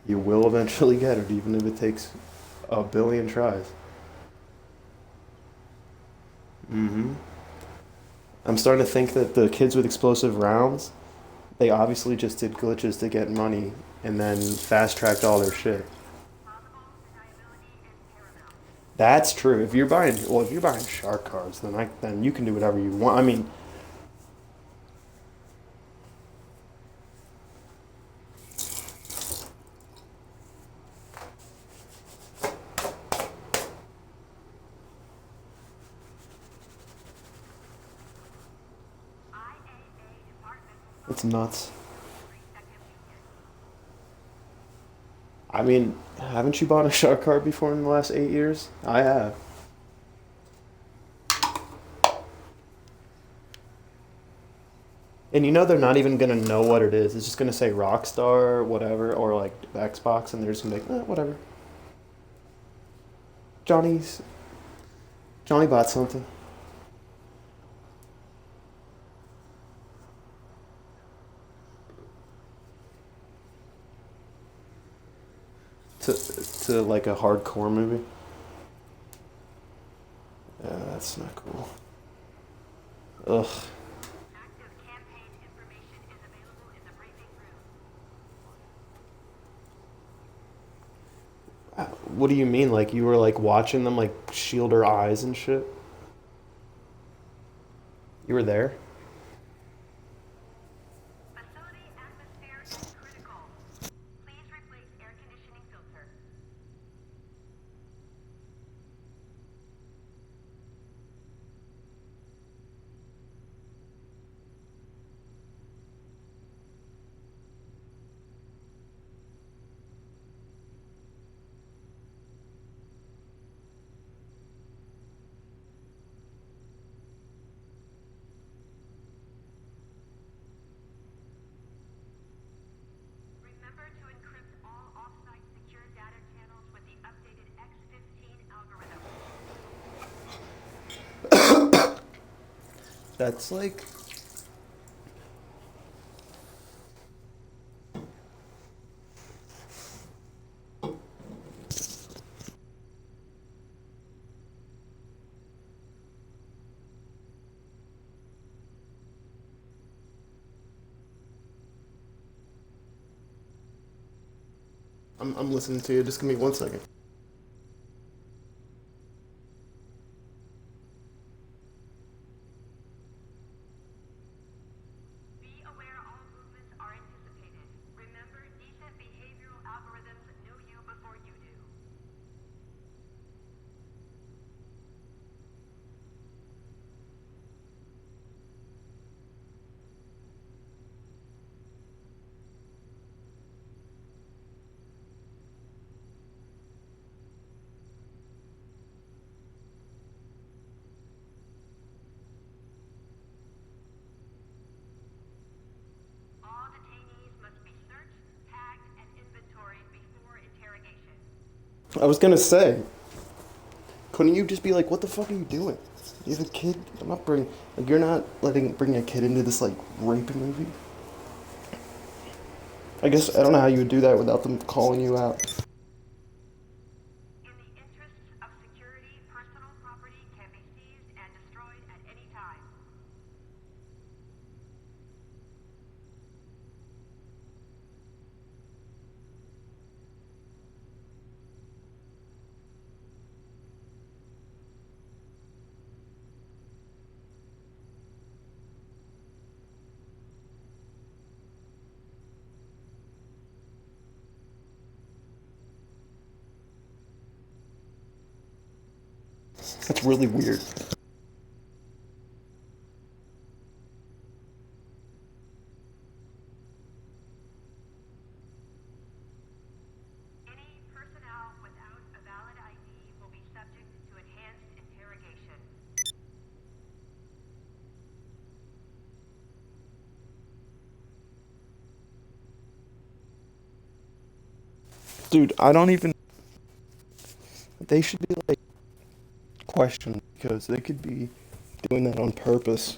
you will eventually get it, even if it takes a billion tries. I'm starting to think that the kids with explosive rounds, they obviously just did glitches to get money and then fast tracked all their shit. That's true. If you're buying shark cards, then you can do whatever you want. I mean, it's nuts. I mean, haven't you bought a shark card before in the last 8 years? I have. And you know they're not even gonna know what it is. It's just gonna say Rockstar, whatever, or like Xbox, and they're just gonna be like, whatever. Johnny bought something. To like a hardcore movie. Yeah, that's not cool. Ugh. What do you mean? Like you were like watching them like shield her eyes and shit? You were there? Facility atmosphere is critical. Please replace air conditioning filter. Remember to encrypt all off-site secure data channels with the updated X15 algorithm. That's like I'm listening to you. Just give me 1 second. Be aware all movements are anticipated. Remember, decent behavioral algorithms know you before you do. All detainees must be searched, tagged, and inventoried before interrogation. I was gonna say, couldn't you just be like, what the fuck are you doing? You have a kid? You're not bringing a kid into this like rape movie. I guess I don't know how you would do that without them calling you out. In the interests of security, personal property can be seized and destroyed at any time. That's really weird. Any personnel without a valid ID will be subject to enhanced interrogation. Dude, I don't even... They should be, like, questioned, because they could be doing that on purpose.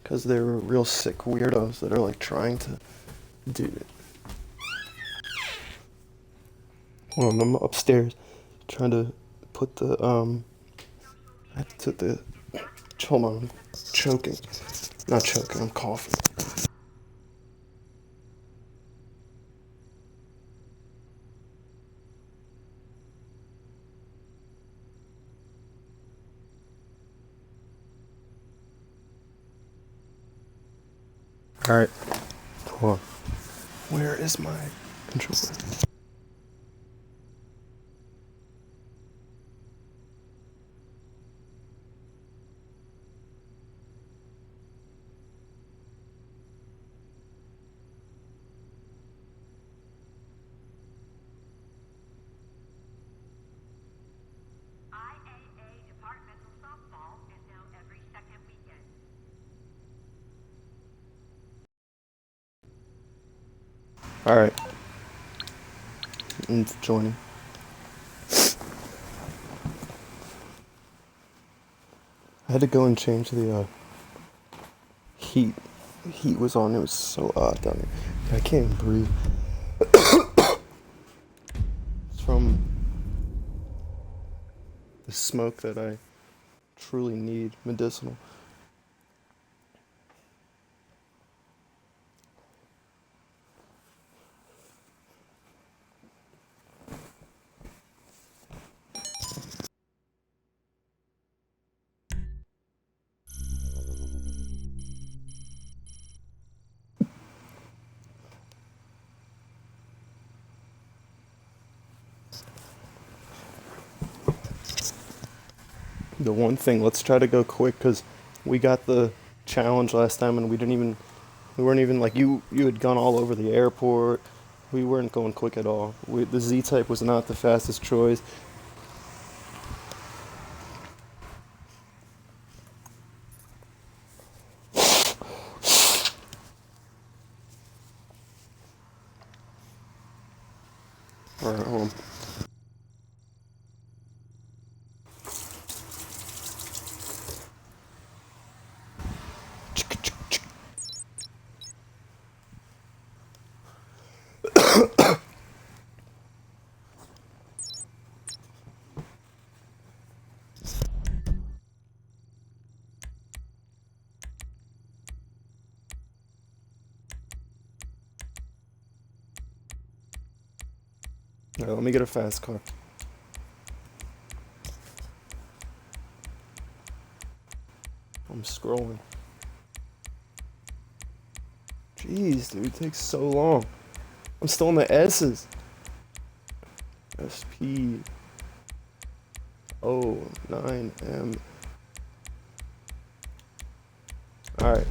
Because they're real sick weirdos that are, like, trying to do it. Hold on, I'm upstairs trying to put the, I have to put the... Hold on, I'm choking. Not choking, I'm coughing. Alright. Hold on. Where is my controller? IAA departmental softball is now every second weekend. Alright. I'm joining. I had to go and change the heat. The heat was on. It was so hot down here. I can't even breathe. It's from the smoke that I truly need, medicinal. The one thing, let's try to go quick, because we got the challenge last time and we weren't even, like, you had gone all over the airport. We weren't going quick at all. The Z-Type was not the fastest choice. Alright, hold on. Alright, let me get a fast car. I'm scrolling. Jeez, dude, it takes so long. I'm still in the S's. SP. O 9M. Alright.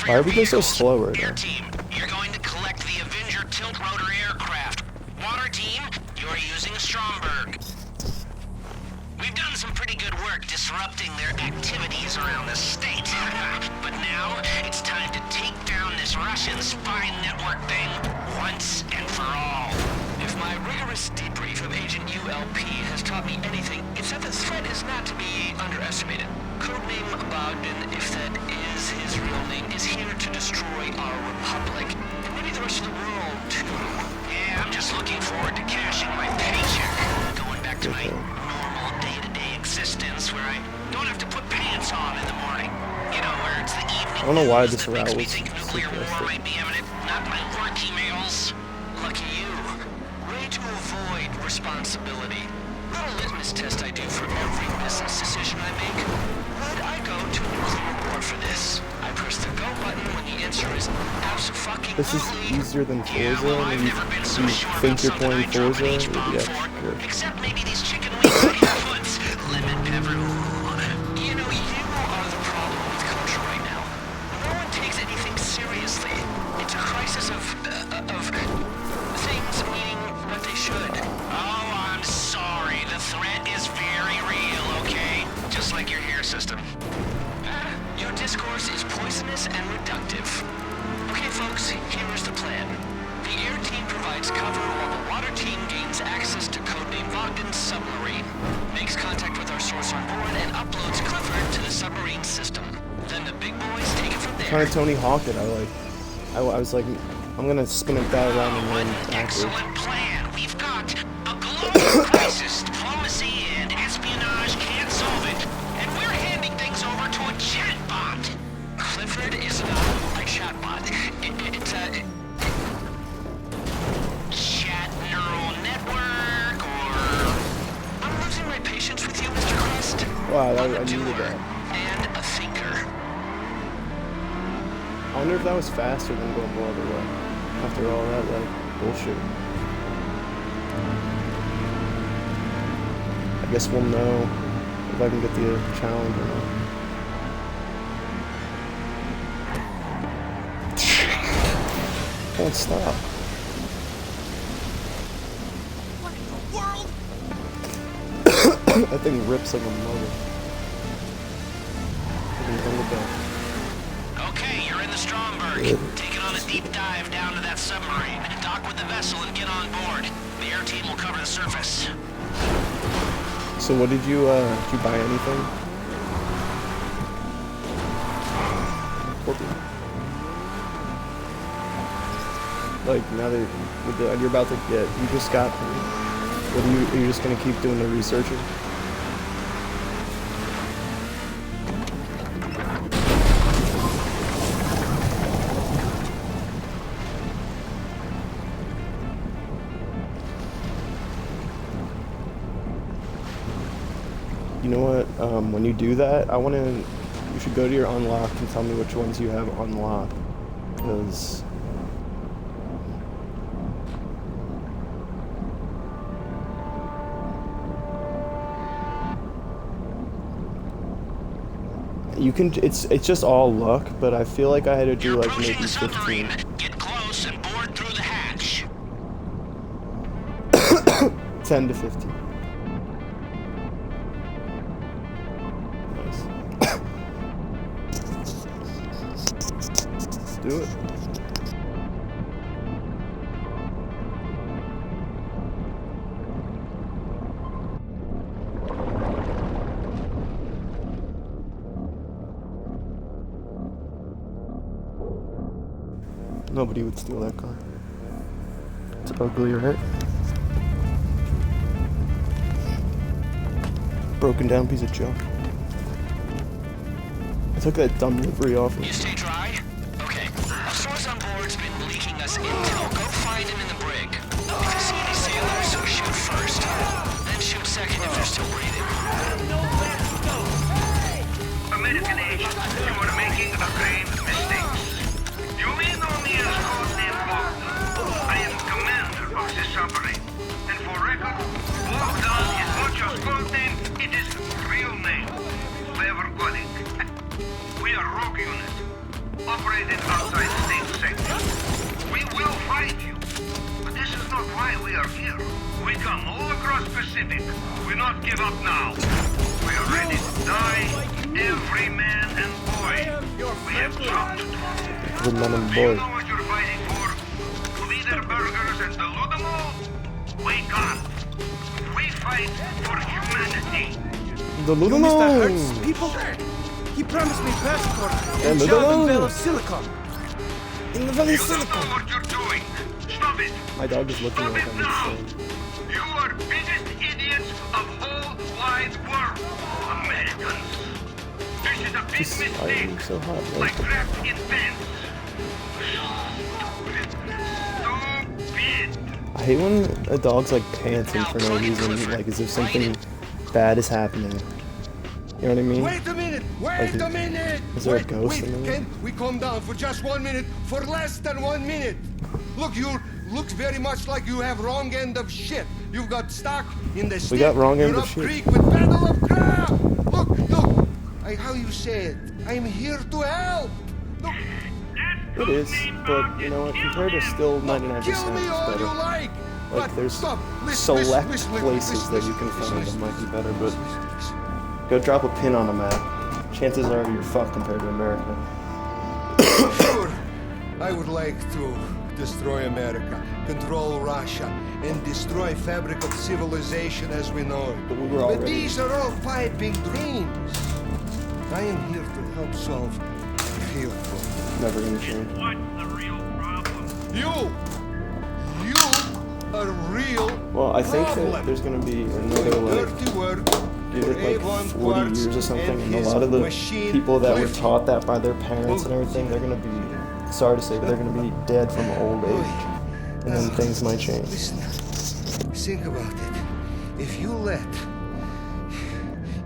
Why are we going so slow right now? Air team, you're going to collect the Avenger tilt rotor aircraft. Water team, you're using Stromberg. We've done some pretty good work disrupting their activities around the state. But now, it's time to take down this Russian spy network thing once and for all. If my rigorous debrief of Agent ULP has taught me anything, it's that the threat is not to be underestimated. Codename Bogdan, if that is his right? Don't have to put pants on in the morning. You know, where it's the evening. I don't know why this that route makes me was think nuclear war suggested. might be imminent. Not my work emails. Lucky you. Way to avoid responsibility. Little litmus test I do for every business decision I make. Would I go to nuclear war for this? I press the go button when the answer is absolutely. This is easier than Forza, and you think you're playing Forza, or the extra. Except maybe these chicken wings at your foots. Lemon pepper. You know, you are the problem with culture right now. No one takes anything seriously. It's a crisis of things meaning what they should. Oh, I'm sorry. The threat is very real, okay? Just like your hair system. Your discourse is poisonous and reductive. Okay, folks, here is the plan. The air team provides cover while the water team gains access to codename Bogdan's submarine, makes contact with our source on board, and uploads Clifford to the submarine system. Then the big boys take it from there. Kind of Tony Hawk it. I was like, I'm gonna spin it that around and then backwards. Excellent plan. We've got a global crisis. Diplomacy and espionage can't solve it, and we're handing things over to a chatbot. Clifford is not a chatbot. It's a chat neural network, or I'm losing my patience with you, Mr. Crest. Wow, I needed that. And a thinker. I wonder if that was faster than going the other way. After all that, like, bullshit. I guess we'll know if I can get the challenge or not. Don't stop. What in the world? That thing rips like a mother. Okay, you're in the Stromberg. Take it on a deep dive down to that submarine. Dock with the vessel and get on board. The air team will cover the surface. So what did you buy anything? Like now that you're about to get, you just got. What are you just gonna keep doing the researching? You know what? When you do that, you should go to your unlocked and tell me which ones you have unlocked, because you can. It's just all luck, but I feel like I had to do like maybe 15. Get close and board through the hatch. 10 to 15. Do it. Nobody would steal that car. It's ugly, right? Broken down piece of junk. I took that dumb livery off. You stay dry? Okay. A source on board's been leaking us intel. Go find him in the brig. If you see any sailors, shoot first. Then shoot second if they're still breathing. American agent, you are making a grave mistake. You may know me as codename Bogdan. I am commander of the submarine. And for record, Bogdan is not just codename, it is real name. Clever calling. We are rogue unit, operated outside state sector. We will fight you, but this is not why we are here. We come all across Pacific. We not give up now. We are ready to die, every man and boy. We have job to do. Every man and Do you boy. know what you're fighting for? Leader burgers and the Ludamo? Wake up. We fight for humanity. The You little Mr. Hurts people? He promised me passport and the job in Lolo. Vale of Silicon. In the Valley You don't know Silicon. what you're doing. Stop it. My dog is looking Stop like it I'm now. insane. You are biggest idiots of whole wide world. America Just, why are you so hot, man? like trapped in pens. I hate when a dog's like panting for no reason, like as if something bad is happening. You know what I mean? Wait a minute! Like, Wait a minute! is there a Wait, ghost in there? Can we calm down for just 1 minute? For less than 1 minute! Look, you look very much like you have wrong end of shit. You've got stuck in the stick. We got wrong end You're of up shit. creek with pedal of crap! Look! How you say it? I'm here to help! Look! It is, but you know what? Compared to still 99%, Kill me it's all better. you like! Like, there's Stop. select places that you can find that might be better, but go drop a pin on a map. Chances are you're fucked compared to America. Sure, I would like to destroy America, control Russia, and destroy fabric of civilization as we know it. But we were already... these are all piping dreams. I am here to help solve real problems. Never gonna change. What's the real problem? You are real Well, I think problem. that there's gonna be another, like, Dirty work. give it like 40 years or something, and a lot of the people that were taught that by their parents and everything, they're gonna be, sorry to say, but they're gonna be dead from old age, and then things might change. Listen, think about it. If you let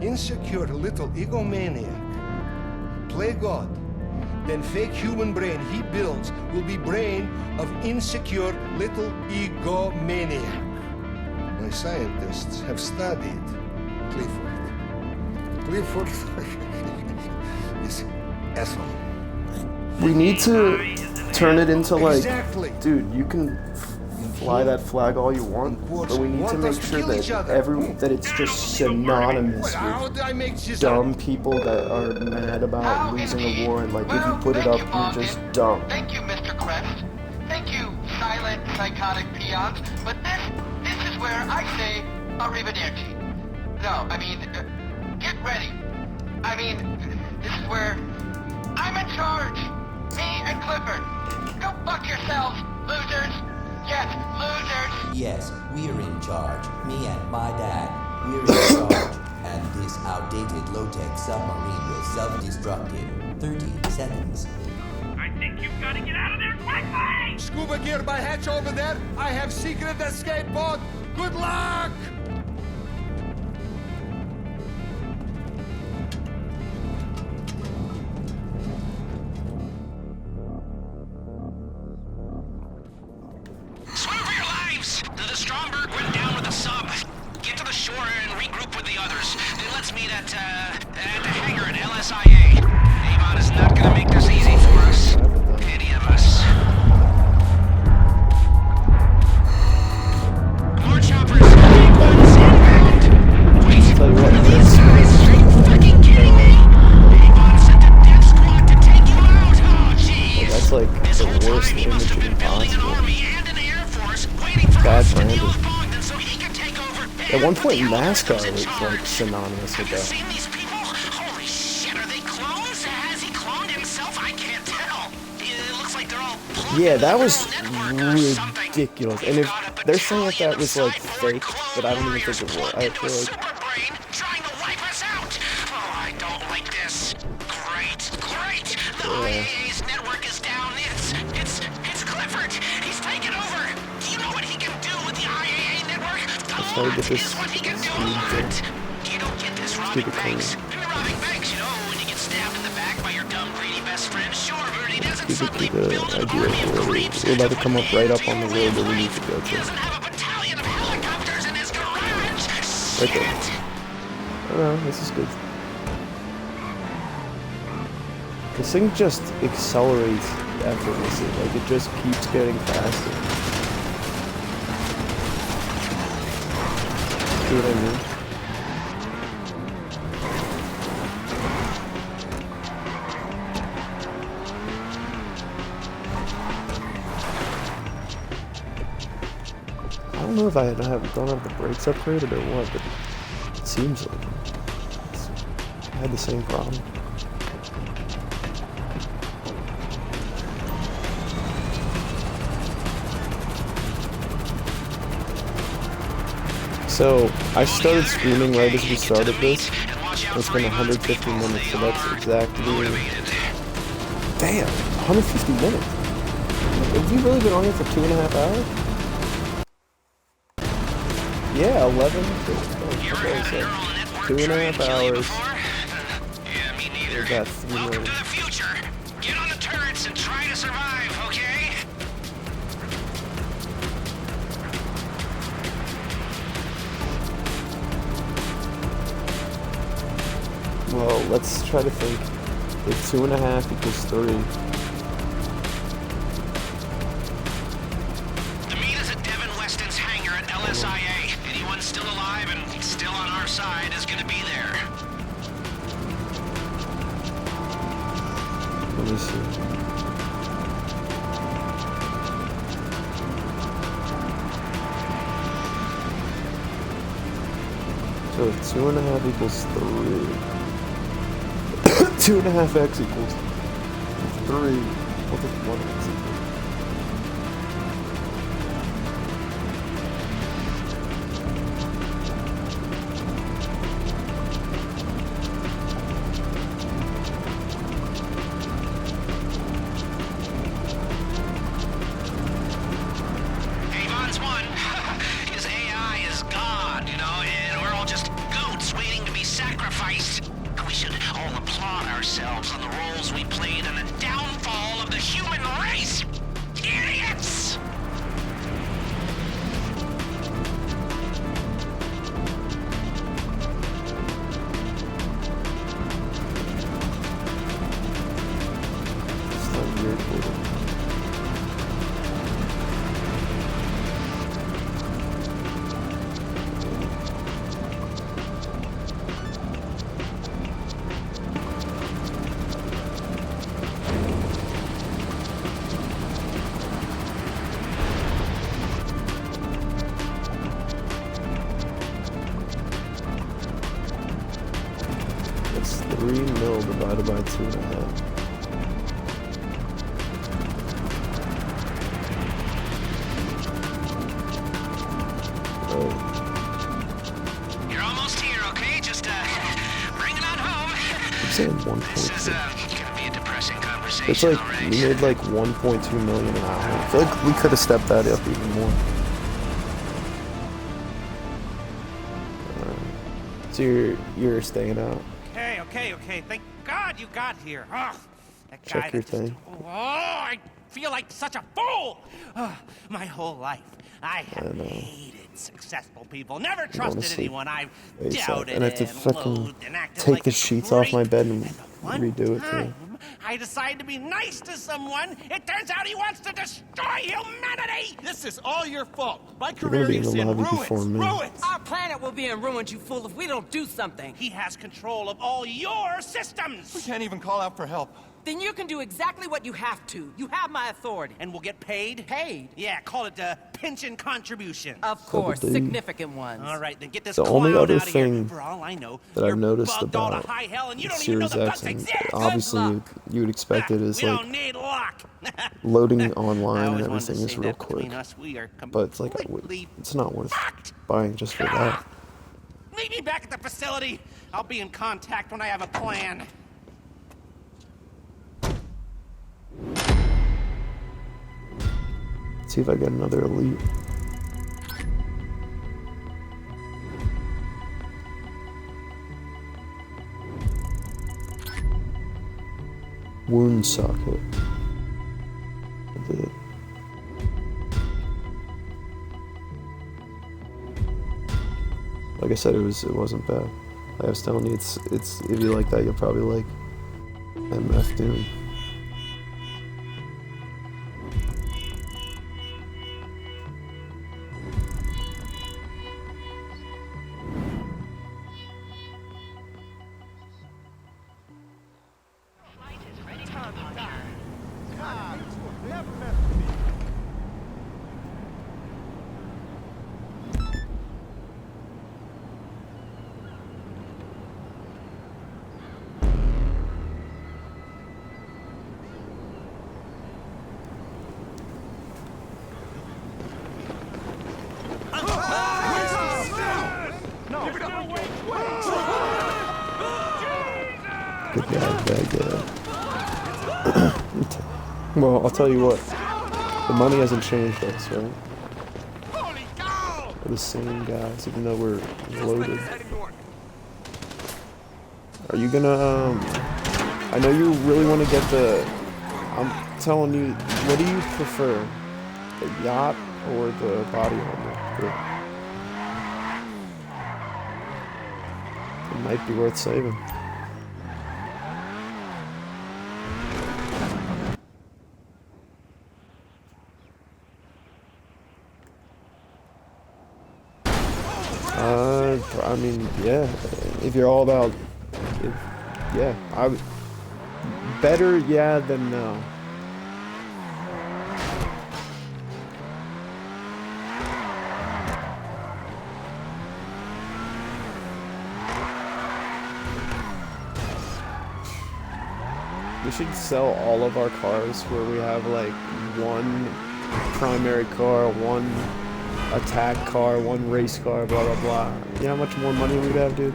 insecure little egomaniac play God, then fake human brain he builds will be brain of insecure little egomaniac. My scientists have studied Clifford. Clifford is asshole. We need to turn it into like, Exactly. dude, you can fly that flag all you want, but we need to make sure that it's just synonymous How with did I make this dumb people that are mad about losing a war, and like if you put it up, you're just dumb. Thank you, Mr. Crest. Thank you, silent, psychotic peons. But this is where I say arrivederci. No, I mean, get ready. I mean, this is where I'm in charge. Me and Clifford. Go fuck yourselves, losers. Yes, losers. Yes, we're in charge. Me and my dad. We're in charge. And this outdated low-tech submarine will self-destruct in 30 seconds. I think you've got to get out of there quickly! Scuba gear by hatch over there. I have secret escape pod. Good luck! Swim for your lives! The Stromberg went down with a sub. Get to the shore and regroup with the others. Then let's meet at the hangar at LSIA. Avon is not gonna make this easy for us. Any of us. More choppers. Big ones inbound. Wait, Tell you what, are these guys? Are you fucking kidding me? Avon sent a death squad to take you out. Oh, jeez. That's like This the whole worst time he must have image been building an possible. army and an air force waiting for Bad us to branding. deal with Bogdan so he could take over. At one point, and put the NASCAR algorithms in was charge. like synonymous with Have you that. seen these people? Holy shit, are they clones? Has he cloned himself? I can't tell. It looks like they're all plugged Yeah, into that the was neural network or something. ridiculous. And if they're saying that that was like fake, but I don't even think it was. I feel like Superbrain trying to wipe us out. Oh, I don't like this. Great. The IAA's network is down. It's Clifford. He's taken over. Do you know what he can do with the IAA network? let's try to get this What he can do. speed thing. You don't get this Keep robbing it clean. banks. Robbing banks, you know, when you get stabbed in the back by your dumb, greedy best friend. Sure, but he doesn't Keep it suddenly to the build an idea army of where creeps. we're about to come up right up on the road that we need to go He to. doesn't have a battalion of helicopters in his garage. Right there. Shit. Oh no, this is good. This thing just accelerates effortlessly, like it just keeps getting faster. See what I mean? I don't know if I don't have the brakes upgraded or what, but it seems like it. I had the same problem. So I started screaming right as we started this, watch out It's for been Avon's 150 people. minutes, so They that's are exactly. motivated. Damn, 150 minutes. Have you really been on here for 2.5 hours? Yeah, 11. You ever had a neural network 2.5 try and kill you hours. before? Yeah, me neither. We got 3 Welcome minutes. to the future. Get on the turrets and try to survive, okay? Well, let's try to think. If 2.5 equals 3. The meet is at Devin Weston's hangar at LSIA. Anyone still alive and still on our side is gonna be there. Let me see. So if 2.5 equals 3. 2.5x equals 3. What does 1x equal? Avon's won. His AI is God, you know, and we're all just goats waiting to be sacrificed. We should all applaud ourselves on the roles we played in the downfall of the human race. Idiots! It's not weird. It's 3 mil divided by 2.5. You're almost here, okay? Just bring it on home. I'm saying This is 1.2. gonna be a depressing conversation. It's like already. we made like 1.2 million an hour. I feel like we could have stepped that up even more. So you're staying out. Okay. Thank God you got here. Ugh, that guy Check your that just- thing. Oh, I feel like such a fool. My whole life, I have hated successful people. Never trusted Honestly, anyone. I've ASAP. doubted And I have to and fucking loathed and acted take like the a sheets off my creep. bed and One redo it too. time, I decide to be nice to someone. It turns out he wants to destroy humanity. This is all your fault. My You're gonna career be in is the in lobby ruins. before me. Ruins! Our planet will be in ruins, you fool, if we don't do something. He has control of all your systems. We can't even call out for help. Then you can do exactly what you have to. You have my authority. And we'll get paid? Paid? Yeah, call it a pension contribution. Of course, Double D. significant ones. All right, then get this The only clown other out of here. thing For all I know, that I've you're noticed bugged all to about high hell and you don't even know Series the X, bugs and exist. obviously luck. you would expect it, is we like don't need luck. loading I online and always wanted to everything is say real that between quick. us, we are But it's like completely it's not worth fucked. buying just for that. Meet me back at the facility. I'll be in contact when I have a plan. Let's see if I get another elite. Wound socket. I did it. Like I said, it wasn't bad. I was telling you, it's if you like that, you'll probably like MF Doom. Good guy, bad guy. Well, I'll tell you what. The money hasn't changed us, right? We're the same guys, even though we're loaded. Are you gonna, I know you really want to get the, I'm telling you, what do you prefer? The yacht or the body armor? It might be worth saving. I mean, yeah, if you're all about, yeah, better yeah than no. We should sell all of our cars where we have like one primary car, one attack car, one race car, blah blah blah. You know how much more money we'd have, dude?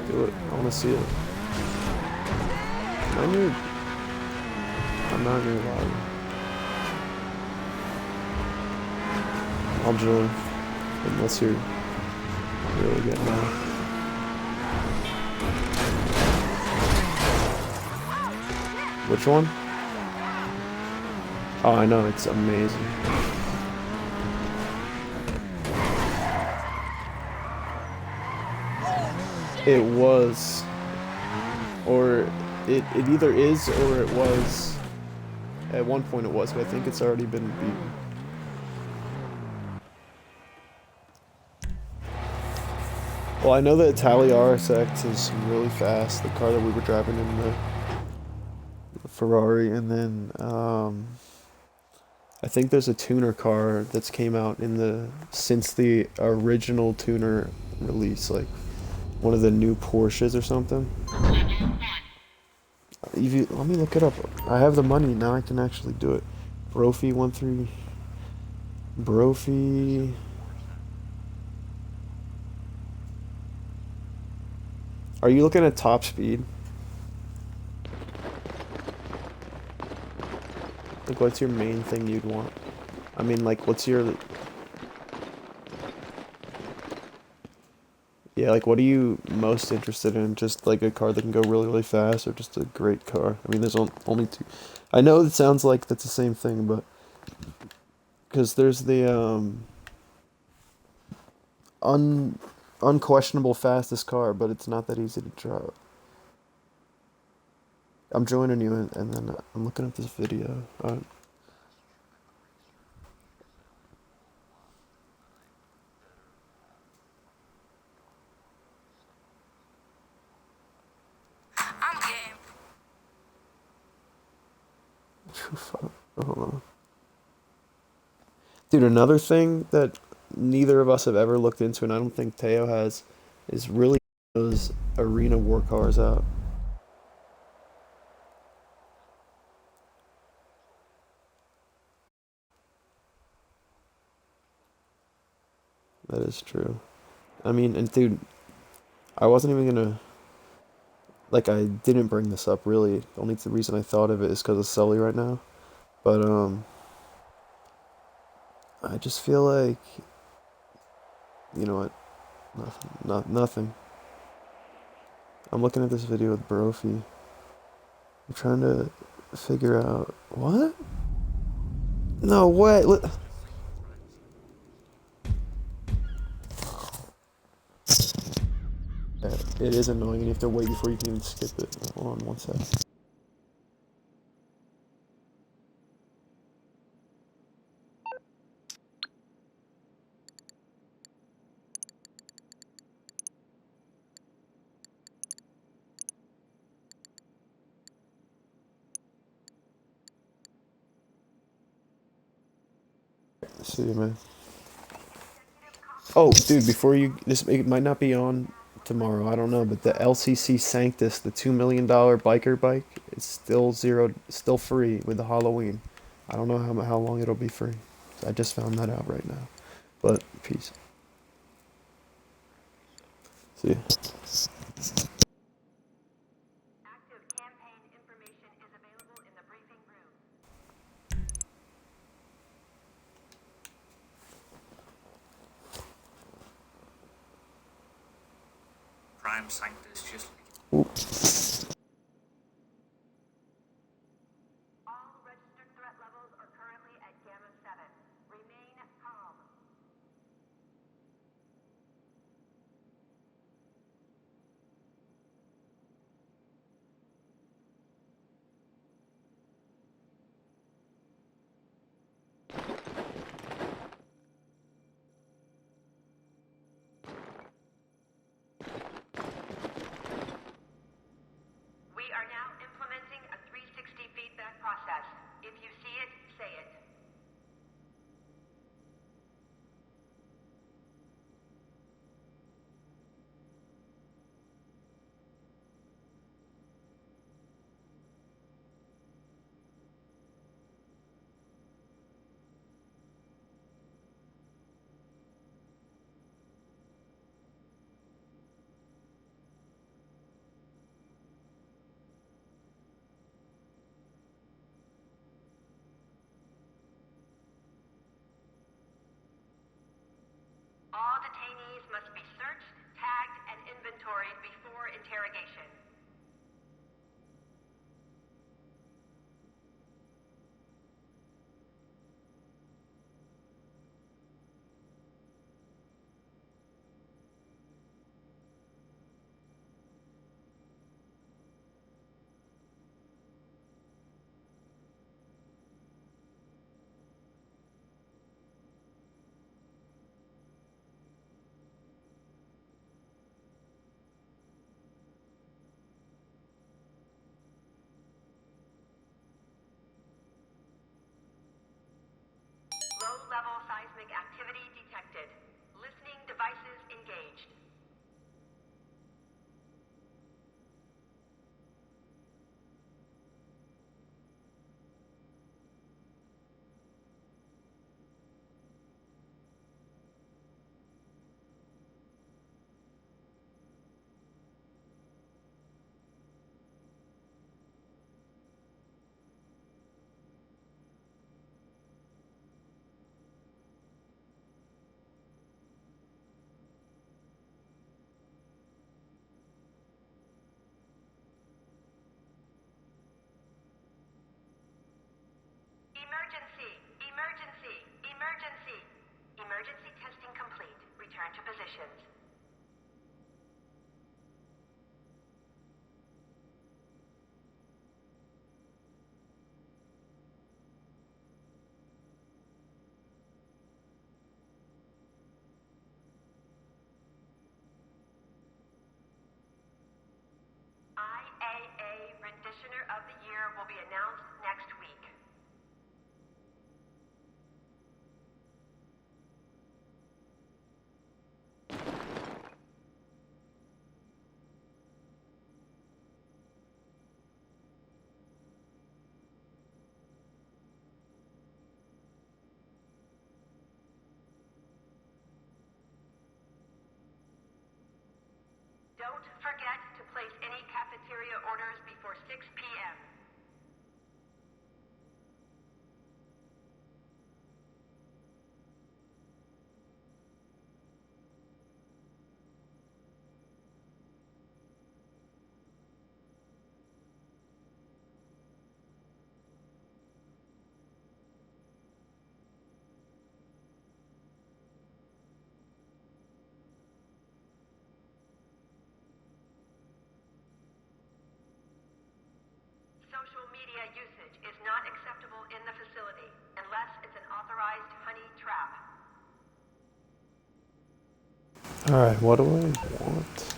Do it. I want to see it. I'm not near live. I'll join. Unless you're really getting out. Which one? Oh, I know. It's amazing. It was. Or it either is or it was. At one point it was, but I think it's already been beaten. Well, I know that Itali RSX is really fast, the car that we were driving in the Ferrari, and then I think there's a tuner car that's came out since the original tuner release, like one of the new Porsches or something. Let me look it up. I have the money now. I can actually do it. Brophy 13. Brophy. Are you looking at top speed? Like, what's your main thing you'd want? I mean, like, what's your... Yeah, like, what are you most interested in? Just, like, a car that can go really, really fast, or just a great car? I mean, there's only two... I know it sounds like that's the same thing, but... Because there's the, unquestionable fastest car, but it's not that easy to drive. I'm joining you, and then I'm looking at this video. Hold on. Dude, another thing that neither of us have ever looked into, and I don't think Teo has, is really those arena war cars out. That is true. I mean, and dude, I wasn't even gonna... Like, I didn't bring this up, really. The only reason I thought of it is because of Sully right now. But, I just feel like... You know what? Nothing. I'm looking at this video with Brophy. I'm trying to figure out... What? No way! It is annoying, and you have to wait before you can even skip it. Hold on one sec. See you, man. Oh, dude, before you, it might not be on tomorrow, I don't know, but the LCC Sanctus, the $2 million biker bike, it's still free with the Halloween. I don't know how long it'll be free. I just found that out right now. But, peace. See ya. Active campaign information is available in the briefing room. Prime Sanctus just like Oops. All registered threat levels are currently at Gamma 7. Remain calm. We are now implementing a 360 feedback process. If you see it, say it. All detainees must be searched, tagged, and inventoried before interrogation. Low-level seismic activity detected. Listening devices engaged. Emergency! Emergency! Emergency! Emergency testing complete. Return to positions. IAA Renditioner of the Year will be announced next week. Don't forget to place any cafeteria orders before 6 p.m. Social media usage is not acceptable in the facility unless it's an authorized honey trap. Alright, what do I want?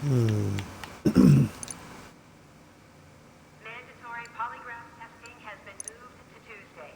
Mandatory polygraph testing has been moved to Tuesday.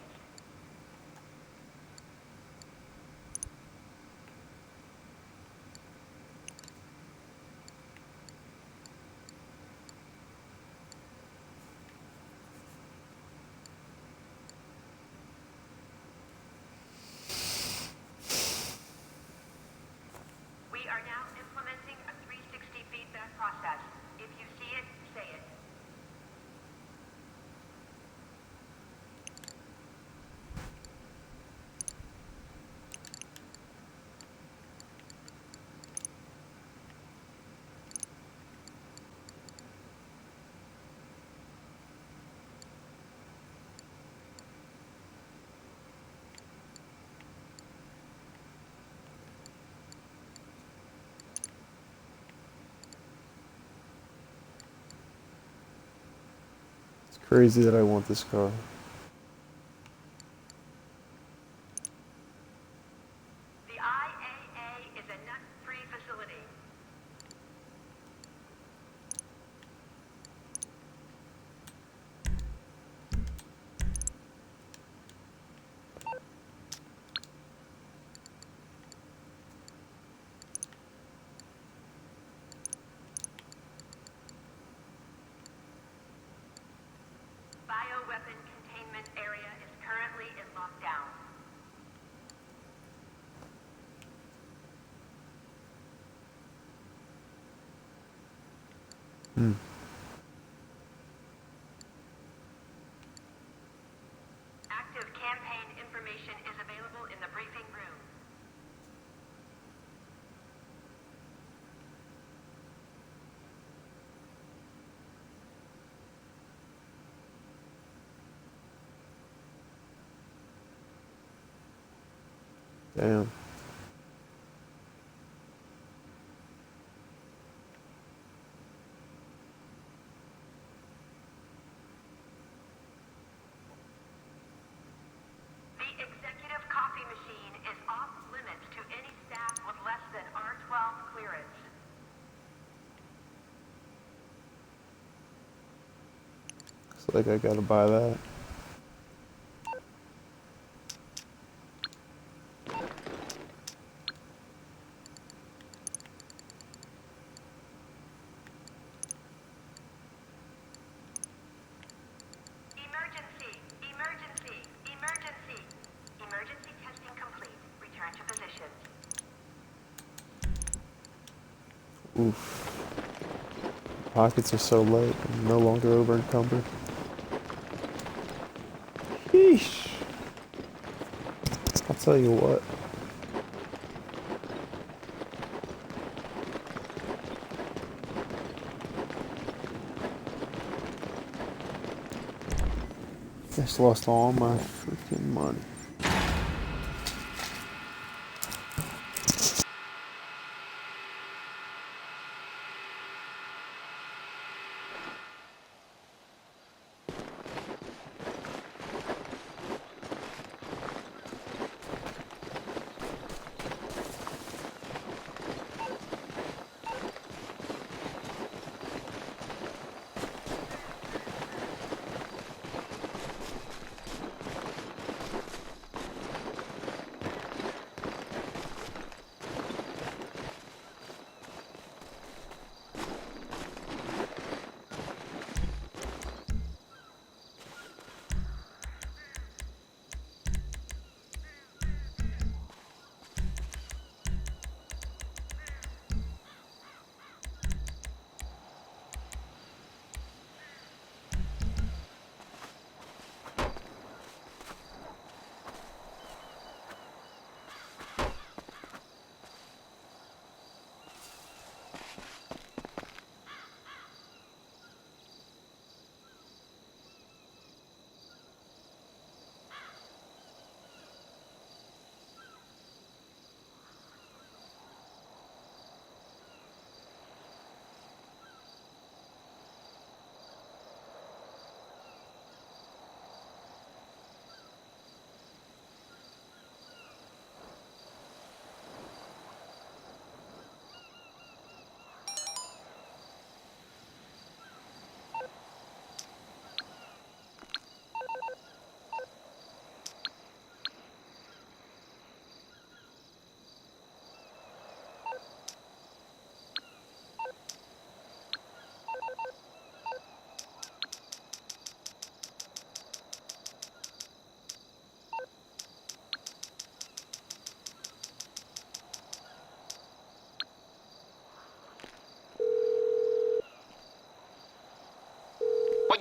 We are now implementing a 360 feedback process. If you see it, say it. It's crazy that I want this car. The IAA is a nut-free facility. Bioweapon containment area is currently in lockdown. Active campaign information is available in the briefing room. Damn. The executive coffee machine is off limits to any staff with less than R12 clearance. Looks like I gotta buy that. Emergency! Emergency! Emergency! Emergency testing complete. Return to positions. Oof. Pockets are so light, I'm no longer over encumbered. Sheesh. I'll tell you what. Just lost all my freaking money.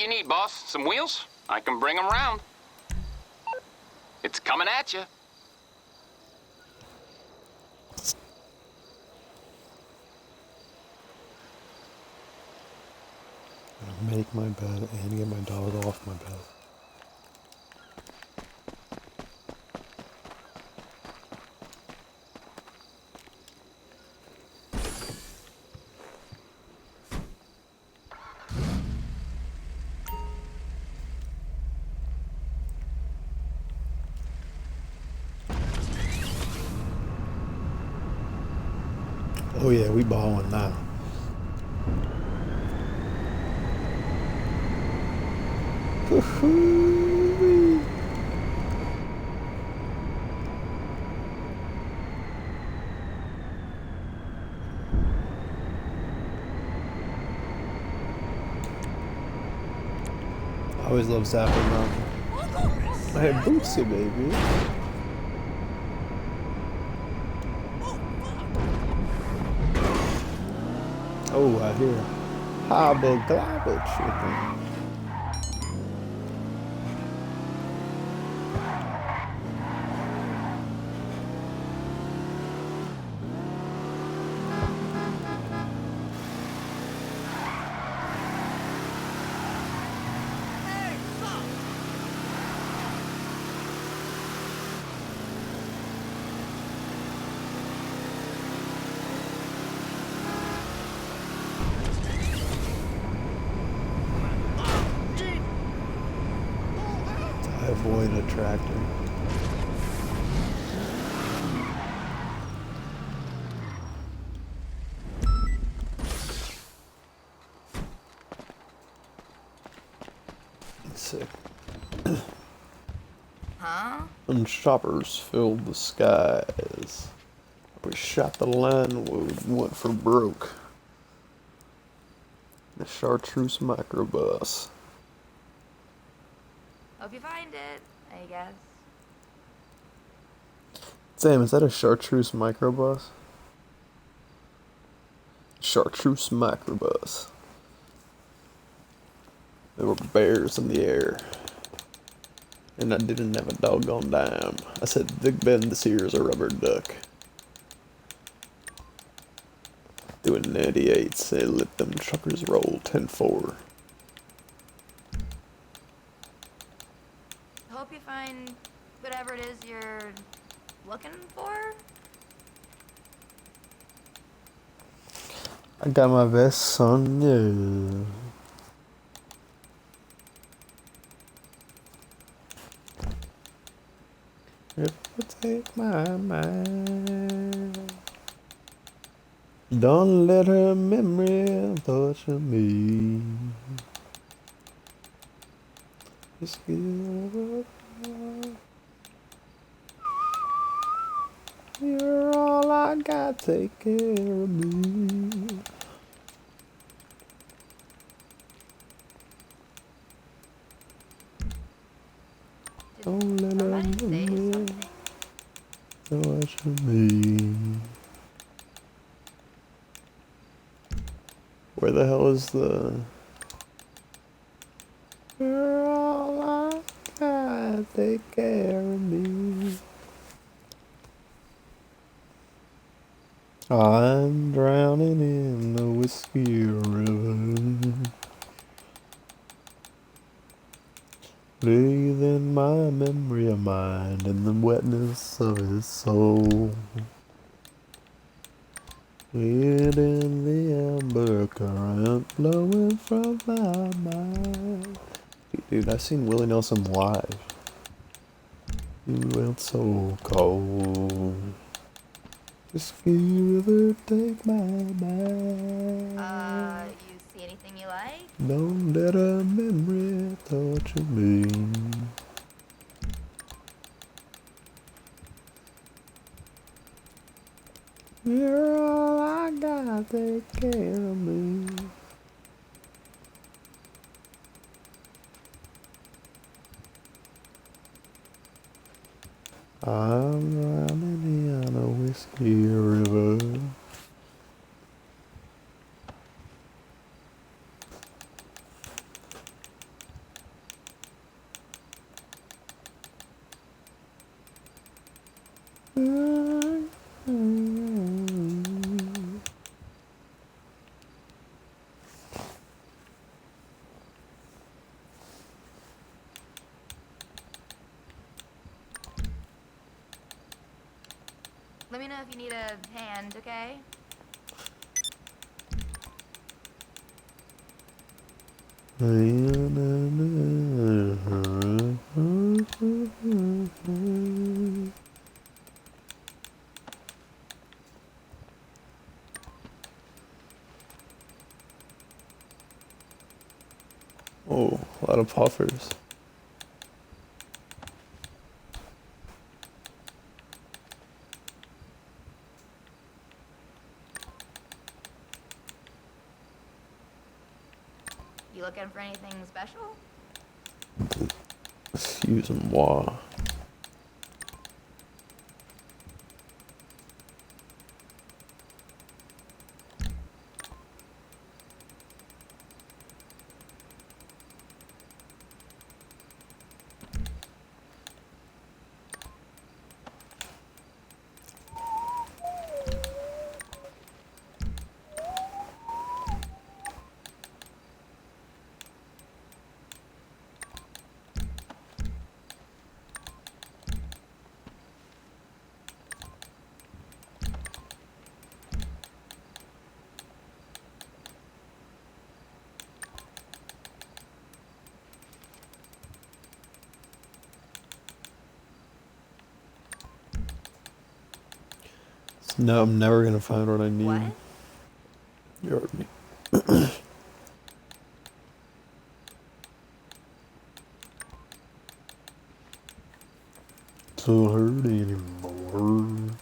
you need, boss? Some wheels? I can bring them round. It's coming at you. Make my bed and get my dog off my bed. Oh yeah, we balling now. I always love zapping them. I had Bootsy, baby. Oh, I hear hobble gobble chicken. Avoid a tractor. Sick. Huh? And shoppers filled the skies. We shot the line, we went for broke. The chartreuse microbus. Hope you find it, I guess. Sam, is that a chartreuse microbus? Chartreuse microbus. There were bears in the air. And I didn't have a doggone dime. I said, Big Ben, this here is a rubber duck. Doing 98, say, let them truckers roll 10-4. Hope you find whatever it is you're looking for. I got my vest on, yeah. If I take my mind, don't let her memory torture me. Just give up. You're all I got, take care of me. Don't let her memory torture me. Where the hell is the... You're all I got, take care of me. I'm drowning in the whiskey river. Breathing my memory of mind in the wetness of his soul. Wait in the amber current blowing from my mind. Dude, I've seen Willie Nelson live. He went so cold. Whiskey river, take my mind. You see anything you like? Don't let a memory torture me. You're all I got, take care of me. I'm running on a whiskey river. Let me know if you need a hand, okay? Oh, a lot of puffers. You looking for anything special? Excuse-moi. No, I'm never gonna find what I need. What? You heard me. Don't hurt anymore.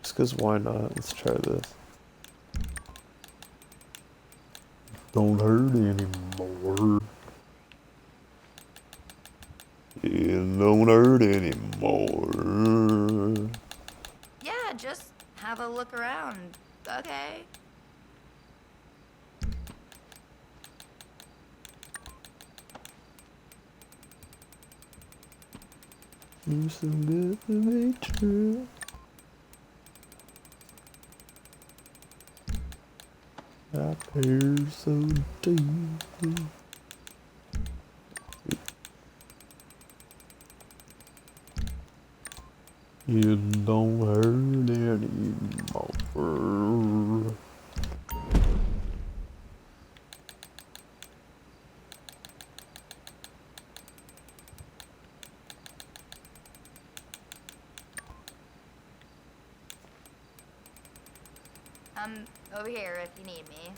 Just 'cause why not? Let's try this. Don't hurt anymore. It don't hurt anymore. Yeah, just have a look around, okay? You're so good to be true. I care so deeply. You don't hurt anymore. I'm over here if you need me.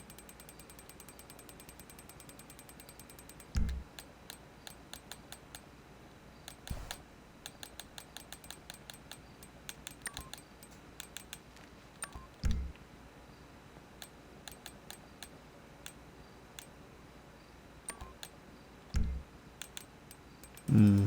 Hmm.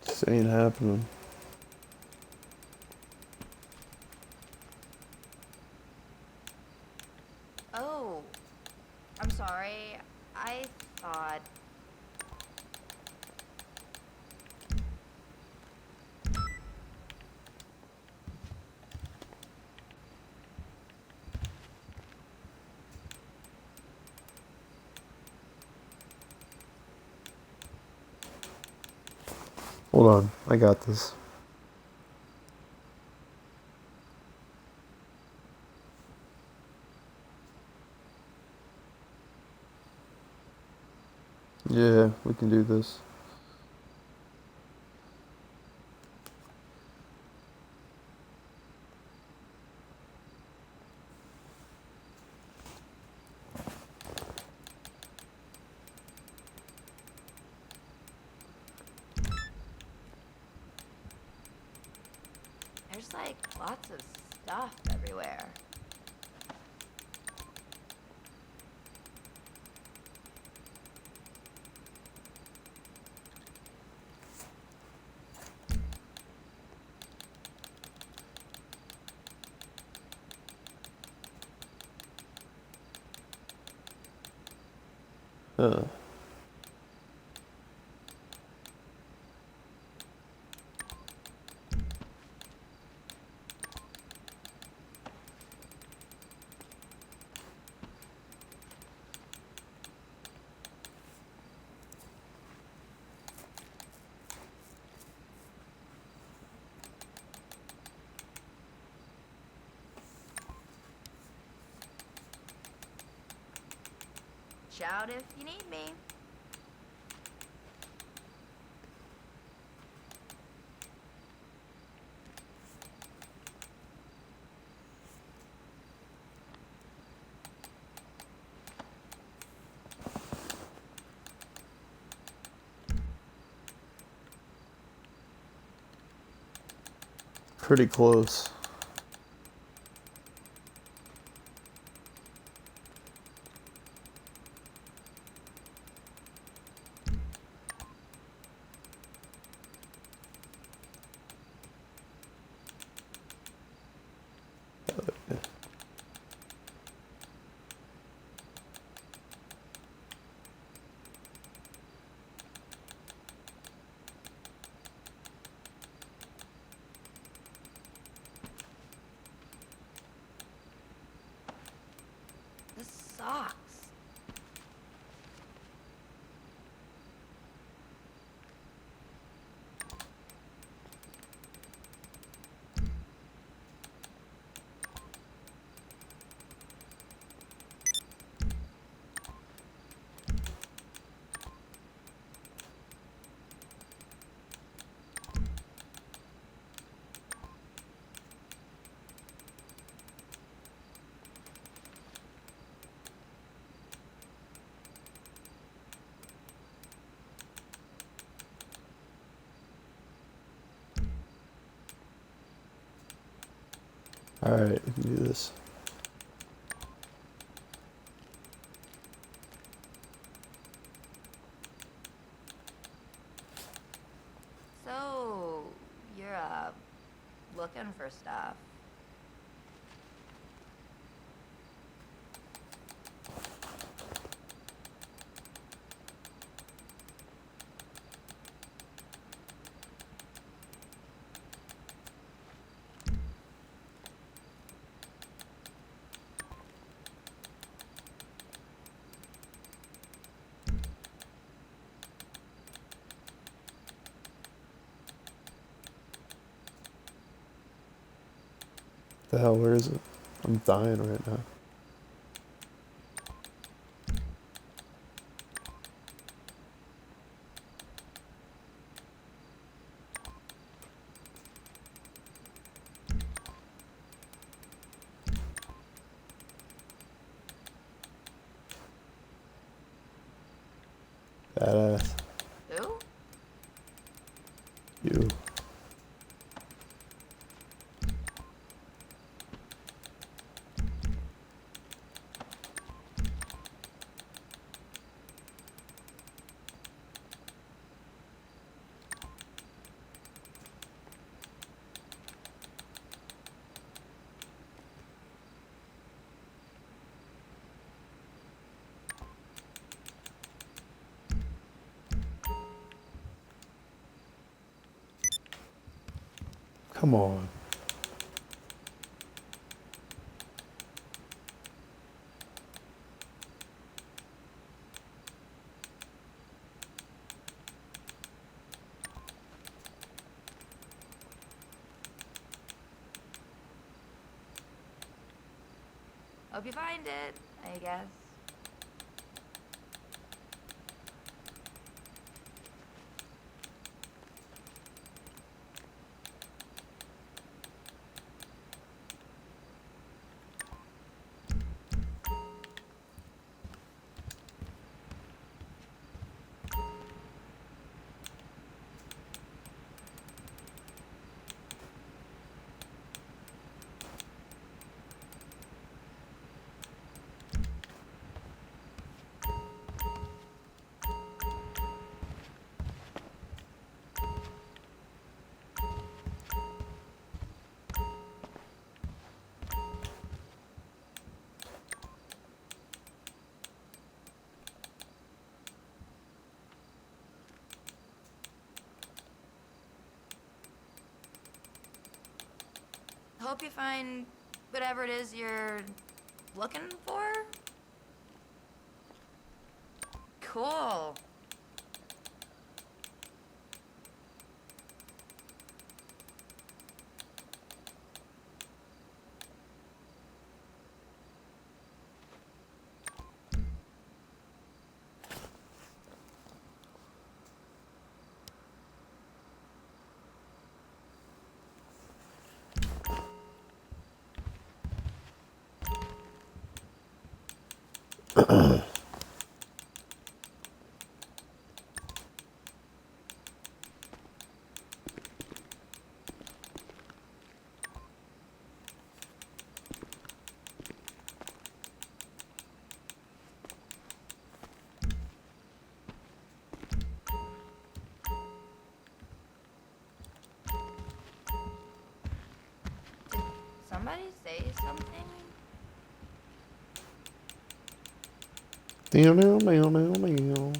This ain't happening. Oh, I'm sorry. I thought... Hold on, I got this. Yeah, we can do this. There's like lots of stuff everywhere. Shout if you need me. Pretty close. This sucks. Alright, we can do this. So, you're, looking for stuff. The hell, where is it? I'm dying right now. Badass. Who? You. Come on. Hope you find it, I guess. hope you find whatever it is you're looking for. Cool. Somebody say something? Meow, meow, meow, meow, meow.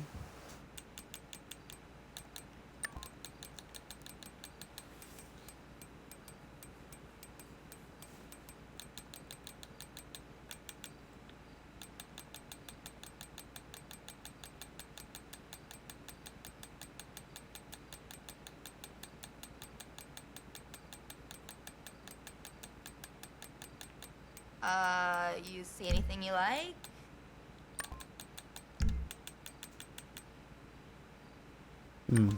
You see anything you like? Hmm.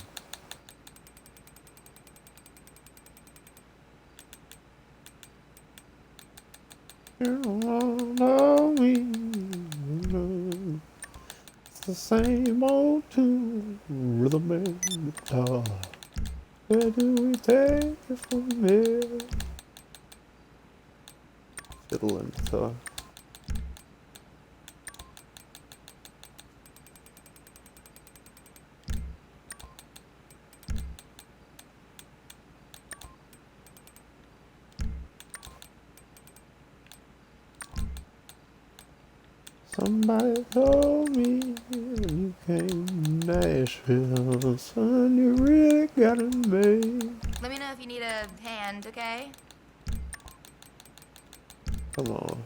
It's the same old tune, rhythm and guitar. Where do we take it from here? Fiddle and guitar. Somebody told me when you came to Nashville, son, you really got it made. Let me know if you need a hand, okay? Come on.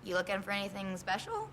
You looking for anything special?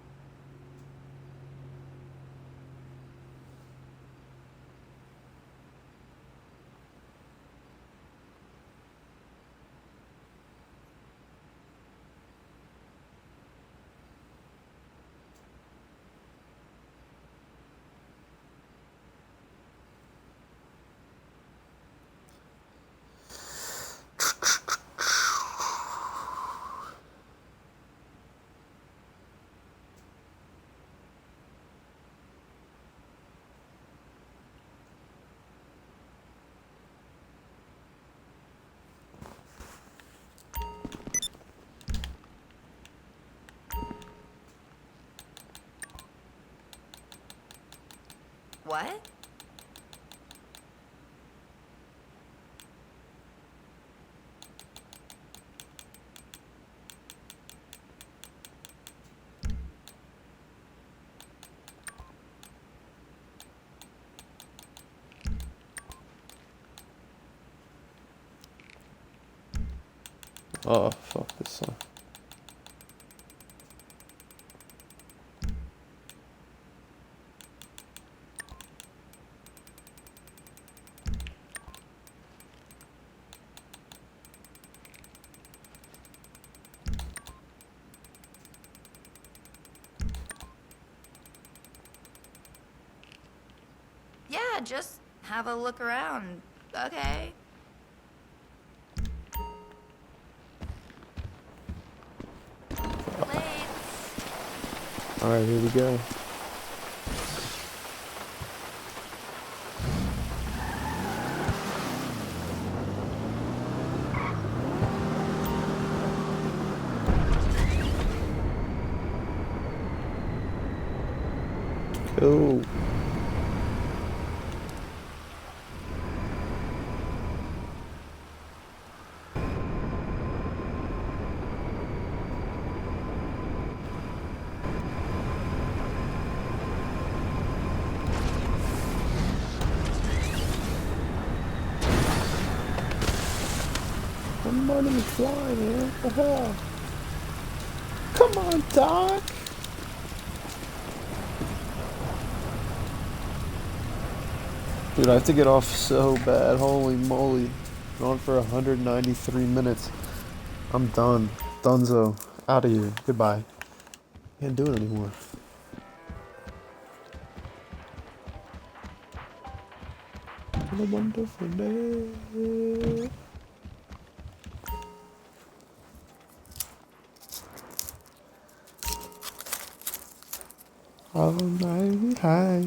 What? Oh, fuck this song. Yeah, just have a look around. Okay. Alright, here we go. Cool. I'm not even flying, man. What the hell? Come on, Doc! Dude, I have to get off so bad. Holy moly. Been on for 193 minutes. I'm done. Dunzo. Out of here. Goodbye. Can't do it anymore. What a wonderful day. All night high.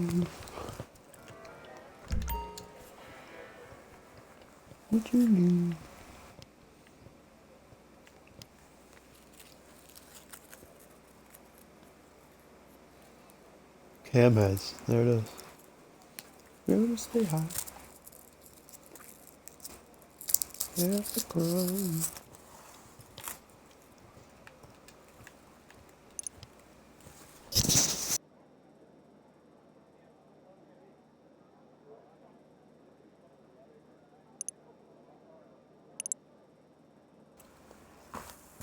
What you need? Cam heads. There it is. We're gonna stay high. Yeah, the ground.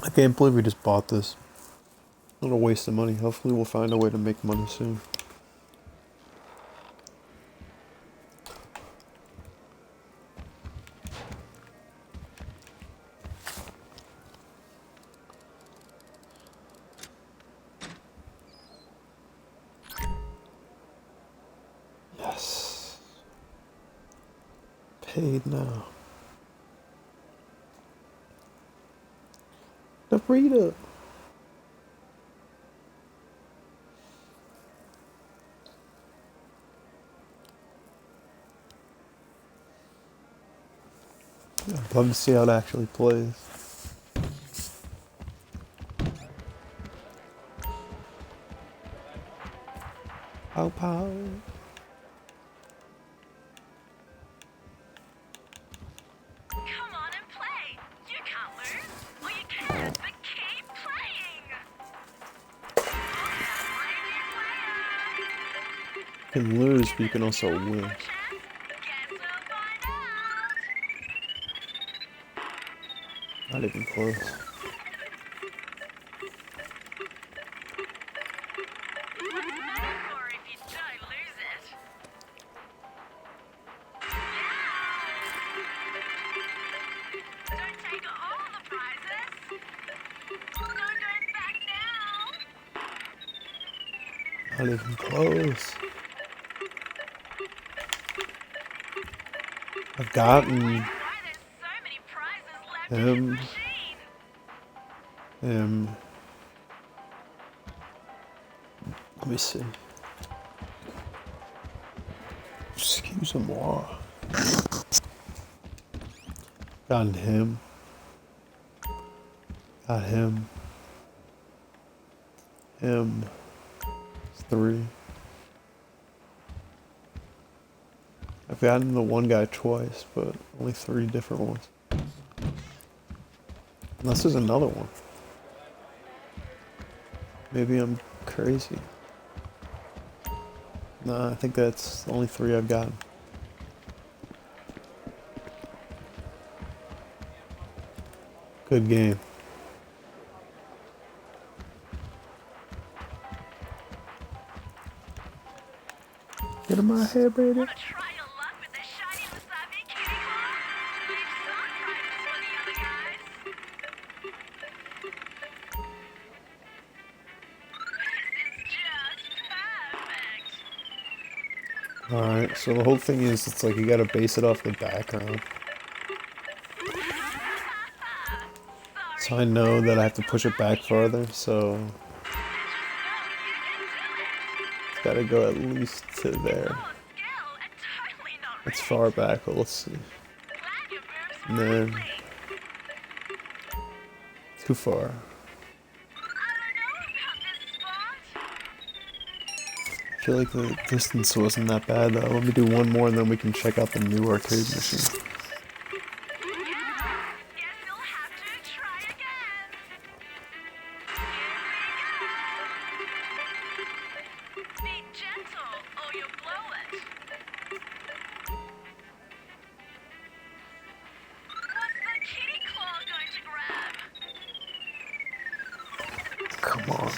I can't believe we just bought this. What a waste of money. Hopefully we'll find a way to make money soon. Yes. Paid now. The burrito. I'd love to see how it actually plays. Pow pow. Come on and play. You can't lose. Or you can, but keep playing. You can lose, but you can also win. Not even close. Not even close. I've gotten him. Let me see. Excuse-moi. Gotten him. Got him. Him. It's 3. I've gotten the one guy twice, but only 3 different ones. Unless there's another one. Maybe I'm crazy. Nah, I think that's the only 3 I've gotten. Good game. Get in my hair, baby. Alright, so the whole thing is, it's like you gotta base it off the background. So I know that I have to push it back farther, so Gotta go at least to there. It's far back, but let's see. And then too far. I feel like the distance wasn't that bad though. Let me do one more and then we can check out the new arcade machine. Come on.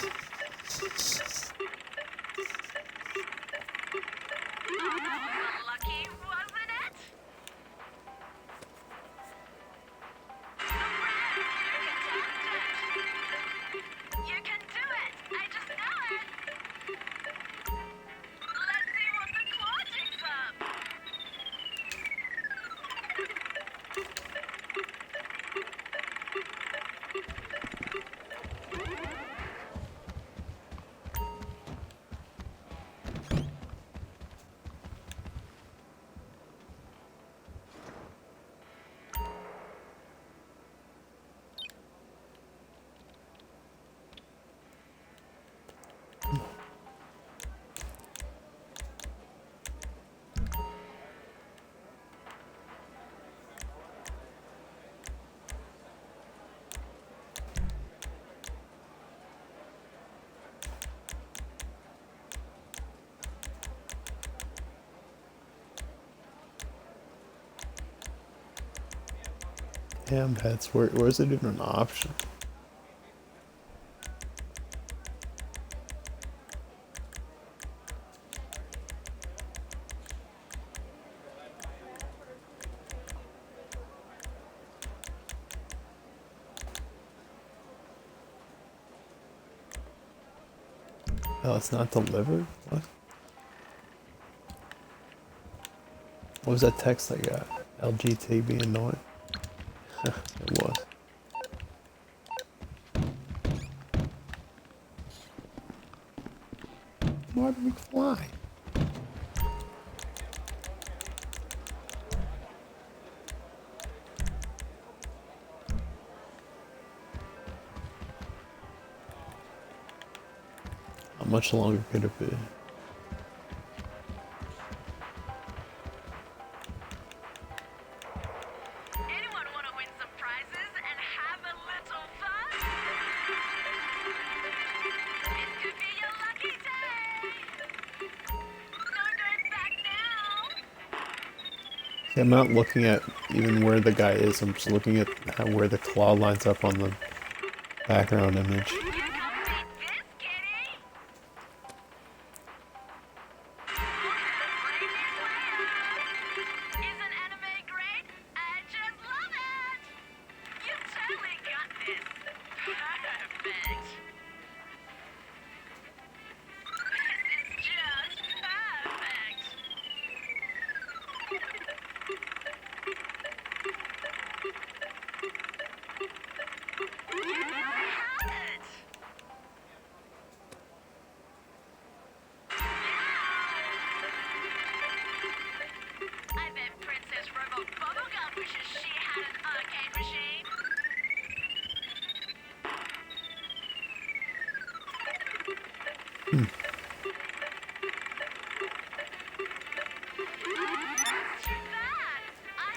Damn, that's where's it even an option? Oh, it's not delivered? What? What was that text I got? LGT being annoying? It was. Marty McFly. How much longer could it be? See, I'm not looking at even where the guy is, I'm just looking at where the claw lines up on the background image.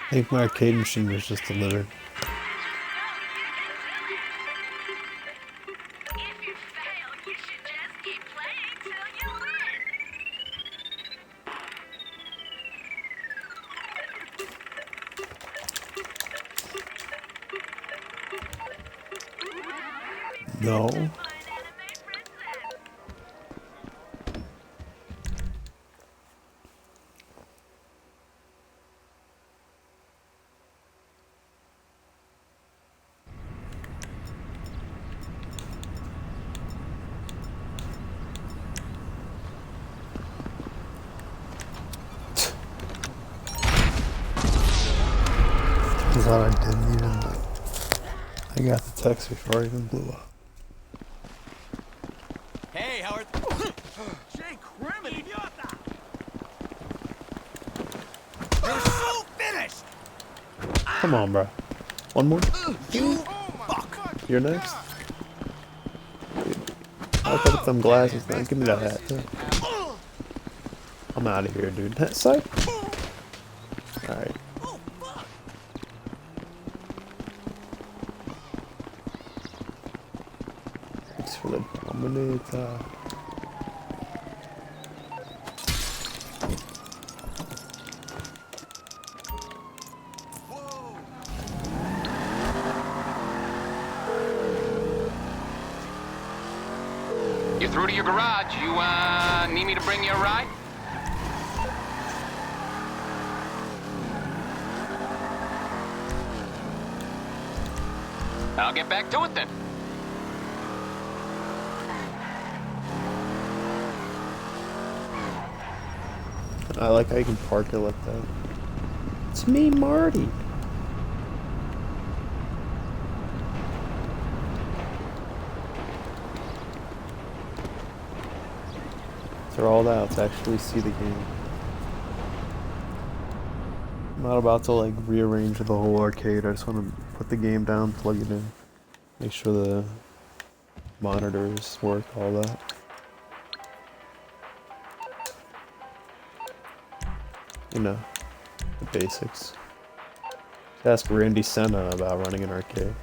I think my arcade machine was just delivered. No. Turns out I didn't even. I got the text before I even blew up. Hey, Howard. Jay Criminal. Come on, bro. One more. You're next. I'll put up them glasses, man. Give me that hat. Too. I'm out of here, dude. Psych. Alright. Thanks for the Dominator. You're through to your garage. You, need me to bring you a ride? I'll get back to it then. I like how you can park it like that. It's me, Marty. They're all out to actually see the game. I'm not about to like rearrange the whole arcade. I just want to put the game down, plug it in, make sure the monitors work, all that. You know, the basics. Just ask Randy Senna about running an arcade.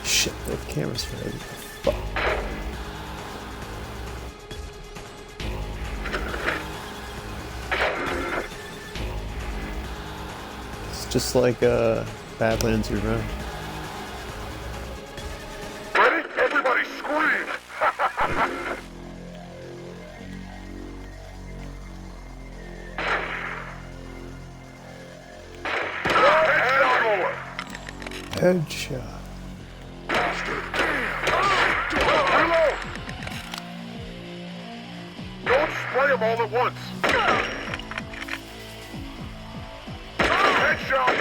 Shit, the camera's ready. Fuck. It's just like Badlands Revenge. Ready? Everybody scream! Headshot. Reload! Don't spray them all at once. Headshot!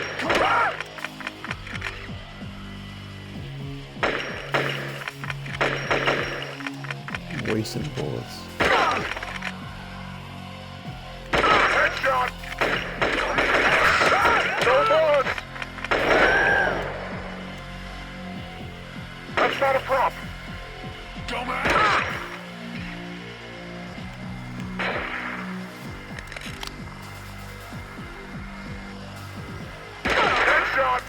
Wasting bullets. Headshot! No bullets! That's not a prop. Dumbass! Headshot!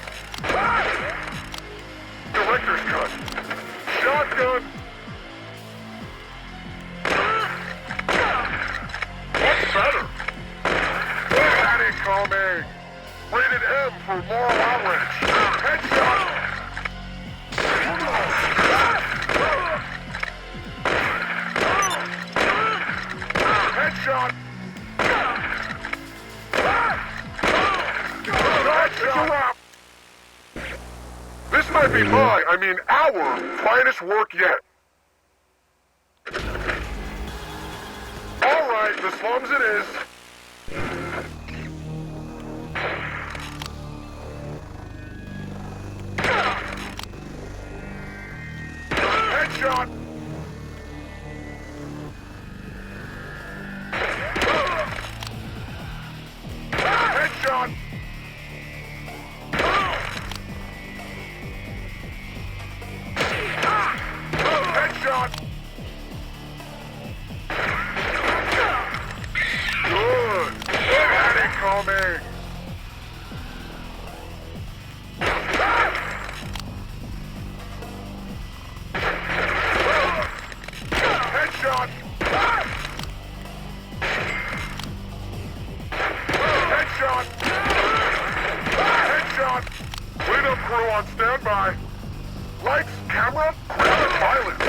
Director's cut. Shotgun! What's better? That incoming! Rated M for moral outrage. Headshot! Headshot! That's a wrap! This might be our finest work yet. Alright, the slums it is. Headshot! Headshot! Incoming! Headshot! Headshot! Headshot! Cleanup crew on standby. Lights, camera, grab and violence.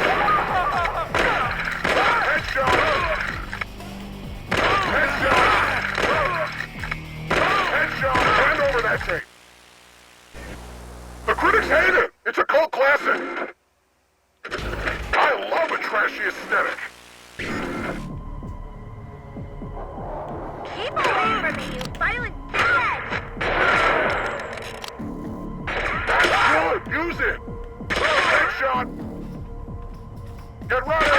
Headshot! Headshot! Headshot! Hand over that tape. The critics hate it. It's a cult classic. I love a trashy aesthetic. Keep away from me, you violent bag! That's good. Use it. Headshot. Get ready.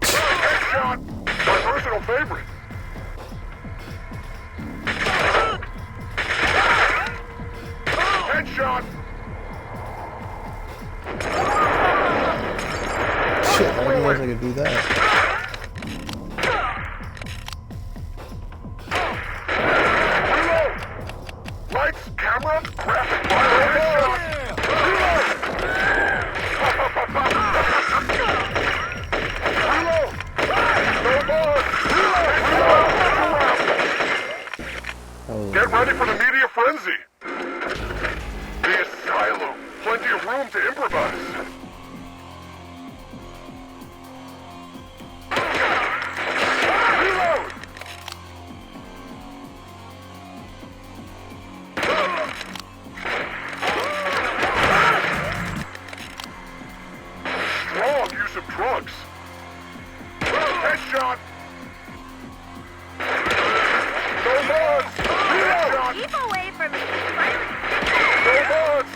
Headshot. My personal favorite. Headshot. Shit, I didn't realize I could do that. Reload. Lights, camera, graphic, headshot. Reload. No more. Oh. Get ready for the media frenzy. The asylum. Plenty of room to improvise. Reload. Strong use of drugs. Headshot. No buds. Headshot. Keep away from me, you violent No buds.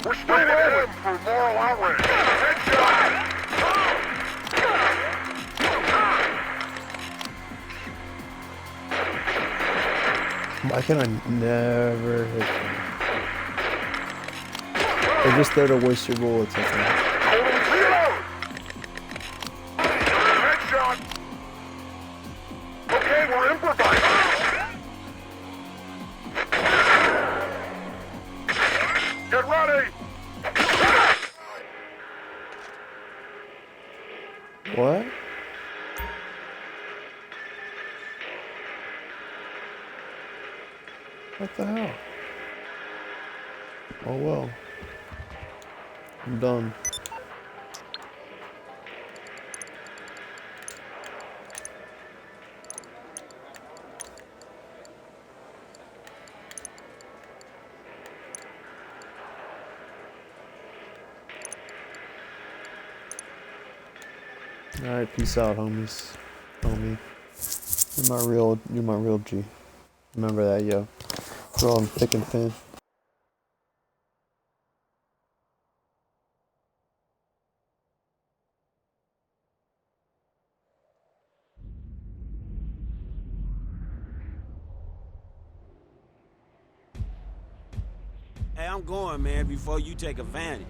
We're straight at him for moral outrage. Headshot. Why can I never hit them? They're just there to waste your bullets, I think. Reload. Headshot. Okay, we're improvising. Get ready. What? What the hell? Oh well. I'm done. Alright, peace out, homies. Homie. You're my real G. Remember that, yo. Bro, I'm thick and thin. Hey, I'm going, man, before you take advantage.